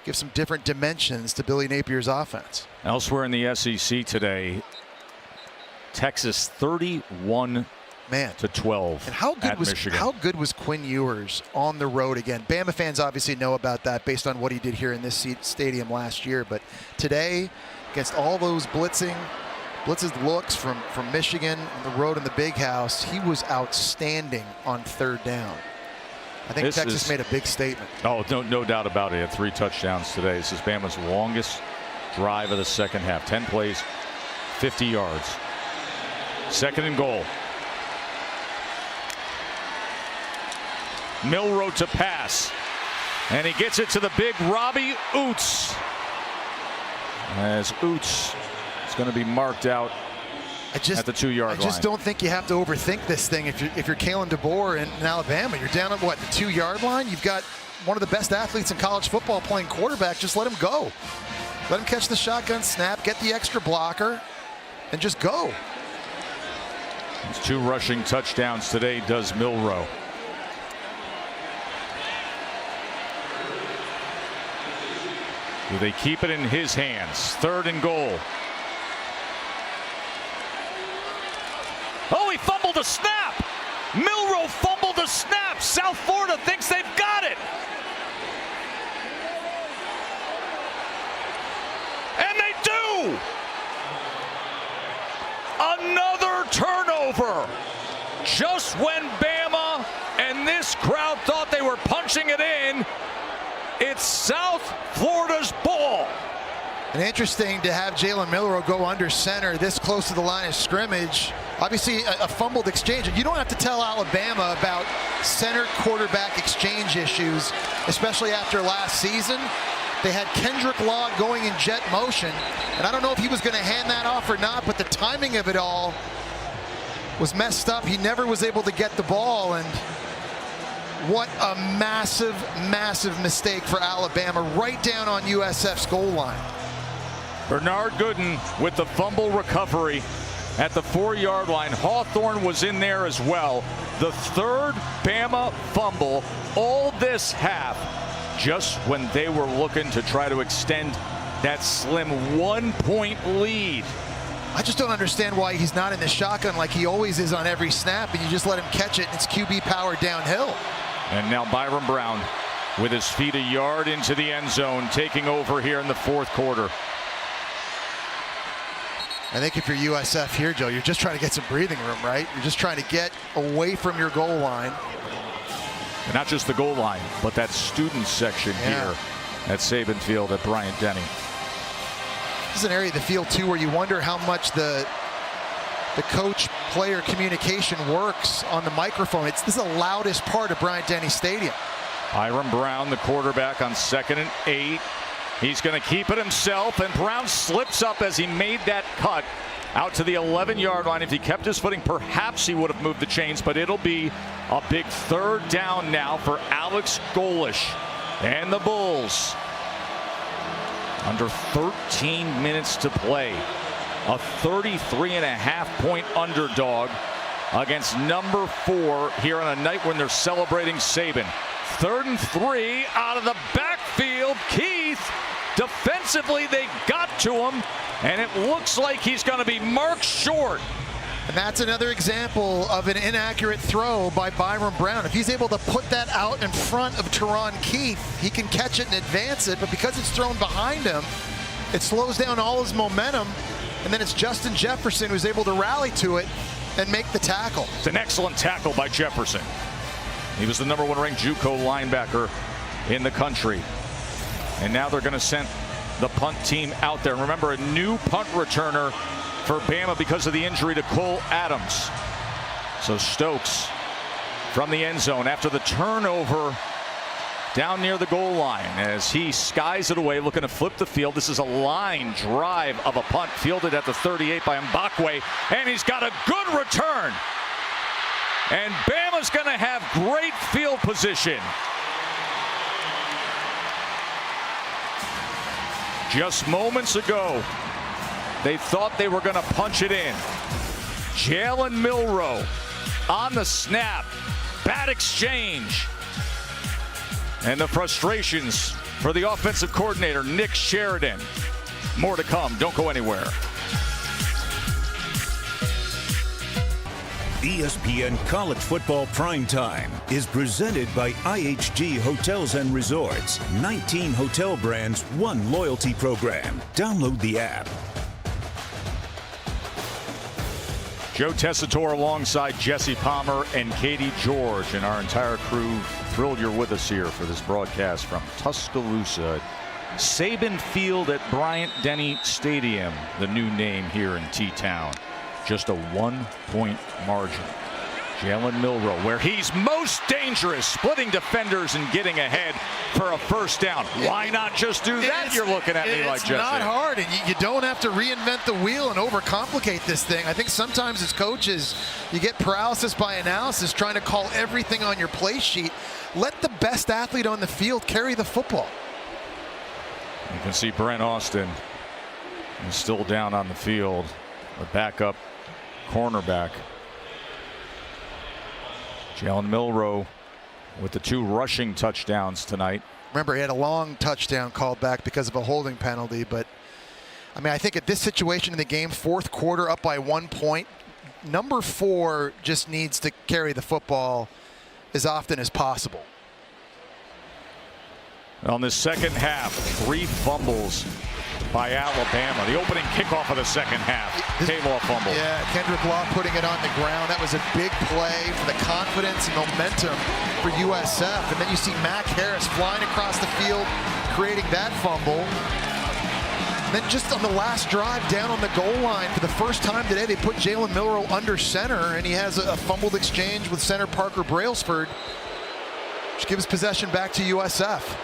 gives some different dimensions to Billy Napier's offense. Elsewhere in the SEC today, Texas 31-12 and how good was Michigan. How good was Quinn Ewers on the road again? Bama fans obviously know about that based on what he did here in this stadium last year, but today against all those blitzes looks from Michigan on the road in the Big House, he was outstanding on 3rd down. I think Texas made a big statement. Oh, no doubt about it. He had 3 touchdowns today. This is Bama's longest drive of the second half. 10 plays, 50 yards. 2nd and goal. Milroe to pass. And he gets it to the big Robbie Oots. As Oots is going to be marked out at the 2-yard line. I just don't think you have to overthink this thing. If you're Kalen DeBoer in Alabama, you're down at what, the 2-yard line? You've got one of the best athletes in college football playing quarterback. Just let him go. Let him catch the shotgun snap, get the extra blocker, and just go. His 2 rushing touchdowns today does Milroe. Do they keep it in his hands? 3rd and goal. Oh, he fumbled a snap. Milroe fumbled a snap. South Florida thinks they've got it. And they do. Another turnover. Just when Bama and this crowd thought they were punching it in, it's South Florida's ball. And interesting to have Jalen Milroe go under center this close to the line of scrimmage. Obviously a fumbled exchange. And you don't have to tell Alabama about center quarterback exchange issues, especially after last season. They had Kendrick Law going in jet motion. And I don't know if he was going to hand that off or not, but the timing of it all was messed up. He never was able to get the ball. And what a massive, massive mistake for Alabama right down on USF's goal line. Bernard Gooden with the fumble recovery at the 4-yard line. Hawthorne was in there as well. The 3rd Bama fumble all this half, just when they were looking to try to extend that slim 1-point lead. I just don't understand why he's not in the shotgun like he always is on every snap, and you just let him catch it, and it's QB power downhill. And now Byron Brown with his feet a yard into the end zone, taking over here in the 4th quarter. I think if you're USF here, Joe, you're just trying to get some breathing room, right? You're just trying to get away from your goal line. And not just the goal line, but that student section here at Saban Field at Bryant-Denny. This is an area of the field, too, where you wonder how much the coach-player communication works on the microphone. This is the loudest part of Bryant-Denny Stadium. Hiram Brown, the quarterback, on 2nd and 8. He's going to keep it himself, and Brown slips up as he made that cut out to the 11-yard line. If he kept his footing, perhaps he would have moved the chains, but it'll be a big 3rd down now for Alex Golish and the Bulls. Under 13 minutes to play. A 33.5-point underdog against number 4 here on a night when they're celebrating Saban. 3rd and 3 out of the backfield. Keith, defensively, they got to him, and it looks like he's going to be marked short. And that's another example of an inaccurate throw by Byron Brown. If he's able to put that out in front of Teron Keith, he can catch it and advance it, but because it's thrown behind him, it slows down all his momentum, and then it's Justin Jefferson who's able to rally to it and make the tackle. It's an excellent tackle by Jefferson. He was the number 1 ranked JUCO linebacker in the country. And now they're going to send the punt team out there. Remember, a new punt returner for Bama because of the injury to Cole Adams. So Stokes from the end zone after the turnover down near the goal line as he skies it away, looking to flip the field. This is a line drive of a punt fielded at the 38 by Mbakwe, and he's got a good return. And Bama's going to have great field position. Just moments ago, they thought they were going to punch it in. Jalen Milroe on the snap. Bad exchange. And the frustrations for the offensive coordinator, Nick Sheridan. More to come. Don't go anywhere. ESPN College Football Primetime is presented by IHG Hotels and Resorts. 19 hotel brands, 1 loyalty program. Download the app. Joe Tessitore alongside Jesse Palmer and Katie George, and our entire crew thrilled you're with us here for this broadcast from Tuscaloosa. Saban Field at Bryant-Denny Stadium, the new name here in T-Town. Just a 1-point margin. Jalen Milroe, where he's most dangerous, splitting defenders and getting ahead for a 1st down. Why not just do that? You're looking at me like Jesse. It's not hard, and you don't have to reinvent the wheel and overcomplicate this thing. I think sometimes as coaches, you get paralysis by analysis, trying to call everything on your play sheet. Let the best athlete on the field carry the football. You can see Brent Austin is still down on the field. The backup cornerback. Jalen Milroe with the 2 rushing touchdowns tonight. Remember, he had a long touchdown called back because of a holding penalty, but I mean, I think at this situation in the game, 4th quarter up by 1 point, number 4 just needs to carry the football as often as possible. On the second half, 3 fumbles by Alabama. The opening kickoff of the second half. K-Law fumble. Yeah, Kendrick Law putting it on the ground. That was a big play for the confidence and momentum for USF. And then you see Mac Harris flying across the field, creating that fumble. And then just on the last drive down on the goal line, for the first time today, they put Jalen Milroe under center, and he has a fumbled exchange with center Parker Brailsford, which gives possession back to USF.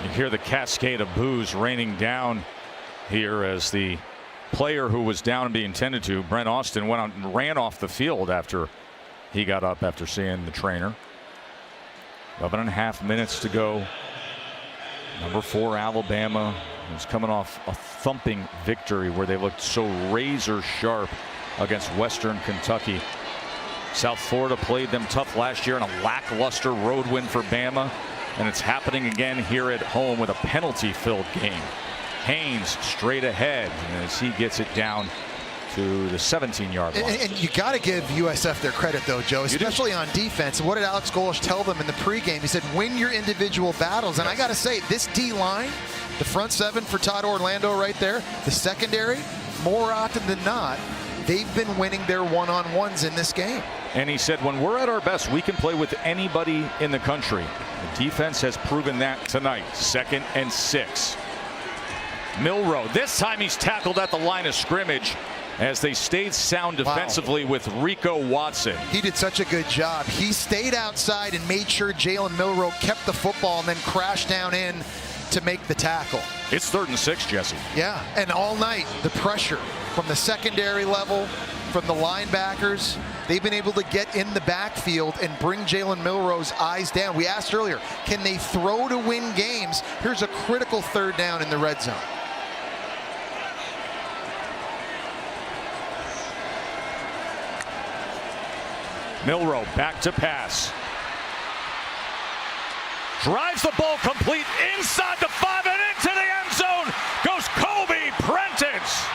You hear the cascade of boos raining down here as the player who was down and being tended to, Brent Austin, went out and ran off the field after he got up after seeing the trainer. 11.5 minutes to go. Number 4 Alabama is coming off a thumping victory where they looked so razor sharp against Western Kentucky. South Florida played them tough last year in a lackluster road win for Bama. And it's happening again here at home with a penalty-filled game. Haynes straight ahead as he gets it down to the 17-yard line. And you got to give USF their credit, though, Joe, especially on defense. And what did Alex Golish tell them in the pregame? He said, win your individual battles. And I got to say, this D-line, the front 7 for Todd Orlando right there, the secondary, more often than not, they've been winning their one-on-ones in this game. And he said, when we're at our best, we can play with anybody in the country. The defense has proven that tonight. 2nd and 6. Milroe, this time he's tackled at the line of scrimmage as they stayed sound defensively with Rico Watson. He did such a good job. He stayed outside and made sure Jalen Milroe kept the football and then crashed down in to make the tackle. It's 3rd and 6, Jesse. Yeah, and all night, the pressure from the secondary level, from the linebackers, they've been able to get in the backfield and bring Jalen Milroe's eyes down. We asked earlier, can they throw to win games? Here's a critical 3rd down in the red zone. Milroe back to pass. Drives the ball complete inside the 5 and into the end zone goes Kobe Prentice.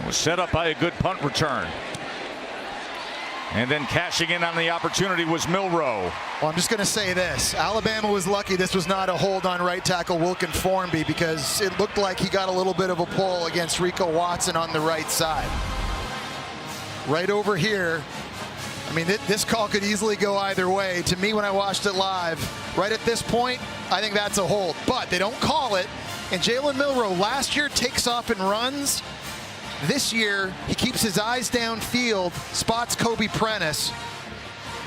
Was set up by a good punt return. And then cashing in on the opportunity was Milroe. Well, I'm just going to say this. Alabama was lucky this was not a hold on right tackle Wilkin Formby, because it looked like he got a little bit of a pull against Rico Watson on the right side. Right over here. I mean, this call could easily go either way. To me, when I watched it live, right at this point, I think that's a hold. But they don't call it. And Jalen Milroe last year takes off and runs. This year, he keeps his eyes downfield, spots Kobe Prentice.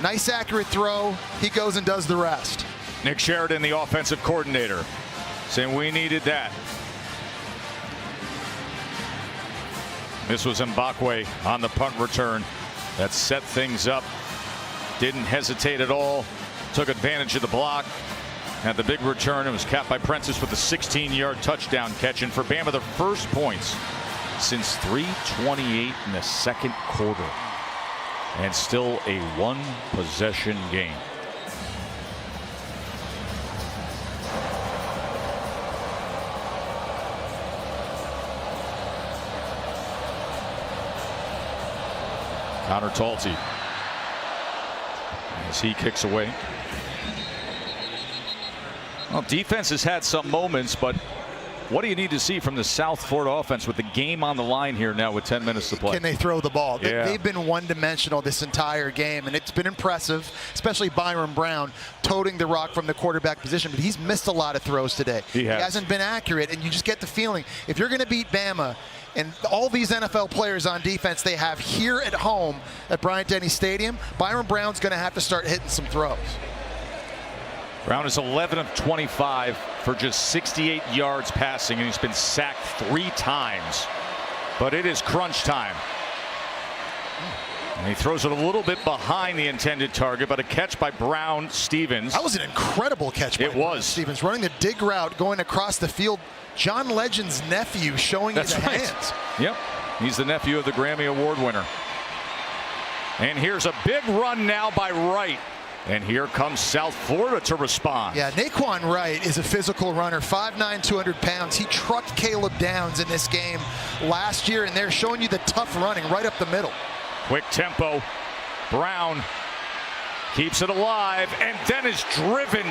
Nice accurate throw. He goes and does the rest. Nick Sheridan, the offensive coordinator, saying we needed that. This was Mbakwe on the punt return that set things up. Didn't hesitate at all. Took advantage of the block. At the big return, it was capped by Prentice with a 16-yard touchdown catch. And for Bama, their first points since 3:28 in the second quarter, and still a 1-possession game. Connor Talty as he kicks away. Well, defense has had some moments, but what do you need to see from the South Florida offense with the game on the line here now with 10 minutes to play? Can they throw the ball? Yeah. They've been one-dimensional this entire game, and it's been impressive, especially Byron Brown toting the rock from the quarterback position, but he's missed a lot of throws today. He hasn't been accurate, and you just get the feeling, if you're going to beat Bama, and all these NFL players on defense they have here at home at Bryant-Denny Stadium, Byron Brown's going to have to start hitting some throws. Brown is 11 of 25 for just 68 yards passing, and he's been sacked 3 times. But it is crunch time. And he throws it a little bit behind the intended target, but a catch by Brown Stevens. That was an incredible catch by Brown Stevens, running the dig route, going across the field. John Legend's nephew showing you the hands. Yep, he's the nephew of the Grammy Award winner. And here's a big run now by Wright. And here comes South Florida to respond. Yeah, Naquan Wright is a physical runner, 5'9", 200 pounds. He trucked Caleb Downs in this game last year, and they're showing you the tough running right up the middle. Quick tempo. Brown keeps it alive and then is driven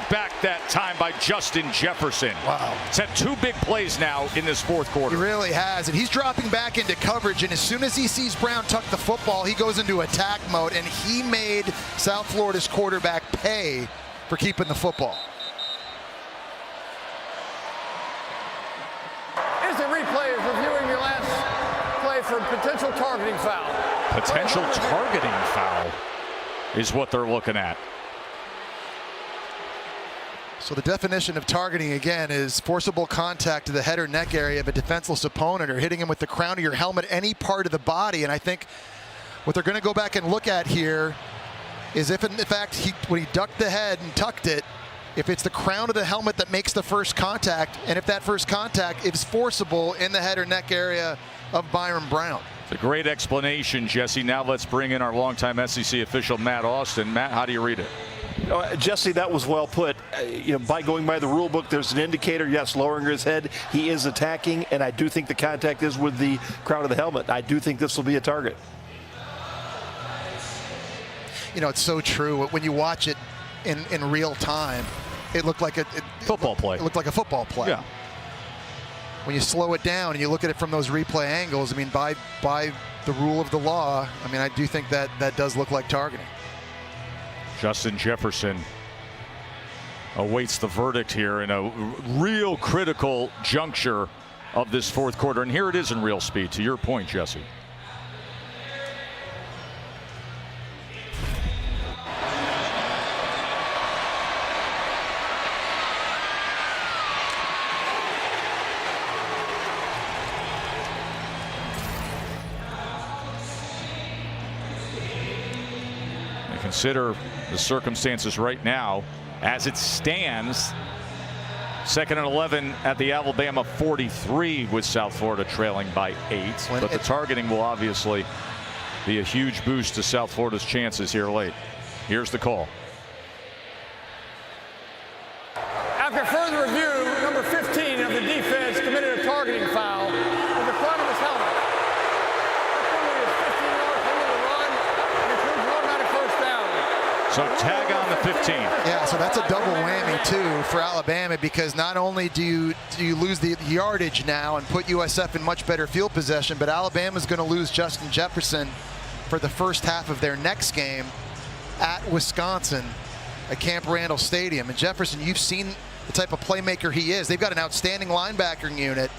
back that time by Justin Jefferson. Wow. He's had 2 big plays now in this fourth quarter. He really has, and he's dropping back into coverage, and as soon as he sees Brown tuck the football, he goes into attack mode, and he made South Florida's quarterback pay for keeping the football. Instant replay is reviewing your last play for potential targeting foul. Potential targeting foul is what they're looking at. So the definition of targeting, again, is forcible contact to the head or neck area of a defenseless opponent, or hitting him with the crown of your helmet, any part of the body. And I think what they're going to go back and look at here is if, in fact, when he ducked the head and tucked it, if it's the crown of the helmet that makes the first contact, and if that first contact is forcible in the head or neck area of Byron Brown. It's a great explanation, Jesse. Now let's bring in our longtime SEC official, Matt Austin. Matt, how do you read it? Jesse, that was well put. By going by the rule book, there's an indicator. Yes, lowering his head, he is attacking, and I do think the contact is with the crown of the helmet. I do think this will be a target. It's so true. When you watch it in real time, it looked like a football play. It looked like a football play. Yeah. When you slow it down and you look at it from those replay angles, I mean, by the rule of the law, I mean, I do think that does look like targeting. Justin Jefferson awaits the verdict here in a real critical juncture of this fourth quarter. And here it is in real speed, to your point, Jesse. Consider the circumstances right now as it stands. 2nd and 11 at the Alabama 43 with South Florida trailing by 8. But the targeting will obviously be a huge boost to South Florida's chances here late. Here's the call. After further review, number 15 of the defense committed a targeting foul with the front of his helmet. So tag on the 15. Yeah, so that's a double whammy too for Alabama, because not only do you lose the yardage now and put USF in much better field possession, but Alabama's going to lose Justin Jefferson for the first half of their next game at Wisconsin at Camp Randall Stadium. And Jefferson, you've seen the type of playmaker he is. They've got an outstanding linebacker unit,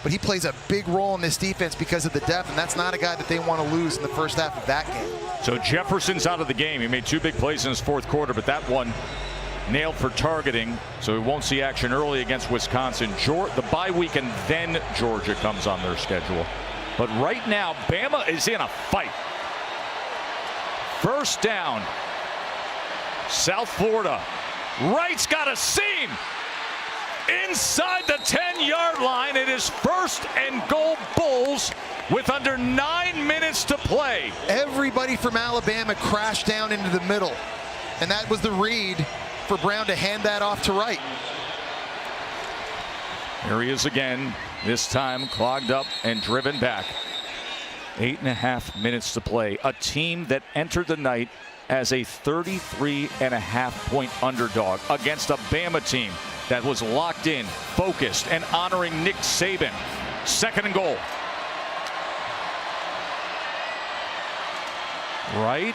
but he plays a big role in this defense because of the depth, and that's not a guy that they want to lose in the first half of that game. So Jefferson's out of the game. He made 2 big plays in his fourth quarter, but that one nailed for targeting, so we won't see action early against Wisconsin. The bye week, and then Georgia comes on their schedule. But right now, Bama is in a fight. First down. South Florida. Wright's got a seam. Inside the 10-yard line, it is 1st and goal Bulls with under 9 minutes to play. Everybody from Alabama crashed down into the middle, and that was the read for Brown to hand that off to Wright. Here he is again, this time clogged up and driven back. 8.5 minutes to play. A team that entered the night as a 33.5-point underdog against a Bama team that was locked in, focused, and honoring Nick Saban. 2nd and goal. Right?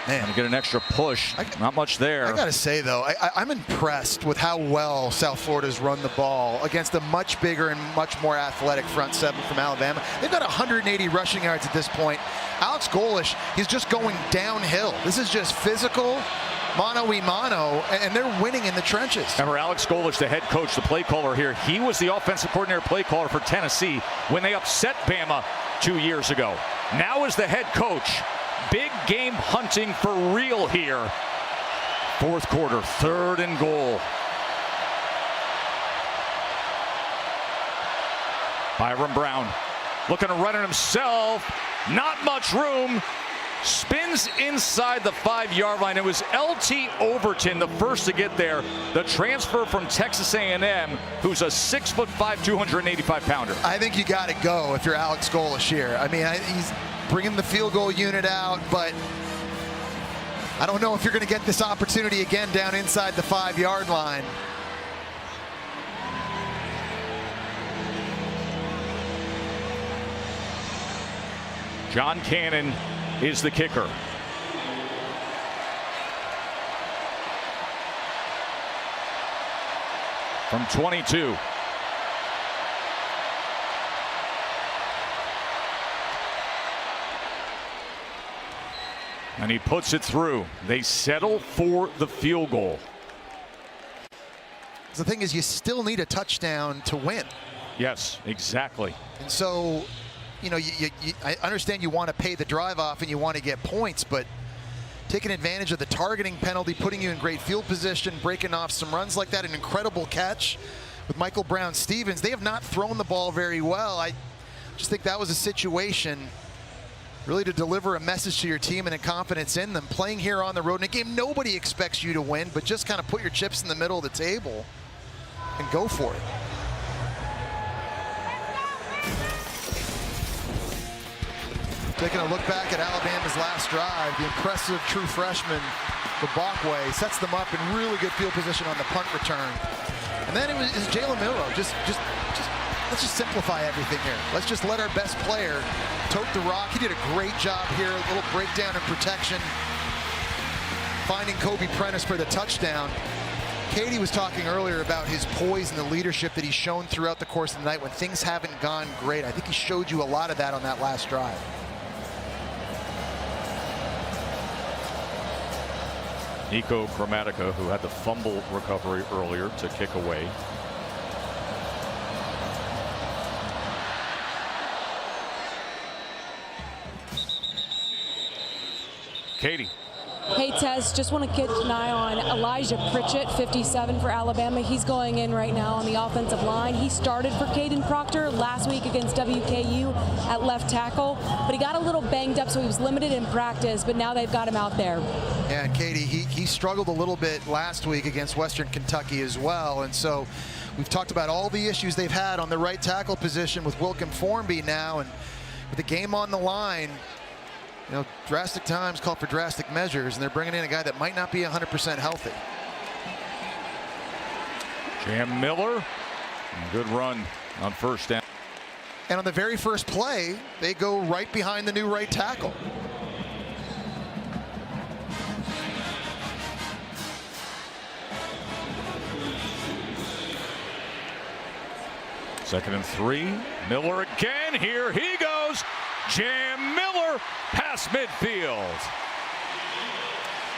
Man, gonna get an extra push. Not much there. I gotta say though, I'm impressed with how well South Florida's run the ball against a much bigger and much more athletic front seven from Alabama. They've got 180 rushing yards at this point. Alex Golesh, he's just going downhill. This is just physical, mano-a-mano, and they're winning in the trenches. Remember, Alex Golesh, the head coach, the play caller here, he was the offensive coordinator play caller for Tennessee when they upset Bama 2 years ago. Now is the head coach. Big game hunting for real here. Fourth quarter, 3rd and goal. Byron Brown looking to run it himself. Not much room. Spins inside the 5-yard line. It was LT Overton, the first to get there. The transfer from Texas A&M, who's a 6'5", 285-pounder. I think you got to go if you're Alex Golesh here. I mean, he's bringing the field goal unit out, but I don't know if you're going to get this opportunity again down inside the 5-yard line. John Cannon is the kicker. From 22. And he puts it through. They settle for the field goal. The thing is, you still need a touchdown to win. Yes, exactly. And so, you know, I understand you want to pay the drive off and you want to get points, but taking advantage of the targeting penalty, putting you in great field position, breaking off some runs like that. An incredible catch with Michael Brown-Stevens. They have not thrown the ball very well. I just think that was a situation really to deliver a message to your team and a confidence in them. Playing here on the road in a game nobody expects you to win, but just kind of put your chips in the middle of the table and go for it. Taking a look back at Alabama's last drive, the impressive true freshman, Bakwe, sets them up in really good field position on the punt return. And then it was Jalen Milroe. Let's just simplify everything here. Let's just let our best player tote the rock. He did a great job here, a little breakdown in protection, finding Kobe Prentice for the touchdown. Katie was talking earlier about his poise and the leadership that he's shown throughout the course of the night when things haven't gone great. I think he showed you a lot of that on that last drive. Nico Chromatica, who had the fumble recovery earlier to kick away. Katie. Hey, Tez, just want to keep an eye on Elijah Pritchett, 57 for Alabama. He's going in right now on the offensive line. He started for Caden Proctor last week against WKU at left tackle, but he got a little banged up, so he was limited in practice, but now they've got him out there. Yeah, and Katie, he struggled a little bit last week against Western Kentucky as well, and so we've talked about all the issues they've had on the right tackle position with Wilkin Formby now, and with the game on the line, you know, drastic times call for drastic measures, and they're bringing in a guy that might not be 100% healthy. Jam Miller, good run on first down. And on the very first play, they go right behind the new right tackle. Second and 3. Miller again. Here he goes. Jam Miller past midfield.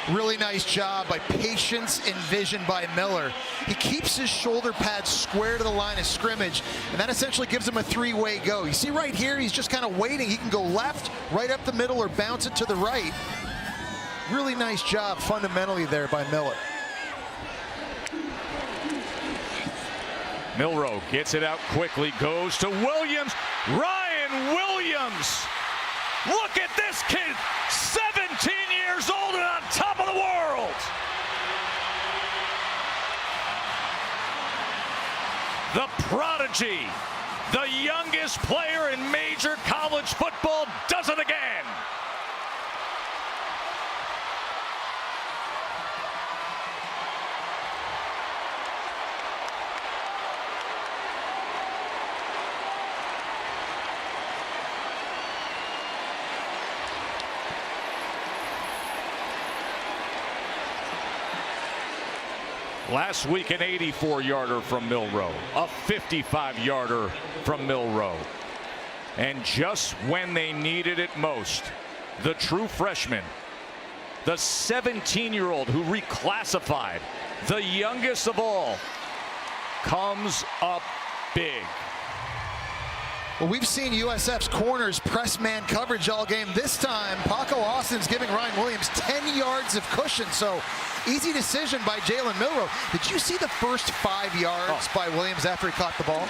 Really nice job by patience and vision by Miller. He keeps his shoulder pads square to the line of scrimmage, and that essentially gives him a three-way go. You see right here, he's just kind of waiting. He can go left, right up the middle, or bounce it to the right. Really nice job fundamentally there by Miller. Milroe gets it out quickly, goes to Williams. Ryan Williams. Look at this kid, 17 years old and on top of the world. The prodigy, the youngest player in major college football, does it again. Last week, an 84-yarder from Milroe, a 55-yarder from Milroe. And just when they needed it most, the true freshman, the 17-year-old who reclassified, the youngest of all, comes up big. Well, we've seen USF's corners press man coverage all game. This time, Paco Austin's giving Ryan Williams 10 yards of cushion, so easy decision by Jalen Milroe. Did you see the first 5 yards by Williams after he caught the ball?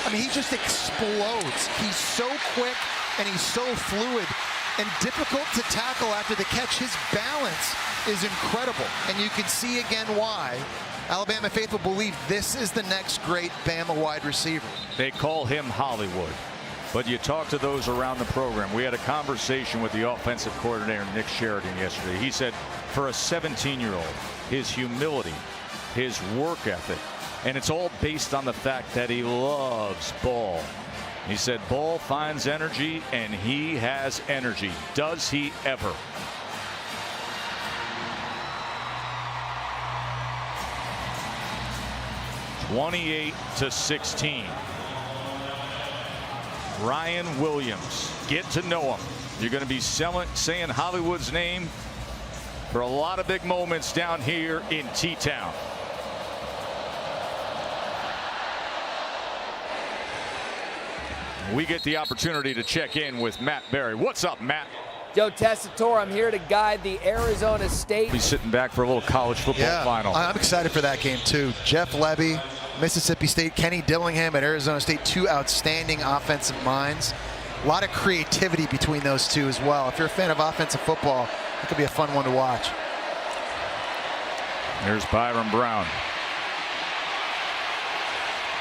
I mean, he just explodes. He's so quick and he's so fluid and difficult to tackle after the catch. His balance is incredible, and you can see again why Alabama faithful believe this is the next great Bama wide receiver. They call him Hollywood. But you talk to those around the program. We had a conversation with the offensive coordinator, Nick Sheridan, yesterday. He said for a 17-year-old, his humility, his work ethic, and it's all based on the fact that he loves ball. He said ball finds energy, and he has energy. Does he ever? (28-16). Ryan Williams, get to know him. You're going to be saying Hollywood's name for a lot of big moments down here in T-Town. We get the opportunity to check in with Matt Berry. What's up, Matt? Joe Tessitore. I'm here to guide the Arizona State. He's sitting back for a little college football final. I'm excited for that game too. Jeff Levy, Mississippi State, Kenny Dillingham at Arizona State, two outstanding offensive minds. A lot of creativity between those two as well. If you're a fan of offensive football, it could be a fun one to watch. Here's Byron Brown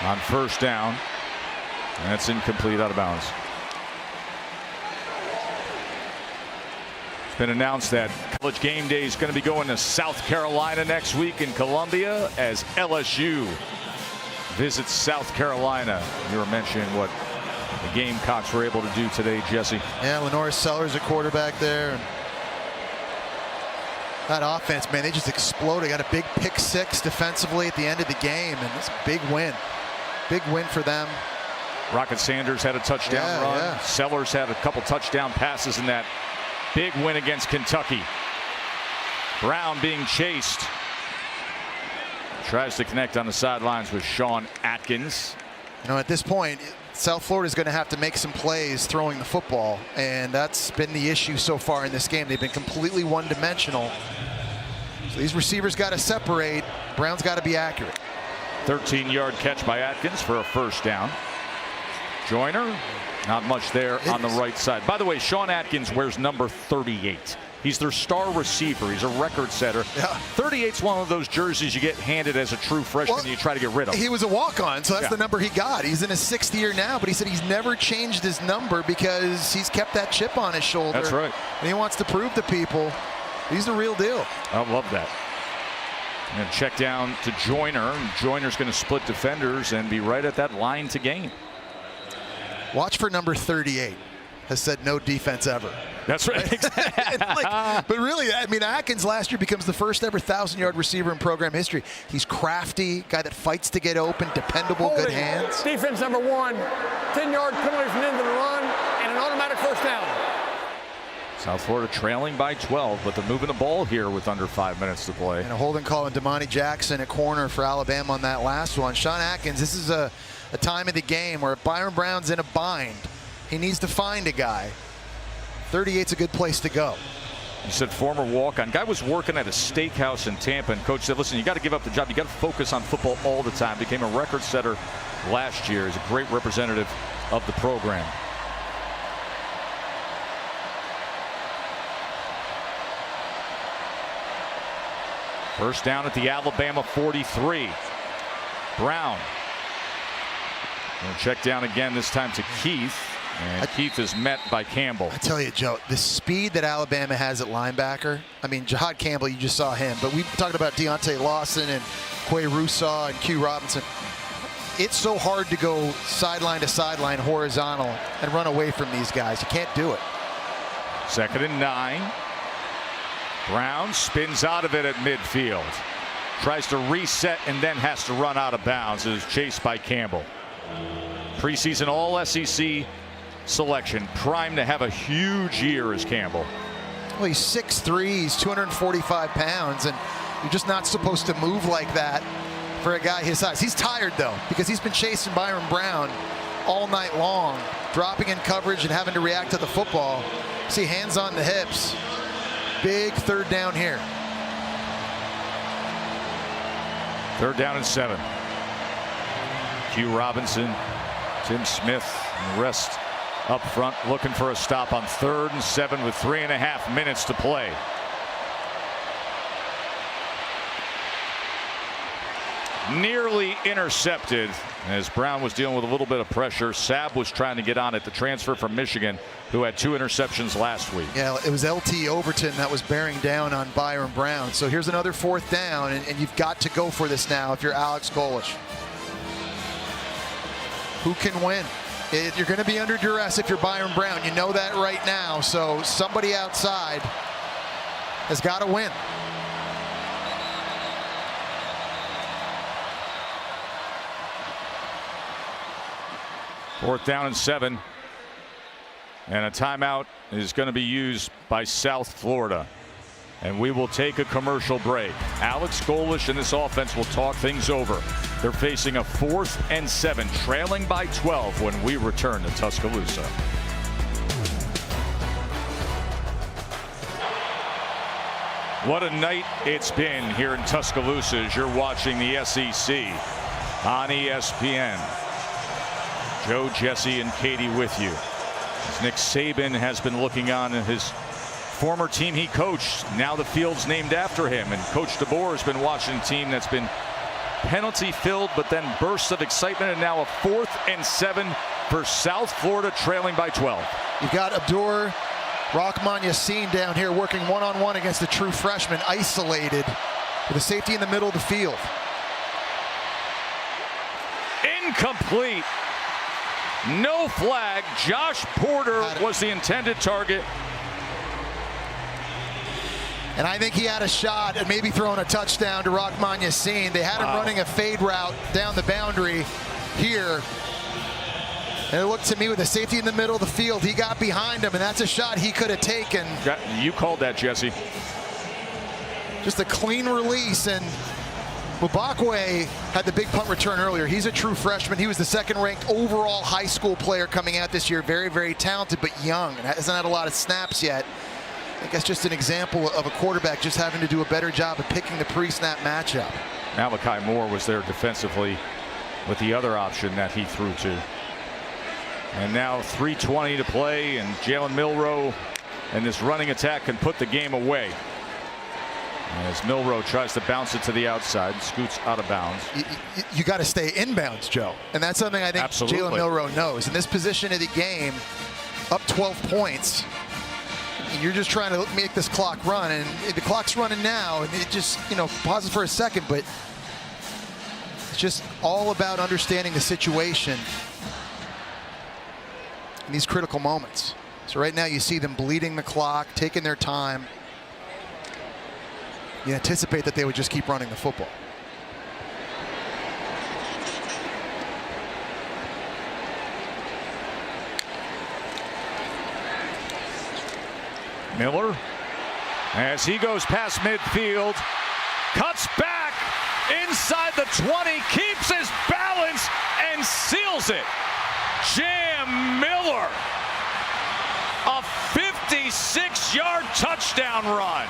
on first down. That's incomplete, out of bounds. It's been announced that College Game Day is going to be going to South Carolina next week in Columbia as LSU visits South Carolina. You were mentioning what the Gamecocks were able to do today, Jesse. Yeah, Lenore Sellers, a quarterback there. That offense, man, they just exploded. Got a big pick six defensively at the end of the game, and it's a big win. Big win for them. Rocket Sanders had a touchdown run. Yeah. Sellers had a couple touchdown passes in that big win against Kentucky. Brown being chased. Tries to connect on the sidelines with Sean Atkins. You know, at this point, South Florida is going to have to make some plays throwing the football, and that's been the issue so far in this game. They've been completely one-dimensional. So these receivers got to separate. Brown's got to be accurate. 13-yard catch by Atkins for a first down. Joyner, not much there on the right side. By the way, Sean Atkins wears number 38. He's their star receiver. He's a record setter. Yeah. 38's one of those jerseys you get handed as a true freshman and you try to get rid of. He was a walk-on, so that's the number he got. He's in his 6th year now, but he said he's never changed his number because he's kept that chip on his shoulder. That's right. And he wants to prove to people he's the real deal. I love that. And check down to Joyner. Joyner's going to split defenders and be right at that line to gain. Watch for number 38. Has said no defense ever. That's right. But really, I mean, Atkins last year becomes the first ever 1,000-yard receiver in program history. He's crafty, guy that fights to get open, dependable, good hands. Defense number 1, 10-yard penalty from the end of the run, and an automatic first down. South Florida trailing by 12, but they're moving the ball here with under 5 minutes to play. And a holding call on Damani Jackson at corner for Alabama on that last one. Sean Atkins, this is a time of the game where Byron Brown's in a bind. He needs to find a guy. 38's a good place to go. You said former walk-on. Guy was working at a steakhouse in Tampa, and coach said, listen, you got to give up the job. You got to focus on football all the time. Became a record setter last year. He's a great representative of the program. First down at the Alabama 43. Brown. Going to check down again, this time to Keith. And Keith is met by Campbell. I tell you, Joe, the speed that Alabama has at linebacker. I mean, Jahad Campbell, you just saw him. But we talked about Deontay Lawson and Quay Rousseau and Q Robinson. It's so hard to go sideline to sideline horizontal and run away from these guys. You can't do it. 2nd and 9. Brown spins out of it at midfield. Tries to reset and then has to run out of bounds. Is chased by Campbell. Preseason All-SEC selection, primed to have a huge year as Campbell. Well, he's 6'3", he's 245 pounds, and you're just not supposed to move like that for a guy his size. He's tired, though, because he's been chasing Byron Brown all night long, dropping in coverage and having to react to the football. See, hands on the hips. Big 3rd down here. 3rd down and 7. Q Robinson, Tim Smith, and the rest up front looking for a stop on 3rd and 7 with 3.5 minutes to play. Nearly intercepted as Brown was dealing with a little bit of pressure. Sabb was trying to get on it, the transfer from Michigan, who had 2 interceptions last week. Yeah, it was LT Overton that was bearing down on Byron Brown. So here's another 4th down, and you've got to go for this now if you're Alex Golesh. Who can win? You're going to be under duress if you're Byron Brown. You know that right now. So somebody outside has got to win. Fourth down and 7. And a timeout is going to be used by South Florida. And we will take a commercial break. Alex Golesh and this offense will talk things over. They're facing a 4th and 7, trailing by 12 when we return to Tuscaloosa. What a night it's been here in Tuscaloosa as you're watching the SEC on ESPN. Joe, Jesse, and Katie with you. As Nick Saban has been looking on at his former team he coached. Now the field's named after him. And Coach DeBoer has been watching a team that's been penalty-filled, but then bursts of excitement, and now a 4th and 7 for South Florida, trailing by 12. You've got Abdur Rahman Yassin down here working one-on-one against the true freshman, isolated with a safety in the middle of the field. Incomplete. No flag. Josh Porter was the intended target. And I think he had a shot at maybe throwing a touchdown to Rahman Yassin. They had him running a fade route down the boundary here. And it looked to me with a safety in the middle of the field, he got behind him, and that's a shot he could have taken. You called that, Jesse. Just a clean release, and Mubakwe had the big punt return earlier. He's a true freshman. He was the 2nd-ranked overall high school player coming out this year. Very, very talented, but young, and hasn't had a lot of snaps yet. I guess just an example of a quarterback just having to do a better job of picking the pre-snap matchup. Malachi Moore was there defensively with the other option that he threw to. And now 3:20 to play, and Jalen Milroe and this running attack can put the game away. As Milroe tries to bounce it to the outside, scoots out of bounds. You got to stay inbounds, Joe. And that's something I think Jalen Milroe knows. In this position of the game, up 12 points, and you're just trying to make this clock run, and the clock's running now, and it just, pauses for a second, but it's just all about understanding the situation in these critical moments. So right now you see them bleeding the clock, taking their time. You anticipate that they would just keep running the football. Miller, as he goes past midfield, cuts back inside the 20, keeps his balance and seals it. Jam Miller, a 56-yard touchdown run.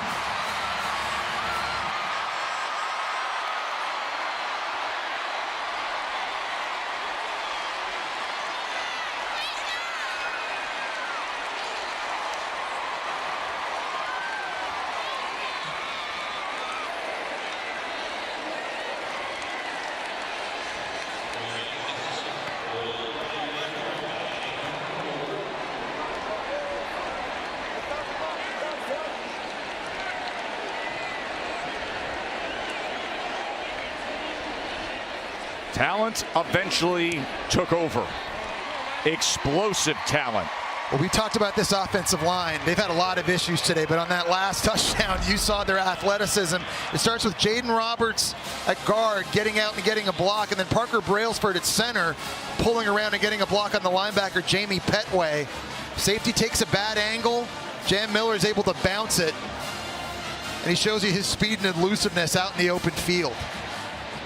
Talent eventually took over. Explosive talent. Well, we talked about this offensive line. They've had a lot of issues today, but on that last touchdown, you saw their athleticism. It starts with Jaden Roberts at guard, getting out and getting a block, and then Parker Brailsford at center, pulling around and getting a block on the linebacker, Jamie Petway. Safety takes a bad angle. Jam Miller is able to bounce it, and he shows you his speed and elusiveness out in the open field.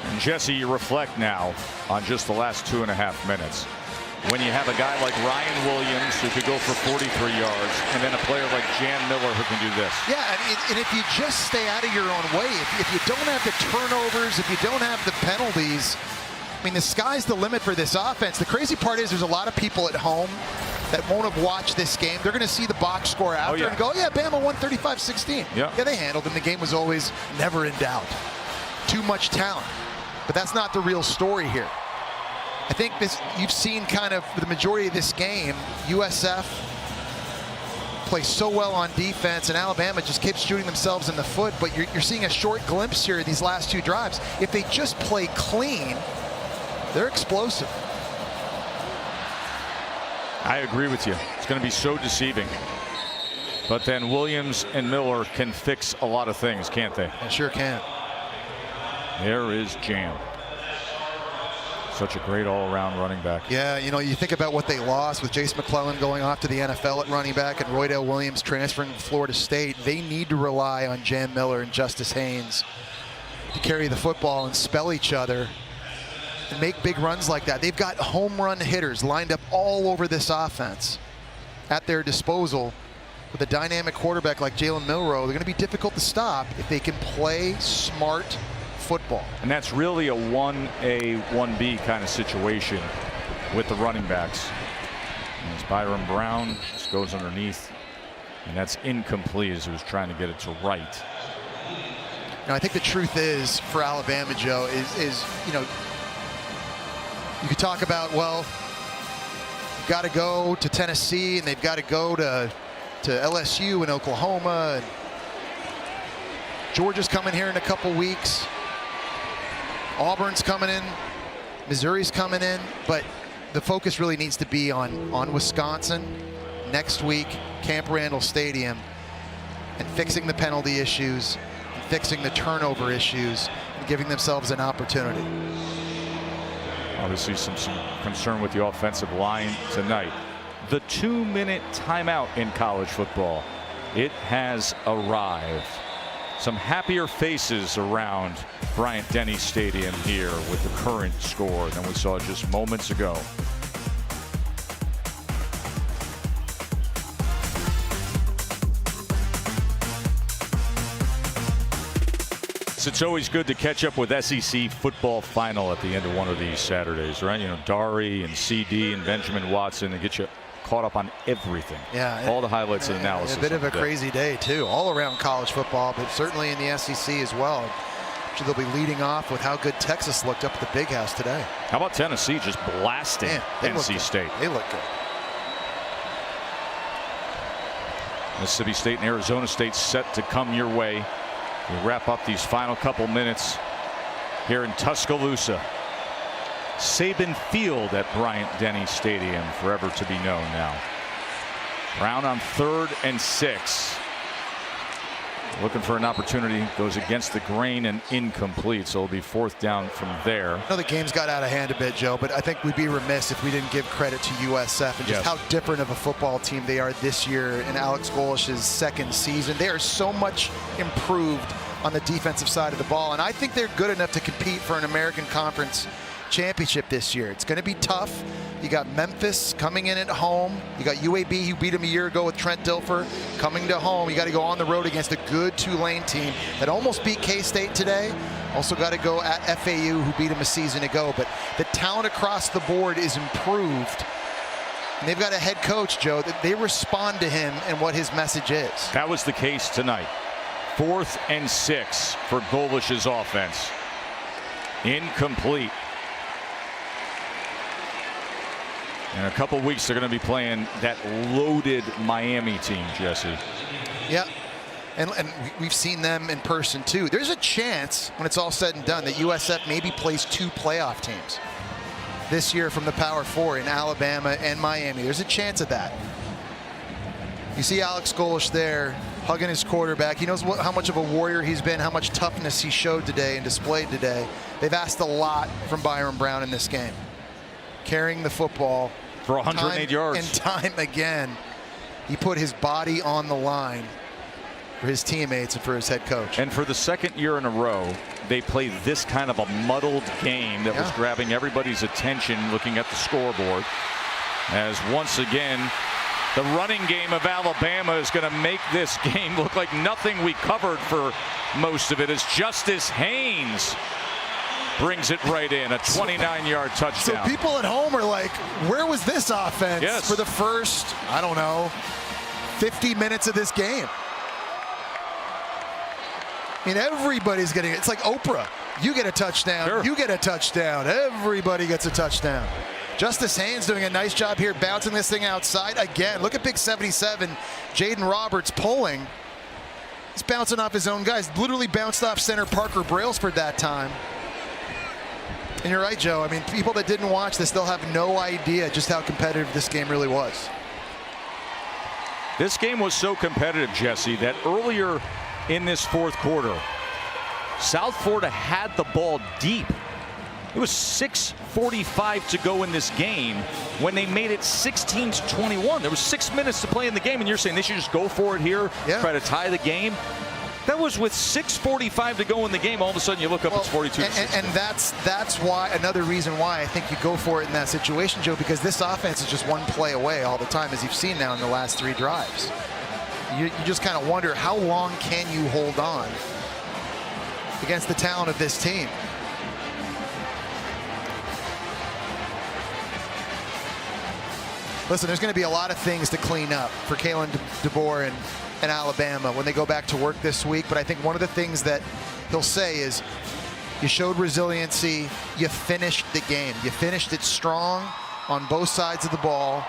And Jesse, you reflect now on just the last 2.5 minutes. When you have a guy like Ryan Williams who could go for 43 yards, and then a player like Jam Miller who can do this. Yeah, and if you just stay out of your own way, if you don't have the turnovers, if you don't have the penalties, I mean, the sky's the limit for this offense. The crazy part is there's a lot of people at home that won't have watched this game. They're going to see the box score after and go, yeah, Bama won 35-16. Yeah, they handled them. The game was always never in doubt. Too much talent. But that's not the real story here. I think you've seen kind of the majority of this game, USF plays so well on defense, and Alabama just keeps shooting themselves in the foot, but you're seeing a short glimpse here of these last 2 drives. If they just play clean, they're explosive. I agree with you. It's going to be so deceiving. But then Williams and Miller can fix a lot of things, can't they? They sure can. There is Jam. Such a great all-around running back. Yeah, you think about what they lost with Jace McClellan going off to the NFL at running back and Roydell Williams transferring to Florida State. They need to rely on Jam Miller and Justice Haynes to carry the football and spell each other and make big runs like that. They've got home run hitters lined up all over this offense at their disposal. with a dynamic quarterback like Jalen Milroe, they're going to be difficult to stop if they can play smart football. And that's really a 1A, 1B kind of situation with the running backs. And it's Byron Brown just goes underneath, and that's incomplete as he was trying to get it to right. I think the truth is for Alabama, Joe, is you could talk about, well, got to go to Tennessee and they've got to go to LSU and Oklahoma, and Georgia's coming here in a couple weeks. Auburn's coming in, Missouri's coming in, but the focus really needs to be on Wisconsin next week, Camp Randall Stadium, and fixing the penalty issues, and fixing the turnover issues, and giving themselves an opportunity. Obviously some concern with the offensive line tonight. The 2-minute timeout in college football, it has arrived. Some happier faces around Bryant-Denny Stadium here with the current score than we saw just moments ago. It's always good to catch up with SEC football final at the end of one of these Saturdays, right? You know, Dari and CD and Benjamin Watson, and get you caught up on everything. Yeah, all the highlights and analysis. A bit of a crazy day too, all around college football, but certainly in the SEC as well. So they'll be leading off with how good Texas looked up at the Big House today. How about Tennessee just blasting NC State? They look good. Mississippi State and Arizona State set to come your way. We wrap up these final couple minutes here in Tuscaloosa. Saban Field at Bryant-Denny Stadium, forever to be known now. Brown on 3rd and 6. Looking for an opportunity, goes against the grain and incomplete, so it'll be 4th down from there. I know the game's got out of hand a bit, Joe, but I think we'd be remiss if we didn't give credit to USF and just how different of a football team they are this year in Alex Golish's 2nd season. They are so much improved on the defensive side of the ball, and I think they're good enough to compete for an American Conference championship this year. It's going to be tough. You got Memphis coming in at home. You got UAB, who beat them a year ago with Trent Dilfer, coming to home. You got to go on the road against a good Tulane team that almost beat K-State today. Also got to go at FAU, who beat them a season ago. But the talent across the board is improved. And they've got a head coach, Joe, that they respond to him and what his message is. That was the case tonight. 4th and 6 for Golish's offense. Incomplete. In a couple weeks, they're going to be playing that loaded Miami team, Jesse. Yeah, and we've seen them in person, too. There's a chance, when it's all said and done, that USF maybe plays 2 playoff teams this year from the Power 4 in Alabama and Miami. There's a chance of that. You see Alex Golish there hugging his quarterback. He knows how much of a warrior he's been, how much toughness he showed today and displayed today. They've asked a lot from Byron Brown in this game. Carrying the football for 108 yards. And time again, he put his body on the line for his teammates and for his head coach. And for the 2nd year in a row, they played this kind of a muddled game that was grabbing everybody's attention looking at the scoreboard. As once again, the running game of Alabama is going to make this game look like nothing we covered for most of it, as Justice Haynes brings it right in, a 29-yard touchdown. So people at home are like, where was this offense for the first, I don't know, 50 minutes of this game? I mean, everybody's getting it. It's like Oprah. You get a touchdown. You get a touchdown. Everybody gets a touchdown. Justice Haynes doing a nice job here, bouncing this thing outside. Again, look at big 77, Jaden Roberts pulling. He's bouncing off his own guys. Literally bounced off center Parker Brailsford that time. And you're right, Joe. I mean, people that didn't watch this, they'll have no idea just how competitive this game really was. This game was so competitive, Jesse, that earlier in this 4th quarter, South Florida had the ball deep. It was 6:45 to go in this game when they made it 16-21. There was 6 minutes to play in the game, and you're saying they should just go for it here, try to tie the game. That was with 6:45 to go in the game. All of a sudden, you look up, it's 42. And that's why, another reason why I think you go for it in that situation, Joe, because this offense is just one play away all the time, as you've seen now in the last 3 drives. You just kind of wonder, how long can you hold on against the talent of this team? Listen, there's going to be a lot of things to clean up for Kalen DeBoer and Alabama when they go back to work this week. But I think one of the things that he'll say is, you showed resiliency, you finished the game. You finished it strong on both sides of the ball.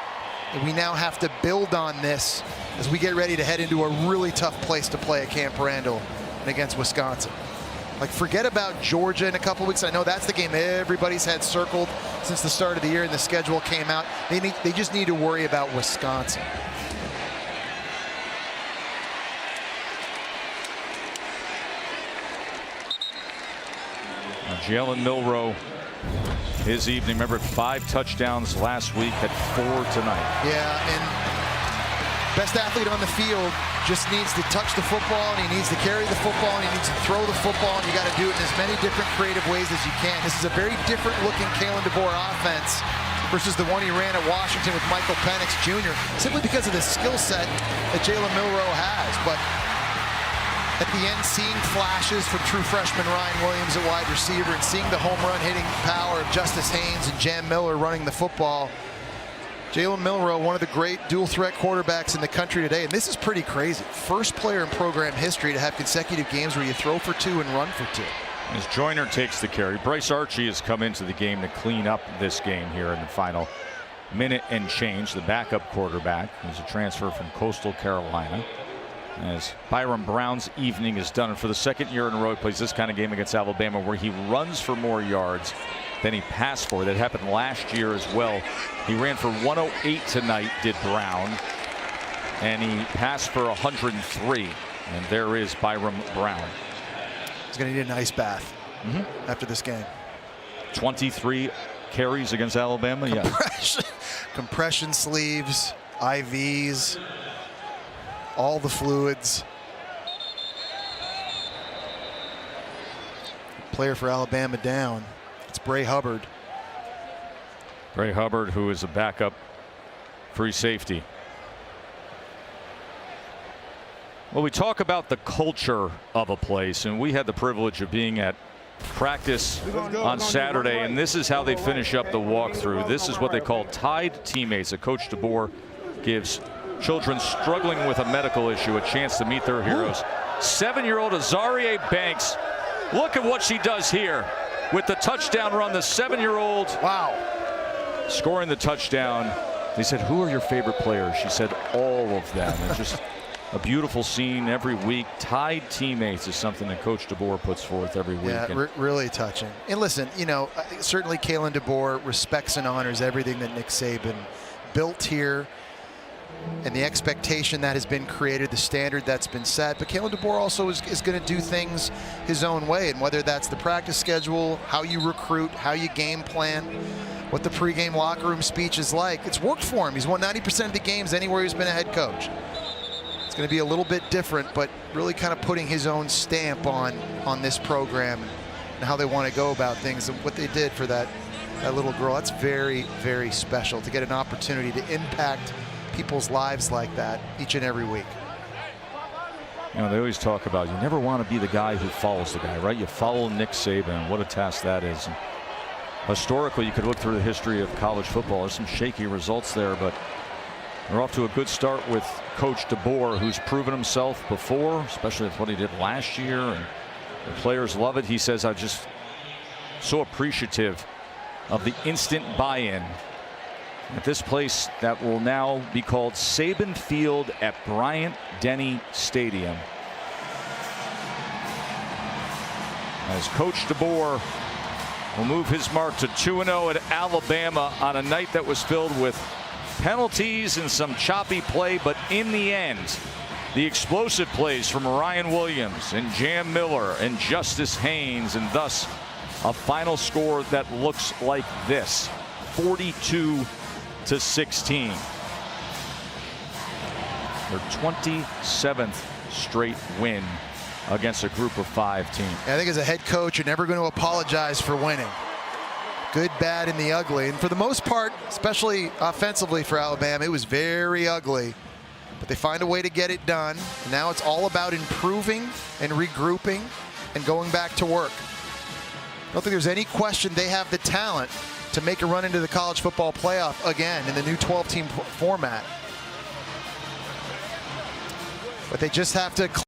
And we now have to build on this as we get ready to head into a really tough place to play at Camp Randall and against Wisconsin. Like, forget about Georgia in a couple weeks. I know that's the game everybody's had circled since the start of the year and the schedule came out. They just need to worry about Wisconsin. Jalen Milroe, his evening. Remember, 5 touchdowns last week, had 4 tonight. Yeah, and best athlete on the field just needs to touch the football, and he needs to carry the football, and he needs to throw the football, and you got to do it in as many different creative ways as you can. This is a very different looking Kalen DeBoer offense versus the one he ran at Washington with Michael Penix Jr., simply because of the skill set that Jalen Milroe has. But at the end, seeing flashes from true freshman Ryan Williams at wide receiver and seeing the home run hitting power of Justice Haynes and Jam Miller running the football. Jalen Milroe, one of the great dual threat quarterbacks in the country today, and this is pretty crazy. First player in program history to have consecutive games where you throw for 2 and run for 2. As Joyner takes the carry, Bryce Archie has come into the game to clean up this game here in the final minute and change. The backup quarterback is a transfer from Coastal Carolina. As Byron Brown's evening is done, and for the second year in a row, he plays this kind of game against Alabama where he runs for more yards than he passed for. That happened last year as well. He ran for 108 tonight, did Brown, and he passed for 103. And there is Byron Brown. He's going to need an ice bath after this game. 23 carries against Alabama. Compression sleeves, IVs, all the fluids. Player for Alabama down. It's Bray Hubbard. Bray Hubbard, who is a backup free safety. Well, we talk about the culture of a place, and we had the privilege of being at practice on Saturday, and this is how they finish up the walkthrough. This is what they call tied teammates. Coach DeBoer gives children struggling with a medical issue a chance to meet their heroes. 7-year-old Azaria Banks, look at what she does here with the touchdown run. The 7-year-old, wow, scoring the touchdown. They said, who are your favorite players? She said, all of them. It's just a beautiful scene every week. Tied teammates is something that Coach DeBoer puts forth every week. Yeah, really touching. And listen, you know, certainly Kalen DeBoer respects and honors everything that Nick Saban built here, and the expectation that has been created, the standard that's been set. But Kalen DeBoer also is going to do things his own way, and whether that's the practice schedule, how you recruit, how you game plan, what the pregame locker room speech is like, it's worked for him. He's won 90% of the games anywhere he's been a head coach. It's going to be a little bit different, but really kind of putting his own stamp on this program and how they want to go about things, and what they did for that little girl. That's very, very special to get an opportunity to impact people's lives like that each and every week. You know, they always talk about, you never want to be the guy who follows the guy, right? You follow Nick Saban. What a task that is. And historically, you could look through the history of college football. There's some shaky results there, but they're off to a good start with Coach DeBoer, who's proven himself before, especially with what he did last year, and the players love it. He says, I'm just so appreciative of the instant buy-in at this place that will now be called Saban Field at Bryant-Denny Stadium. As Coach DeBoer will move his mark to 2-0 at Alabama on a night that was filled with penalties and some choppy play, but in the end, the explosive plays from Ryan Williams and Jam Miller and Justice Haynes, and thus a final score that looks like this: 42-16. Their 27th straight win against a group of 5 team. I think as a head coach, you're never going to apologize for winning. Good, bad, and the ugly. And for the most part, especially offensively for Alabama, it was very ugly. But they find a way to get it done. And now it's all about improving and regrouping and going back to work. I don't think there's any question they have the talent to make a run into the college football playoff again in the new 12-team format. But they just have to